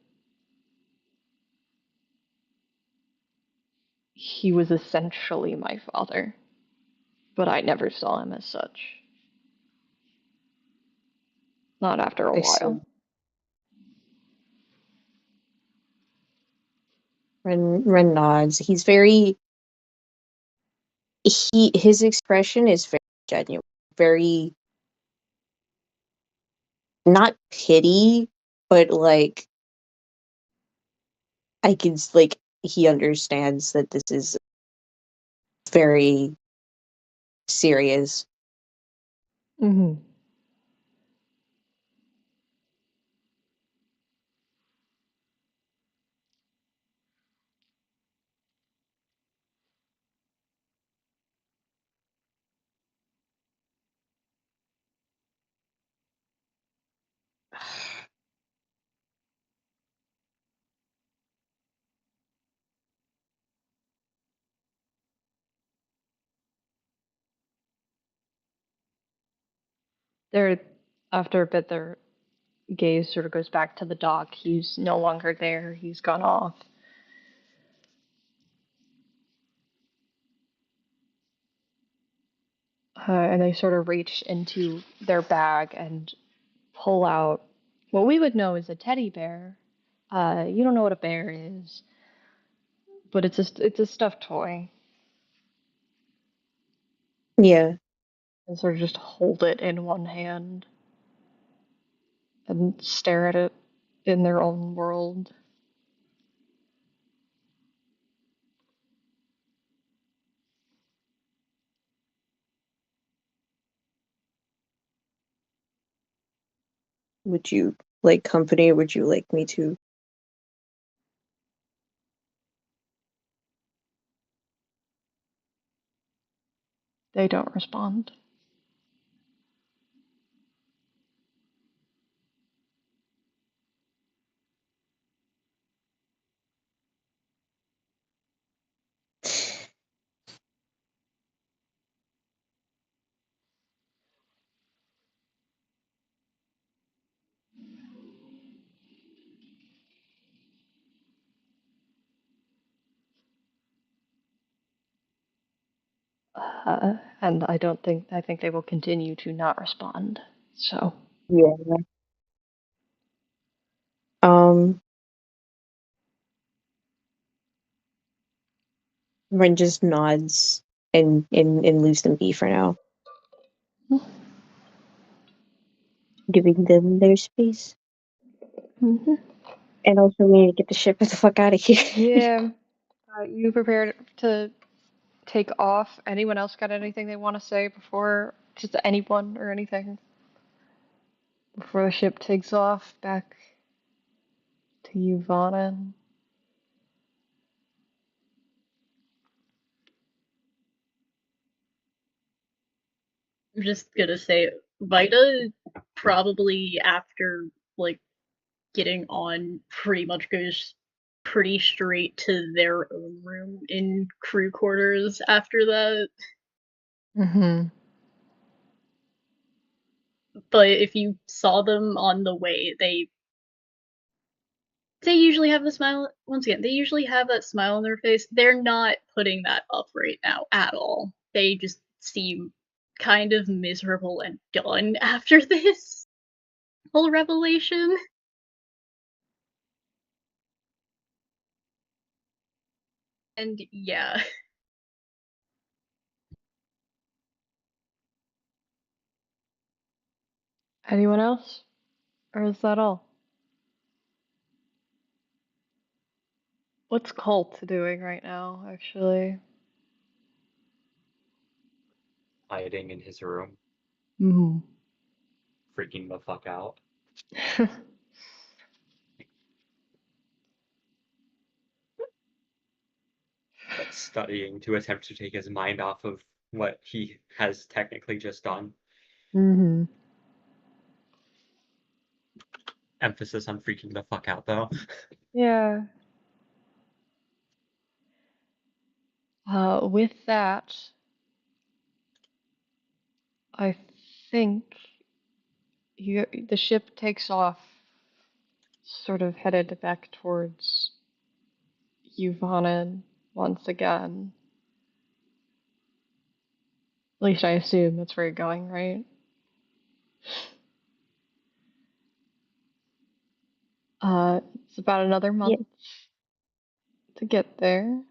S1: He was essentially my father, but I never saw him as such. Not after a
S3: I see.
S1: while.
S3: Ren nods. He's very his expression is very genuine. Very not pity, but like I can like he understands that this is very serious.
S1: Mm-hmm. They're After a bit, their gaze sort of goes back to the dog. He's no longer there. He's gone off. And they sort of reach into their bag and pull out what we would know is a teddy bear. You don't know what a bear is, but it's a stuffed toy.
S3: Yeah.
S1: And sort of just hold it in one hand and stare at it in their own world.
S3: Would you like company or would you like me to?
S1: They don't respond. And I think they will continue to not respond. So,
S3: Yeah. Um Ren just nods and leaves them be for now. Giving them their space.
S1: mm-hmm.
S3: And also we need to get the ship the fuck out of here.
S1: Yeah. You prepared to take off? Anyone else got anything they want to say before, just anyone or anything, before the ship takes off back to Yvonne?
S4: I'm just gonna say, Vita probably after like getting on pretty much goes pretty straight to their own room in crew quarters after that.
S1: Mm-hmm.
S4: But if you saw them on the way, they usually have the smile. Once again, they usually have that smile on their face. They're not putting that up right now at all. They just seem kind of miserable and done after this whole revelation. And yeah.
S1: Anyone else? Or is that all? What's Colt doing right now, actually?
S2: Hiding in his room,
S1: Mm-hmm.
S2: freaking the fuck out. But studying to attempt to take his mind off of what he has technically just done.
S1: Mm-hmm.
S2: Emphasis on freaking the fuck out, though.
S1: Yeah. With that, I think the ship takes off, sort of headed back towards Yvonne once again. At least I assume that's where you're going, right? It's about another
S3: Yeah.
S1: month to get there.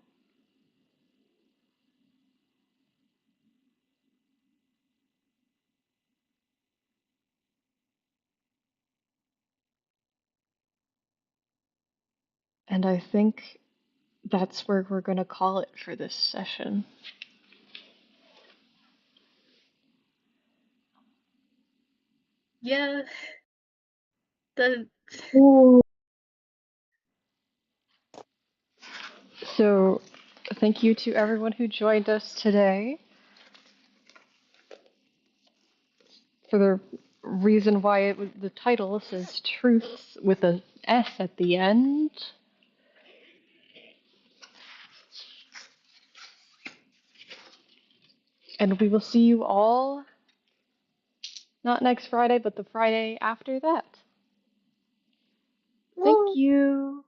S1: And I think that's where we're going to call it for this session.
S4: Yeah. The
S3: Ooh.
S1: So, thank you to everyone who joined us today. For the reason why the title says Truths with a S at the end. And we will see you all, not next Friday, but the Friday after that. Thank you.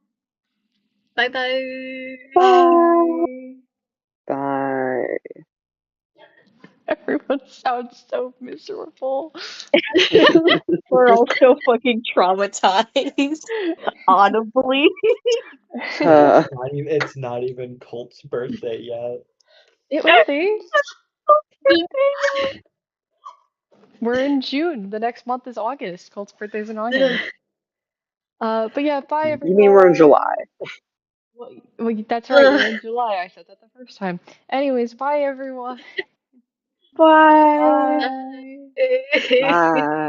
S4: bye-bye.
S3: Bye.
S5: Bye.
S1: Everyone sounds so miserable.
S3: We're all so fucking traumatized, audibly.
S2: It's not even Colt's birthday yet.
S1: It will be. We're in June. The next month is August. Colt's birthday's in August. But yeah, bye
S5: You mean we're in July?
S1: everyone. Well, that's right. We're in July. I said that the first time. Anyways, bye everyone.
S3: Bye.
S1: Bye.
S5: Bye.